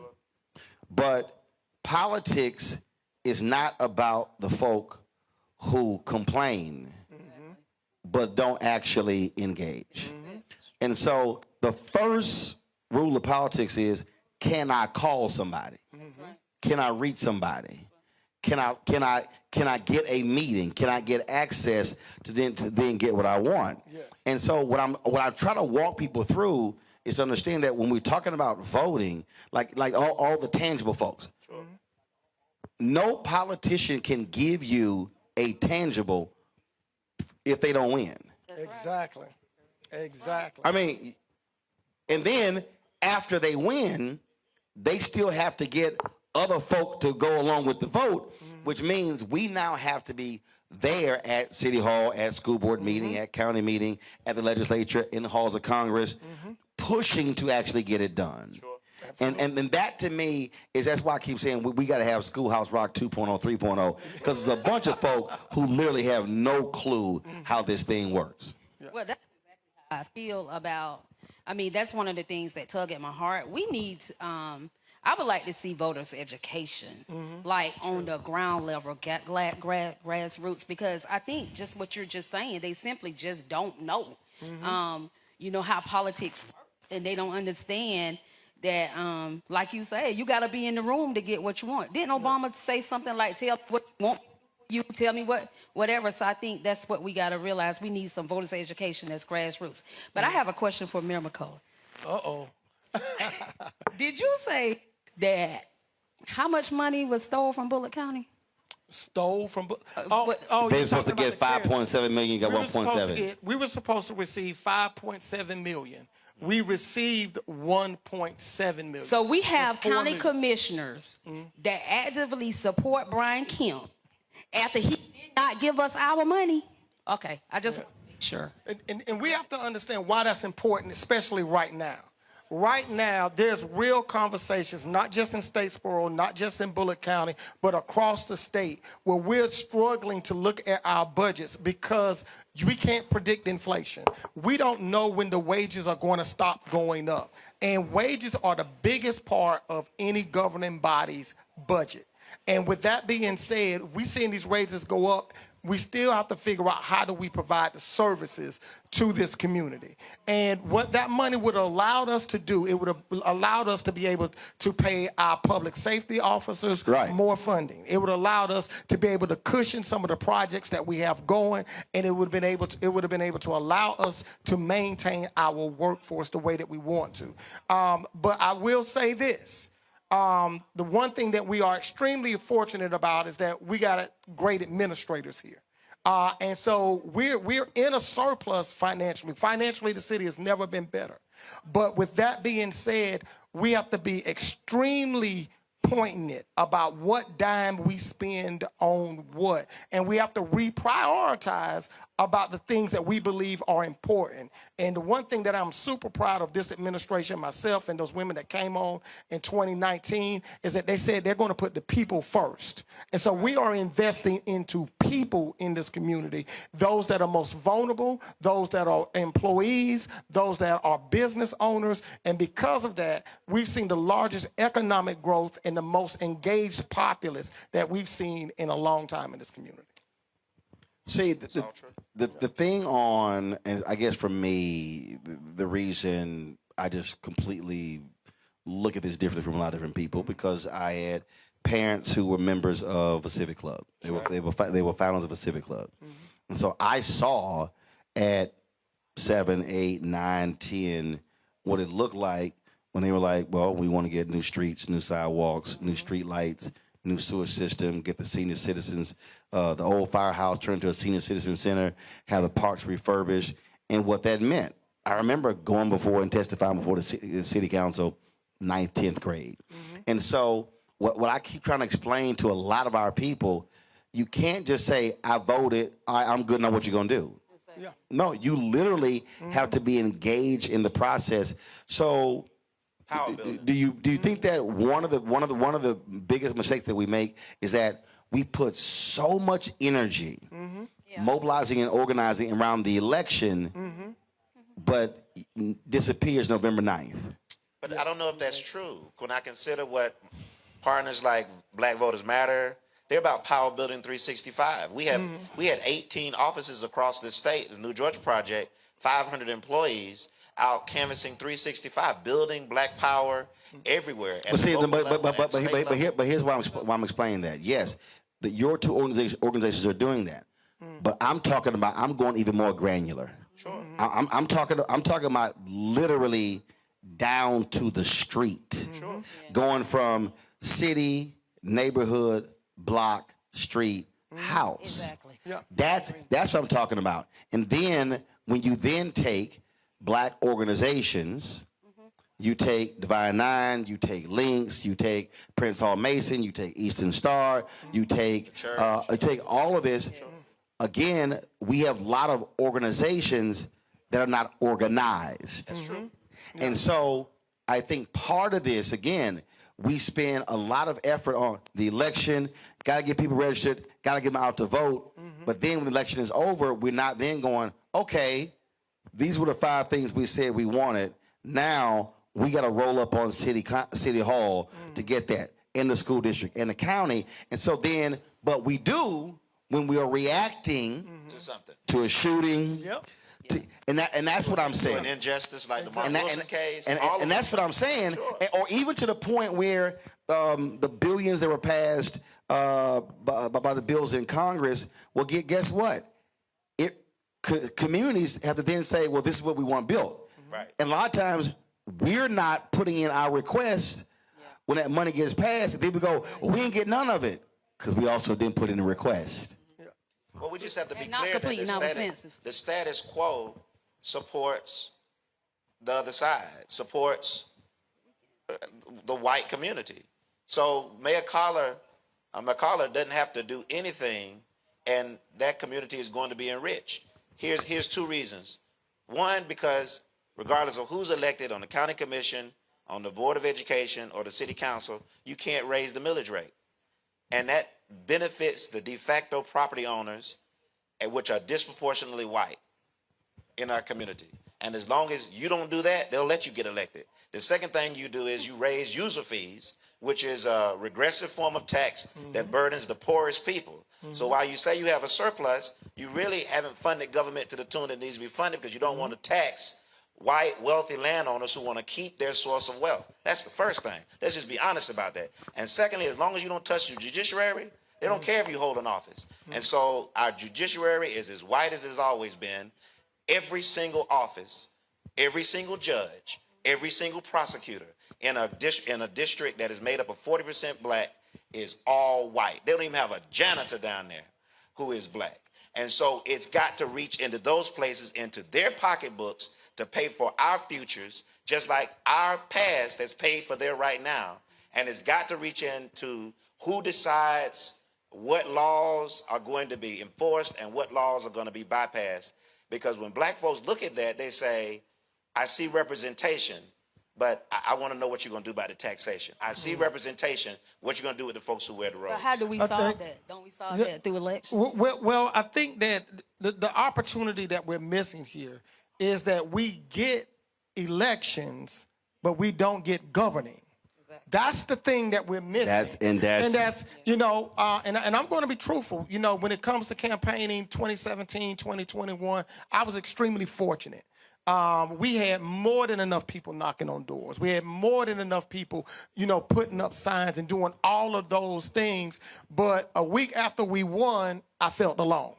But politics is not about the folk who complain but don't actually engage. And so the first rule of politics is, can I call somebody? Can I reach somebody? Can I get a meeting? Can I get access to then get what I want? Yes. And so what I try to walk people through is to understand that when we're talking about voting, like all the tangible folks, no politician can give you a tangible if they don't win. Exactly. I mean, and then after they win, they still have to get other folk to go along with the vote, which means we now have to be there at City Hall, at school board meeting, at county meeting, at the legislature, in the halls of Congress, pushing to actually get it done. Sure. And that to me that's why I keep saying we got to have Schoolhouse Rock 2.0, 3.0, because there's a bunch of folk who literally have no clue how this thing works. Well, that's exactly how I feel about, that's one of the things that tug at my heart. We need, I would like to see voters' education, like on the ground level, grassroots, because I think just what you're just saying, they simply just don't know, how politics work, and they don't understand that, like you say, you got to be in the room to get what you want. Didn't Obama say something like, tell me what you want, you tell me whatever? So I think that's what we got to realize. We need some voters' education that's grassroots. But I have a question for Mayor McCullough. Uh-oh. Did you say that how much money was stole from Bullitt County? Stole from they were supposed to get $5.7 million, you got 1.7. We were supposed to receive $5.7 million. We received $1.7 million. So we have county commissioners that actively support Brian Kemp after he did not give us our money. Okay, I just want to make sure. And we have to understand why that's important, especially right now. Right now, there's real conversations, not just in Statesboro, not just in Bullitt County, but across the state, where we're struggling to look at our budgets because we can't predict inflation. We don't know when the wages are going to stop going up. And wages are the biggest part of any governing body's budget. And with that being said, we seeing these raises go up, we still have to figure out how do we provide the services to this community. And what that money would have allowed us to do, it would have allowed us to be able to pay our public safety officers more funding. It would have allowed us to be able to cushion some of the projects that we have going, and it would have been able to allow us to maintain our workforce the way that we want to. But I will say this. The one thing that we are extremely fortunate about is that we got great administrators here. And so we're in a surplus financially. Financially, the city has never been better. But with that being said, we have to be extremely poignant about what dime we spend on what. And we have to reprioritize about the things that we believe are important. And the one thing that I'm super proud of this administration, myself and those women that came on in 2019, is that they said they're going to put the people first. And so we are investing into people in this community, those that are most vulnerable, those that are employees, those that are business owners. And because of that, we've seen the largest economic growth and the most engaged populace that we've seen in a long time in this community. See, the thing on, and I guess for me, the reason I just completely look at this differently from a lot of different people, because I had parents who were members of a civic club. They were founders of a civic club. And so I saw at 7, 8, 9, 10 what it looked like when they were like, well, we want to get new streets, new sidewalks, new street lights, new sewer system, get the senior citizens, the old firehouse turned into a senior citizen center, have the parks refurbished, and what that meant. I remember going before and testifying before the city council, 9th, 10th grade. And so what I keep trying to explain to a lot of our people, you can't just say, I voted, I'm good, now what you gonna do? Yeah. No, you literally have to be engaged in the process. So do you think that one of the biggest mistakes that we make is that we put so much energy mobilizing and organizing around the election, but disappears November 9th? But I don't know if that's true. When I consider what partners like Black Voters Matter, they're about Power Building 365. We had 18 offices across the state, the New Georgia Project, 500 employees out canvassing 365, building Black power everywhere. But see, but here's why I'm explaining that. Yes, your two organizations are doing that, but I'm going even more granular. Sure. I'm talking about literally down to the street, going from city, neighborhood, block, street, house. Exactly. Yeah. That's what I'm talking about. And then when you then take Black organizations, you take Divine Nine, you take Links, you take Prince Hall Mason, you take Eastern Star, you take all of this. Yes. Again, we have a lot of organizations that are not organized. That's true. And so I think part of this, again, we spend a lot of effort on the election, got to get people registered, got to get them out to vote. But then when the election is over, we're not then going, okay, these were the 5 things we said we wanted. Now we got to roll up on City Hall to get that in the school district and the county. And so then, but we do when we are reacting to something, to a shooting. Yep. And that's what I'm saying. An injustice like the Martin Wilson case. And that's what I'm saying. Sure. Or even to the point where the billions that were passed by the bills in Congress, well, guess what? Communities have to then say, well, this is what we want built. Right. And a lot of times, we're not putting in our request when that money gets passed. And then we go, well, we didn't get none of it because we also didn't put in a request. Well, we just have to be not clear that the status quo supports the other side, supports the white community. So Mayor Collar doesn't have to do anything, and that community is going to be enriched. Here's 2 reasons. One, because regardless of who's elected on the county commission, on the Board of Education, or the city council, you can't raise the millage rate. And that benefits the de facto property owners, which are disproportionately white in our community. And as long as you don't do that, they'll let you get elected. The second thing you do is you raise user fees, which is a regressive form of tax that burdens the poorest people. So while you say you have a surplus, you really haven't funded government to the tune that needs to be funded because you don't want to tax white, wealthy landowners who want to keep their source of wealth. That's the first thing. Let's just be honest about that. And secondly, as long as you don't touch the judiciary, they don't care if you hold an office. And so our judiciary is as white as it's always been. Every single office, every single judge, every single prosecutor in a district that is made up of 40% black is all white. They don't even have a janitor down there who is black. And so it's got to reach into those places, into their pocketbooks, to pay for our futures, just like our past that's paid for their right now. And it's got to reach into who decides what laws are going to be enforced and what laws are going to be bypassed. Because when black folks look at that, they say, I see representation, but I want to know what you're going to do about the taxation. I see representation, what you're going to do with the folks who wear the robes. But how do we solve that? Don't we solve that through elections? Well, I think that the opportunity that we're missing here is that we get elections, but we don't get governing. Exactly. That's the thing that we're missing. And that's you know, and I'm going to be truthful. You know, when it comes to campaigning 2017, 2021, I was extremely fortunate. We had more than enough people knocking on doors. We had more than enough people, you know, putting up signs and doing all of those things. But a week after we won, I felt alone.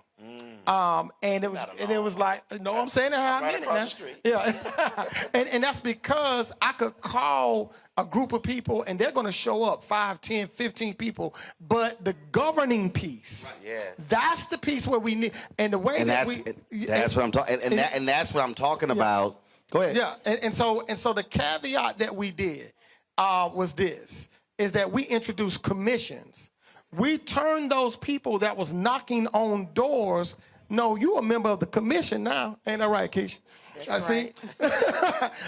And it was like, you know, I'm saying it how I mean it now. Yeah, and that's because I could call a group of people and they're going to show up 5, 10, 15 people, but the governing piece, that's the piece where we need, and the way that's what I'm talking, and that's what I'm talking about. Go ahead. Yeah, and so the caveat that we did was this: is that we introduced commissions. We turned those people that was knocking on doors. No, you a member of the commission now. Ain't that right, Keisha? That's right.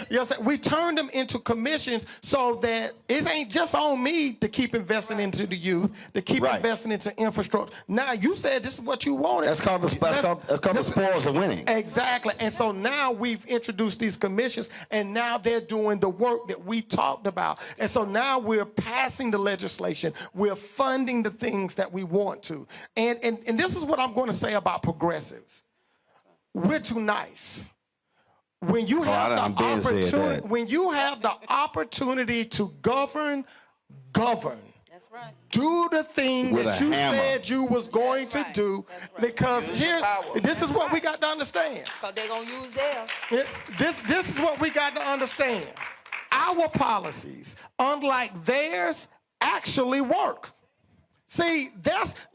Yes, we turned them into commissions so that it ain't just on me to keep investing into the youth, to keep investing into infrastructure. Now, you said this is what you wanted. That's called the spoils of winning. Exactly. And so now we've introduced these commissions, and now they're doing the work that we talked about. And so now we're passing the legislation. We're funding the things that we want to. And this is what I'm going to say about progressives. We're too nice. When you have the opportunity to govern. That's right. Do the thing that you said you was going to do, because this is what we got to understand. Because they're going to use theirs. This is what we got to understand. Our policies, unlike theirs, actually work. See,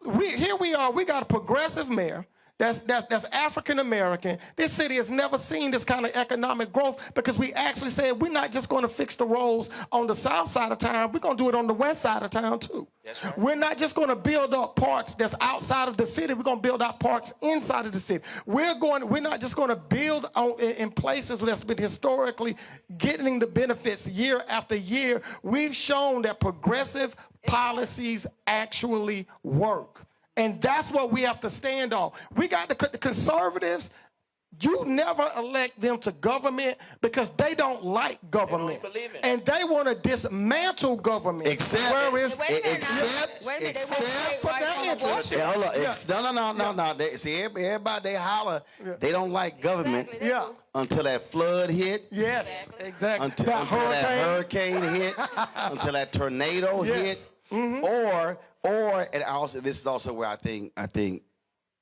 here we are. We got a progressive mayor. That's African American. This city has never seen this kind of economic growth because we actually said we're not just going to fix the roads on the south side of town. We're going to do it on the west side of town too. That's right. We're not just going to build up parts that's outside of the city. We're going to build up parts inside of the city. We're not just going to build in places that's been historically getting the benefits year after year. We've shown that progressive policies actually work. And that's what we have to stand on. We got the conservatives. You never elect them to government because they don't like government. They don't believe it. And they want to dismantle government. Except for their interest. See, everybody, they holler, they don't like government until that flood hit. Yes, exactly. Until that hurricane hit, until that tornado hit. Mm-hmm. Or and also this is also where I think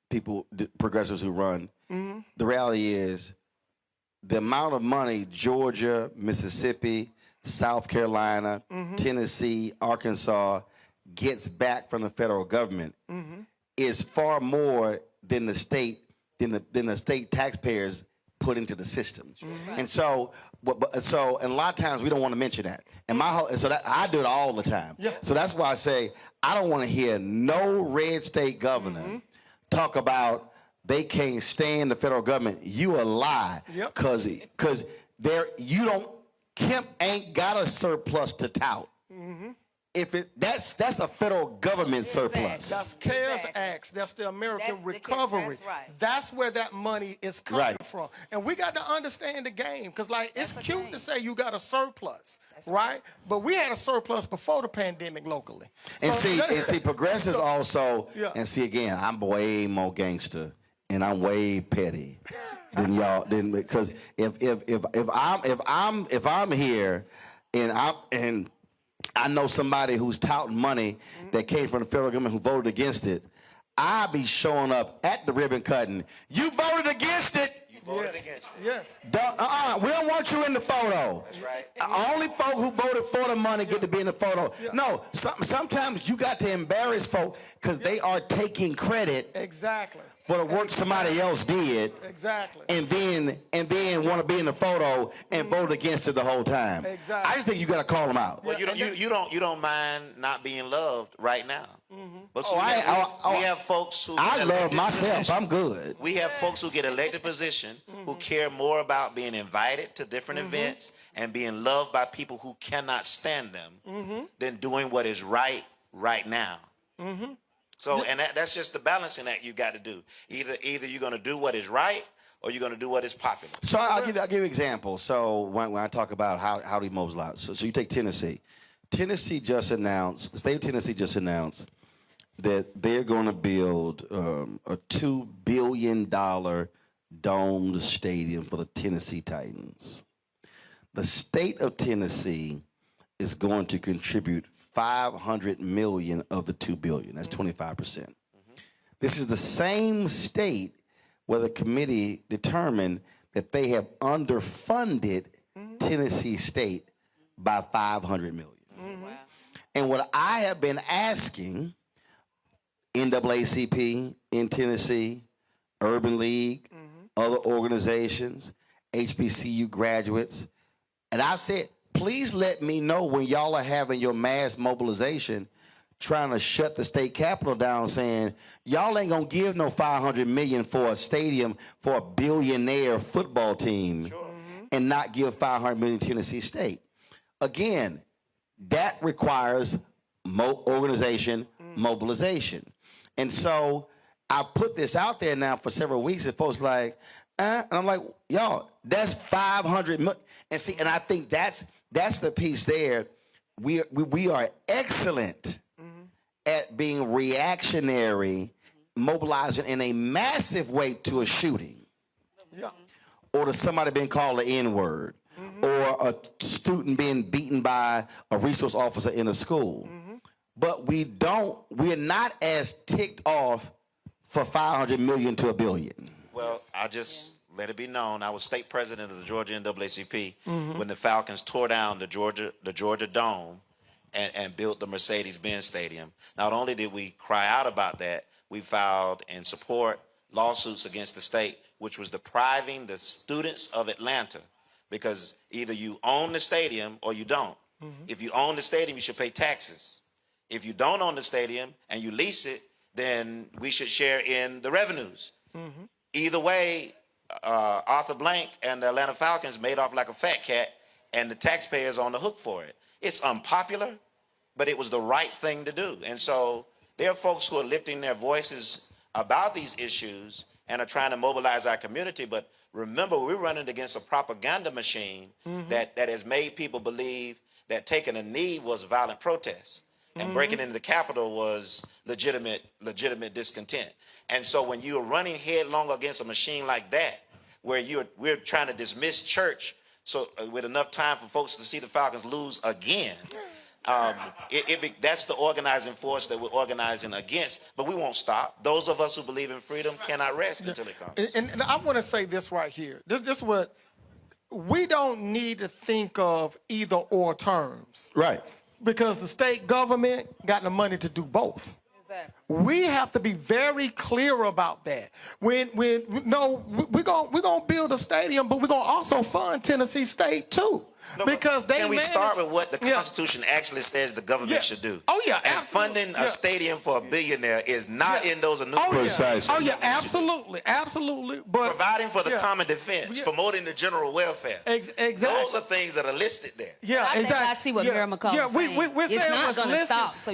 people, progressives who run, the reality is the amount of money Georgia, Mississippi, South Carolina, Tennessee, Arkansas gets back from the federal government is far more than the state taxpayers put into the systems. And so and a lot of times we don't want to mention that. And I do it all the time. So that's why I say I don't want to hear no red state governor talk about they can't stand the federal government. You a lie. Cause Kemp ain't got a surplus to tout. that's a federal government surplus. That's CARES Acts. That's the American Recovery. That's right. That's where that money is coming from. And we got to understand the game, because like it's cute to say you got a surplus, right? But we had a surplus before the pandemic locally. And So- see, progressives also, Yeah. and see again, I'm way more gangster and I'm way petty than y'all. Because if I'm here and I know somebody who's touting money that came from the federal government who voted against it, I'll be showing up at the ribbon cutting. You voted against it. You voted against it. Yes. We don't want you in the photo. That's right. Only folk who voted for the money get to be in the photo. No, sometimes you got to embarrass folk because they are taking credit Exactly. for the work somebody else did. Exactly. And then want to be in the photo and vote against it the whole time. Exactly. I just think you got to call them out. Well, you don't mind not being loved right now. But Oh, we have folks who I get love elected myself. position. I'm good. We have folks who get elected position who care more about being invited to different events and being loved by people who cannot stand them than doing what is right now. So, and that's just the balancing act you got to do. Either you're going to do what is right or you're going to do what is popular. So I'll give you an example. So when I talk about how do you mobilize, so you take Tennessee. The state of Tennessee just announced that they're going to build a $2 billion domed stadium for the Tennessee Titans. The state of Tennessee is going to contribute $500 million of the $2 billion. That's 25%. This is the same state where the committee determined that they have underfunded Tennessee State by $500 million. And what I have been asking NAACP in Tennessee, Urban League, other organizations, HBCU graduates, and I've said, please let me know when y'all are having your mass mobilization trying to shut the state capitol down, saying y'all ain't gonna give no $500 million for a stadium for a billionaire football team and not give $500 million to Tennessee State. Again, that requires organization, mobilization. And so I put this out there now for several weeks, and folks like, and I'm like, y'all, that's $500 million. And see, and I think that's the piece there. We are excellent at being reactionary, mobilizing in a massive way to a shooting, or to somebody being called the N-word, or a student being beaten by a resource officer in a school. But we're not as ticked off for $500 million to $1 billion. Well, I just let it be known, I was state president of the Georgia NAACP when the Falcons tore down the Georgia Dome and built the Mercedes-Benz Stadium. Not only did we cry out about that, we filed and support lawsuits against the state, which was depriving the students of Atlanta, because either you own the stadium or you don't. If you own the stadium, you should pay taxes. If you don't own the stadium and you lease it, then we should share in the revenues. Either way, Arthur Blank and the Atlanta Falcons made off like a fat cat, and the taxpayers on the hook for it. It's unpopular, but it was the right thing to do. And so there are folks who are lifting their voices about these issues and are trying to mobilize our community. But remember, we're running against a propaganda machine that has made people believe that taking a knee was violent protest and breaking into the Capitol was legitimate discontent. And so when you're running headlong against a machine like that, where we're trying to dismiss church, so with enough time for folks to see the Falcons lose again, that's the organizing force that we're organizing against. But we won't stop. Those of us who believe in freedom cannot rest until it comes. And I want to say this right here. This what we don't need to think of either or terms. Right. Because the state government got the money to do both. Exactly. We have to be very clear about that. We're gonna build a stadium, but we're gonna also fund Tennessee State too. Because they Can we start with what the Constitution actually says the government should do? Oh yeah, and funding a stadium for a billionaire is not in those enumerations. Oh yeah, absolutely. But providing for the common defense, promoting the general welfare. Exactly. Those are things that are listed there. Yeah, I see what Mira McCall is saying. We're it's saying not what's going to listed, stop. So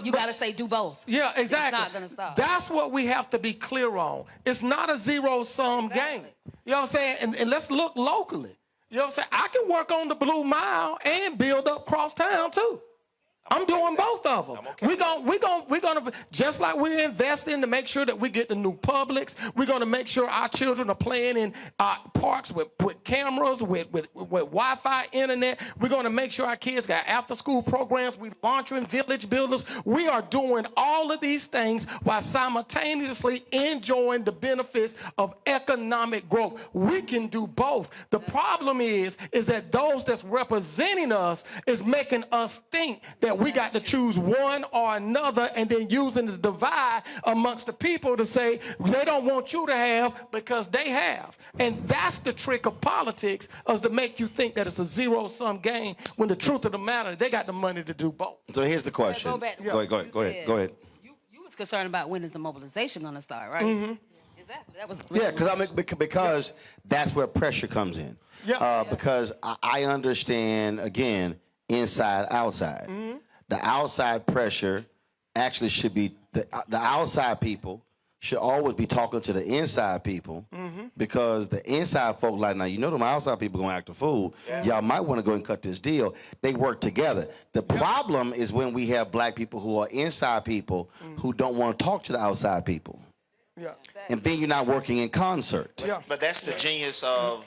you got to say do both. Yeah, exactly. It's not going to stop. That's what we have to be clear on. It's not a zero-sum game. You know what I'm saying? And let's look locally. You know what I'm saying? I can work on the Blue Mile and build up crosstown too. I'm doing both of them. We're gonna just like we're investing to make sure that we get the new Publix. We're gonna make sure our children are playing in parks with cameras, with Wi-Fi, internet. We're gonna make sure our kids got after-school programs. We're launching village builders. We are doing all of these things while simultaneously enjoying the benefits of economic growth. We can do both. The problem is that those that's representing us is making us think that we got to choose one or another, and then using the divide amongst the people to say they don't want you to have because they have. And that's the trick of politics, is to make you think that it's a zero-sum game when the truth of the matter, they got the money to do both. So here's the question. Go back to Go ahead. You was concerned about when is the mobilization going to start, right? Mm-hmm. That was because that's where pressure comes in. Because I understand, again, inside, outside. Mm-hmm. The outside pressure actually should be, the outside people should always be talking to the inside people, because the inside folk like, now, you know them outside people going to act a fool. Y'all might want to go and cut this deal. They work together. The problem is when we have black people who are inside people who don't want to talk to the outside people. And then you're not working in concert. But that's the genius of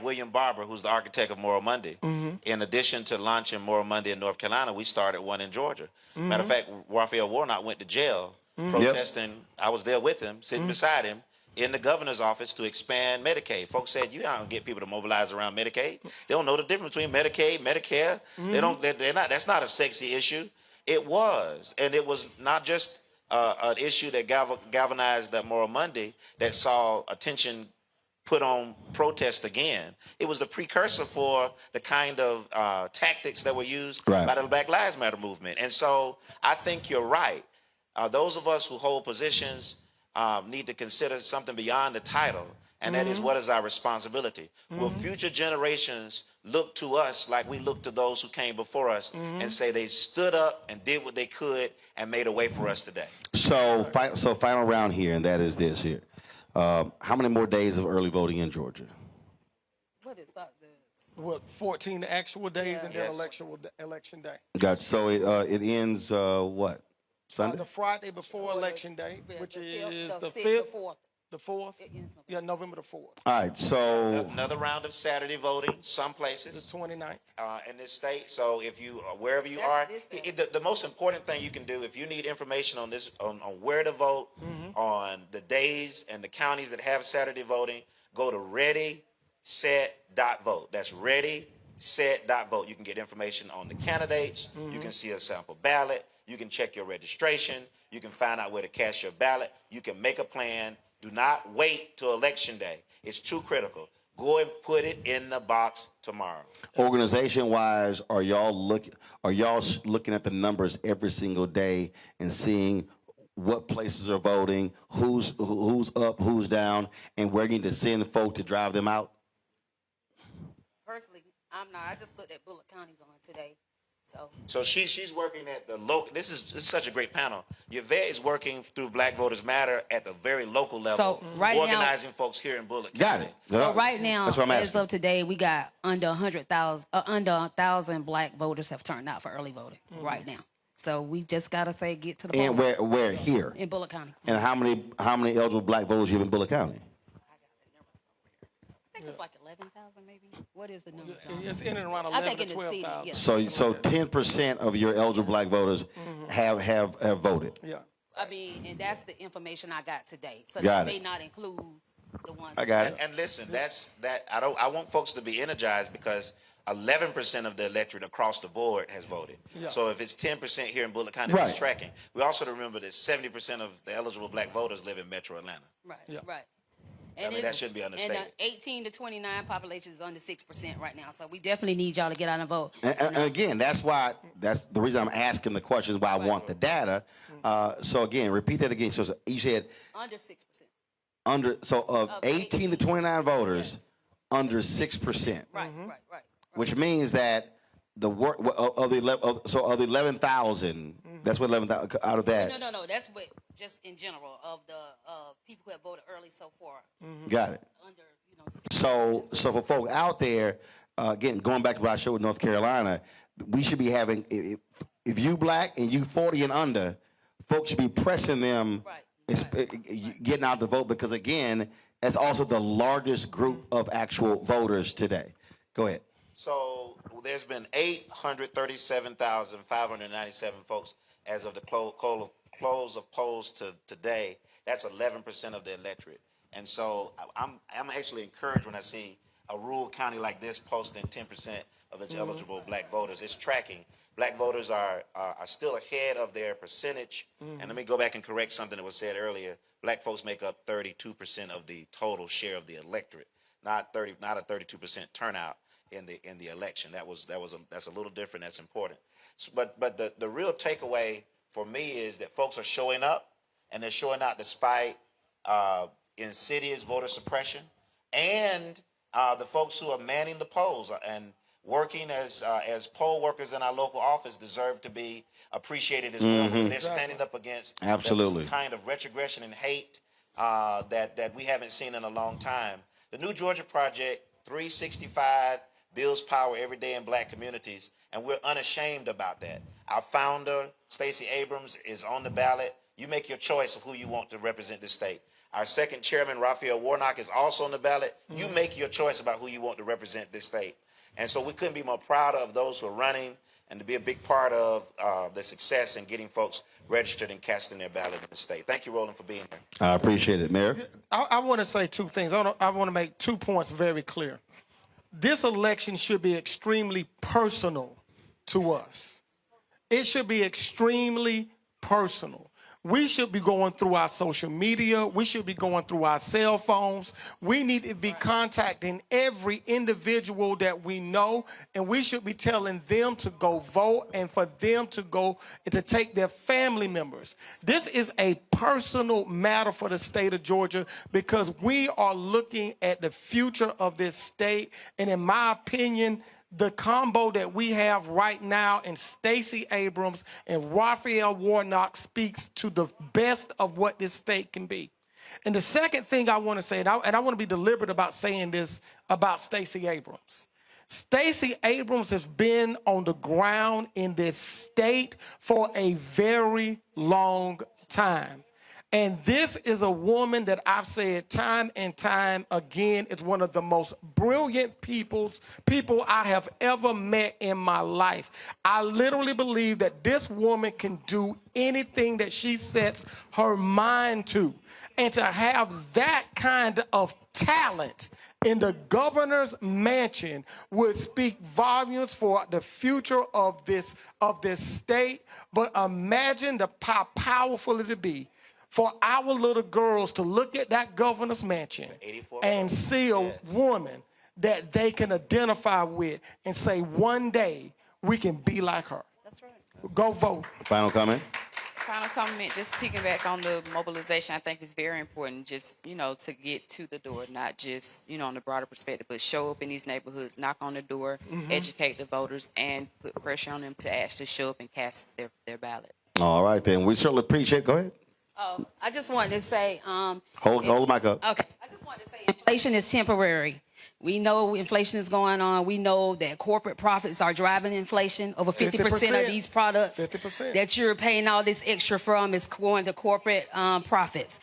William Barber, who's the architect of Moral Monday. In addition to launching Moral Monday in North Carolina, we started one in Georgia. Matter of fact, Raphael Warnock went to jail protesting. I was there with him, sitting beside him in the governor's office to expand Medicaid. Folks said, you don't get people to mobilize around Medicaid. They don't know the difference between Medicaid, Medicare. That's not a sexy issue. It was. And it was not just an issue that galvanized that Moral Monday that saw attention put on protest again. It was the precursor for the kind of tactics that were used by the Black Lives Matter movement. And so I think you're right. Those of us who hold positions need to consider something beyond the title, and that is, what is our responsibility? Will future generations look to us like we look to those who came before us and say they stood up and did what they could and made a way for us today? So final round here, and that is this here. How many more days of early voting in Georgia? What, 14 actual days and then election day? Gotcha. So it ends what? Sunday? The Friday before Election Day, which is the 5th. The 4th? Yeah, November the 4th. All right, so another round of Saturday voting, some places. The 29th. In this state. So if you, wherever you are, the most important thing you can do, if you need information on this, on where to vote, on the days and the counties that have Saturday voting, go to readyset.vote. That's readyset.vote. You can get information on the candidates. You can see a sample ballot. You can check your registration. You can find out where to cast your ballot. You can make a plan. Do not wait till Election Day. It's too critical. Go and put it in the box tomorrow. Organization-wise, are y'all looking at the numbers every single day and seeing what places are voting, who's up, who's down, and where you need to send folk to drive them out? Personally, I'm not. I just looked at Bullock County's on today. So she's working at the local. This is such a great panel. Yvette is working through Black Voters Matter at the very local level, organizing folks here in Bullock County. Got it. So right now, as of today, we got under 1,000 Black voters have turned out for early voting right now. So we just gotta get to the and where here in Bullock County. And how many eligible Black voters you have in Bullock County? I think it's like 11,000 maybe. What is the number? It's in and around 11,000 to 12,000. Yeah. So 10% of your eligible Black voters have voted. Yeah. I mean, and that's the information I got today. So Got that it. may not include the ones. I got it. And listen, I want folks to be energized, because 11% of the electorate across the board has voted. Yeah. So if it's 10% here in Bullock County, Right. it's tracking. We also remember that 70% of the eligible black voters live in Metro Atlanta. Right, Yeah. right. I mean, that shouldn't be understated. And the 18 to 29 population is under 6% right now. So we definitely need y'all to get out and vote. And again, that's the reason I'm asking the questions, why I want the data. So again, repeat that again. So you said Under 6%. Of 18 to 29 voters, under 6%. Right, right. Which means that the work of the 11,000. That's what 11,000 out of that. No. That's what just in general of the people who have voted early so far. Got it. Under, So for folk out there, again, going back to what I showed with North Carolina, we should be having, if you black and you 40 and under, folks should be pressing them, getting out to vote, because again, that's also the largest group of actual voters today. Go ahead. So there's been 837,597 folks as of the close of polls to today. That's 11% of the electorate. And so I'm actually encouraged when I see a rural county like this posting 10% of its eligible black voters. It's tracking. Black voters are still ahead of their percentage. And let me go back and correct something that was said earlier. Black folks make up 32% of the total share of the electorate, not a 32% turnout in the election. That's a little different. That's important. But the real takeaway for me is that folks are showing up, and they're showing out despite insidious voter suppression, and the folks who are manning the polls and working as poll workers in our local office deserve to be appreciated as well. Because they're standing up against absolutely the kind of retrogression and hate that we haven't seen in a long time. The New Georgia Project 365 builds power every day in black communities, and we're unashamed about that. Our founder, Stacey Abrams, is on the ballot. You make your choice of who you want to represent this state. Our second chairman, Raphael Warnock, is also on the ballot. You make your choice about who you want to represent this state. And so we couldn't be more proud of those who are running and to be a big part of the success in getting folks registered and casting their ballot in the state. Thank you, Roland, for being here. I appreciate it, Mayor. I want to say two things. I want to make 2 points very clear. This election should be extremely personal to us. It should be extremely personal. We should be going through our social media. We should be going through our cell phones. We need to be contacting every individual that we know, and we should be telling them to go vote and for them to go to take their family members. This is a personal matter for the state of Georgia because we are looking at the future of this state, and in my opinion, the combo that we have right now in Stacey Abrams and Raphael Warnock speaks to the best of what this state can be. And the second thing I want to say, and I want to be deliberate about saying this about Stacey Abrams. Stacey Abrams has been on the ground in this state for a very long time. And this is a woman that I've said time and time again is one of the most brilliant people I have ever met in my life. I literally believe that this woman can do anything that she sets her mind to. And to have that kind of talent in the governor's mansion would speak volumes for the future of this state. But imagine how powerful it would be for our little girls to look at that governor's mansion and see a woman that they can identify with and say, one day we can be like her. That's right. Go vote. Final comment? Final comment, just picking back on the mobilization, I think is very important just, to get to the door, not just, on the broader perspective, but show up in these neighborhoods, knock on the door, educate the voters, and put pressure on them to actually show up and cast their ballot. All right, then. We certainly appreciate it. Go ahead. Oh, I just wanted to say... Hold the mic up. Okay. I just wanted to say inflation is temporary. We know inflation is going on. We know that corporate profits are driving inflation. Over 50% of these products 50%. That you're paying all this extra from is going to corporate profits.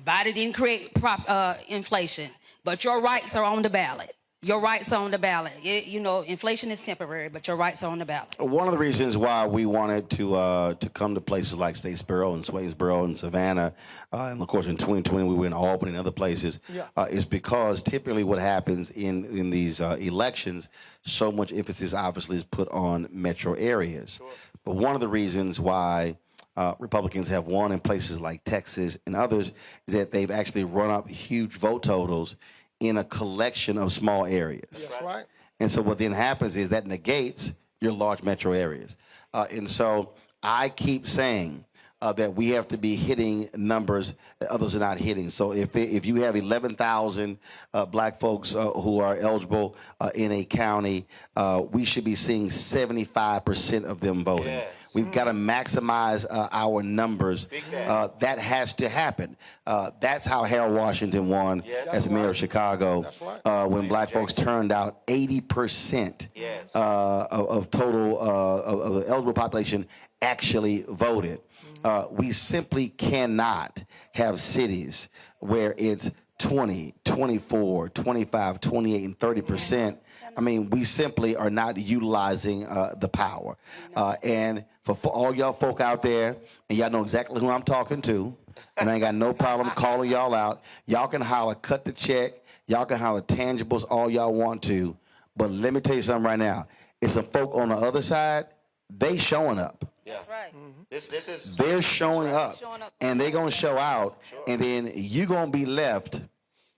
Biden didn't create inflation, but your rights are on the ballot. Your rights are on the ballot. Inflation is temporary, but your rights are on the ballot. One of the reasons why we wanted to come to places like Statesboro and Swainsboro and Savannah, and of course in 2020 we were in Albany and other places, is because typically what happens in these elections, so much emphasis obviously is put on metro areas. But one of the reasons why Republicans have won in places like Texas and others is that they've actually run up huge vote totals in a collection of small areas. That's right. And so what then happens is that negates your large metro areas. And so I keep saying that we have to be hitting numbers that others are not hitting. So if you have 11,000 black folks who are eligible in a county, we should be seeing 75% of them voting. Yes. We've got to maximize our numbers. That has to happen. That's how Harold Washington won as mayor of Chicago when black folks turned out 80% of total of the eligible population actually voted. We simply cannot have cities where it's 20, 24, 25, 28, and 30%. I mean, we simply are not utilizing the power. And for all y'all folk out there, and y'all know exactly who I'm talking to, and I ain't got no problem calling y'all out. Y'all can holler, cut the check. Y'all can holler tangibles all y'all want to. But let me tell you something right now. It's some folk on the other side, they showing up. That's right. They're showing up, and they're going to show out, and then you're going to be left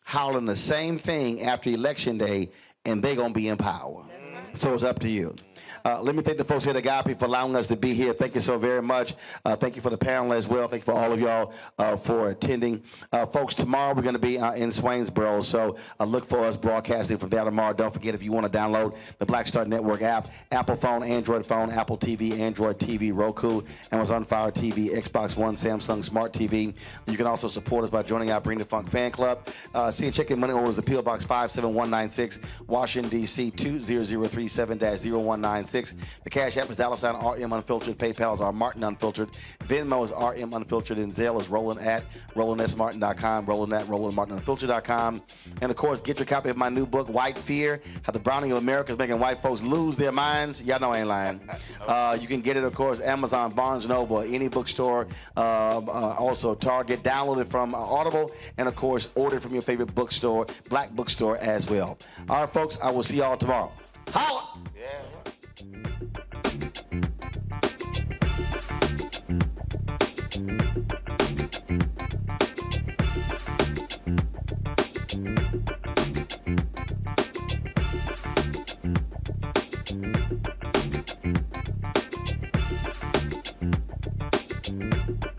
hollering the same thing after Election Day, and they're going to be in power. So it's up to you. Let me thank the folks here at Agape for allowing us to be here. Thank you so very much. Thank you for the panel as well. Thank you for all of y'all for attending. Folks, tomorrow we're going to be in Swainsboro, so look for us broadcasting from there tomorrow. Don't forget, if you want to download the Black Star Network app, Apple phone, Android phone, Apple TV, Android TV, Roku, Amazon Fire TV, Xbox One, Samsung Smart TV. You can also support us by joining our Bring the Funk fan club. See and check in money orders, the P.O. Box 57196, Washington, D.C. 20037-0196. The Cash App is $RM Unfiltered. PayPal is R Martin Unfiltered. Venmo is RM Unfiltered. And Zelle is Roland@RolandSMartin.com. Roland@RolandMartinUnfiltered.com. And of course, get your copy of my new book, White Fear: How the Browning of America is Making White Folks Lose Their Minds. Y'all know I ain't lying. You can get it, of course, Amazon, Barnes & Noble, any bookstore, also Target. Download it from Audible, and of course, order it from your favorite bookstore, black bookstore as well. All right, folks, I will see y'all tomorrow. Holla! Yeah. Thank you.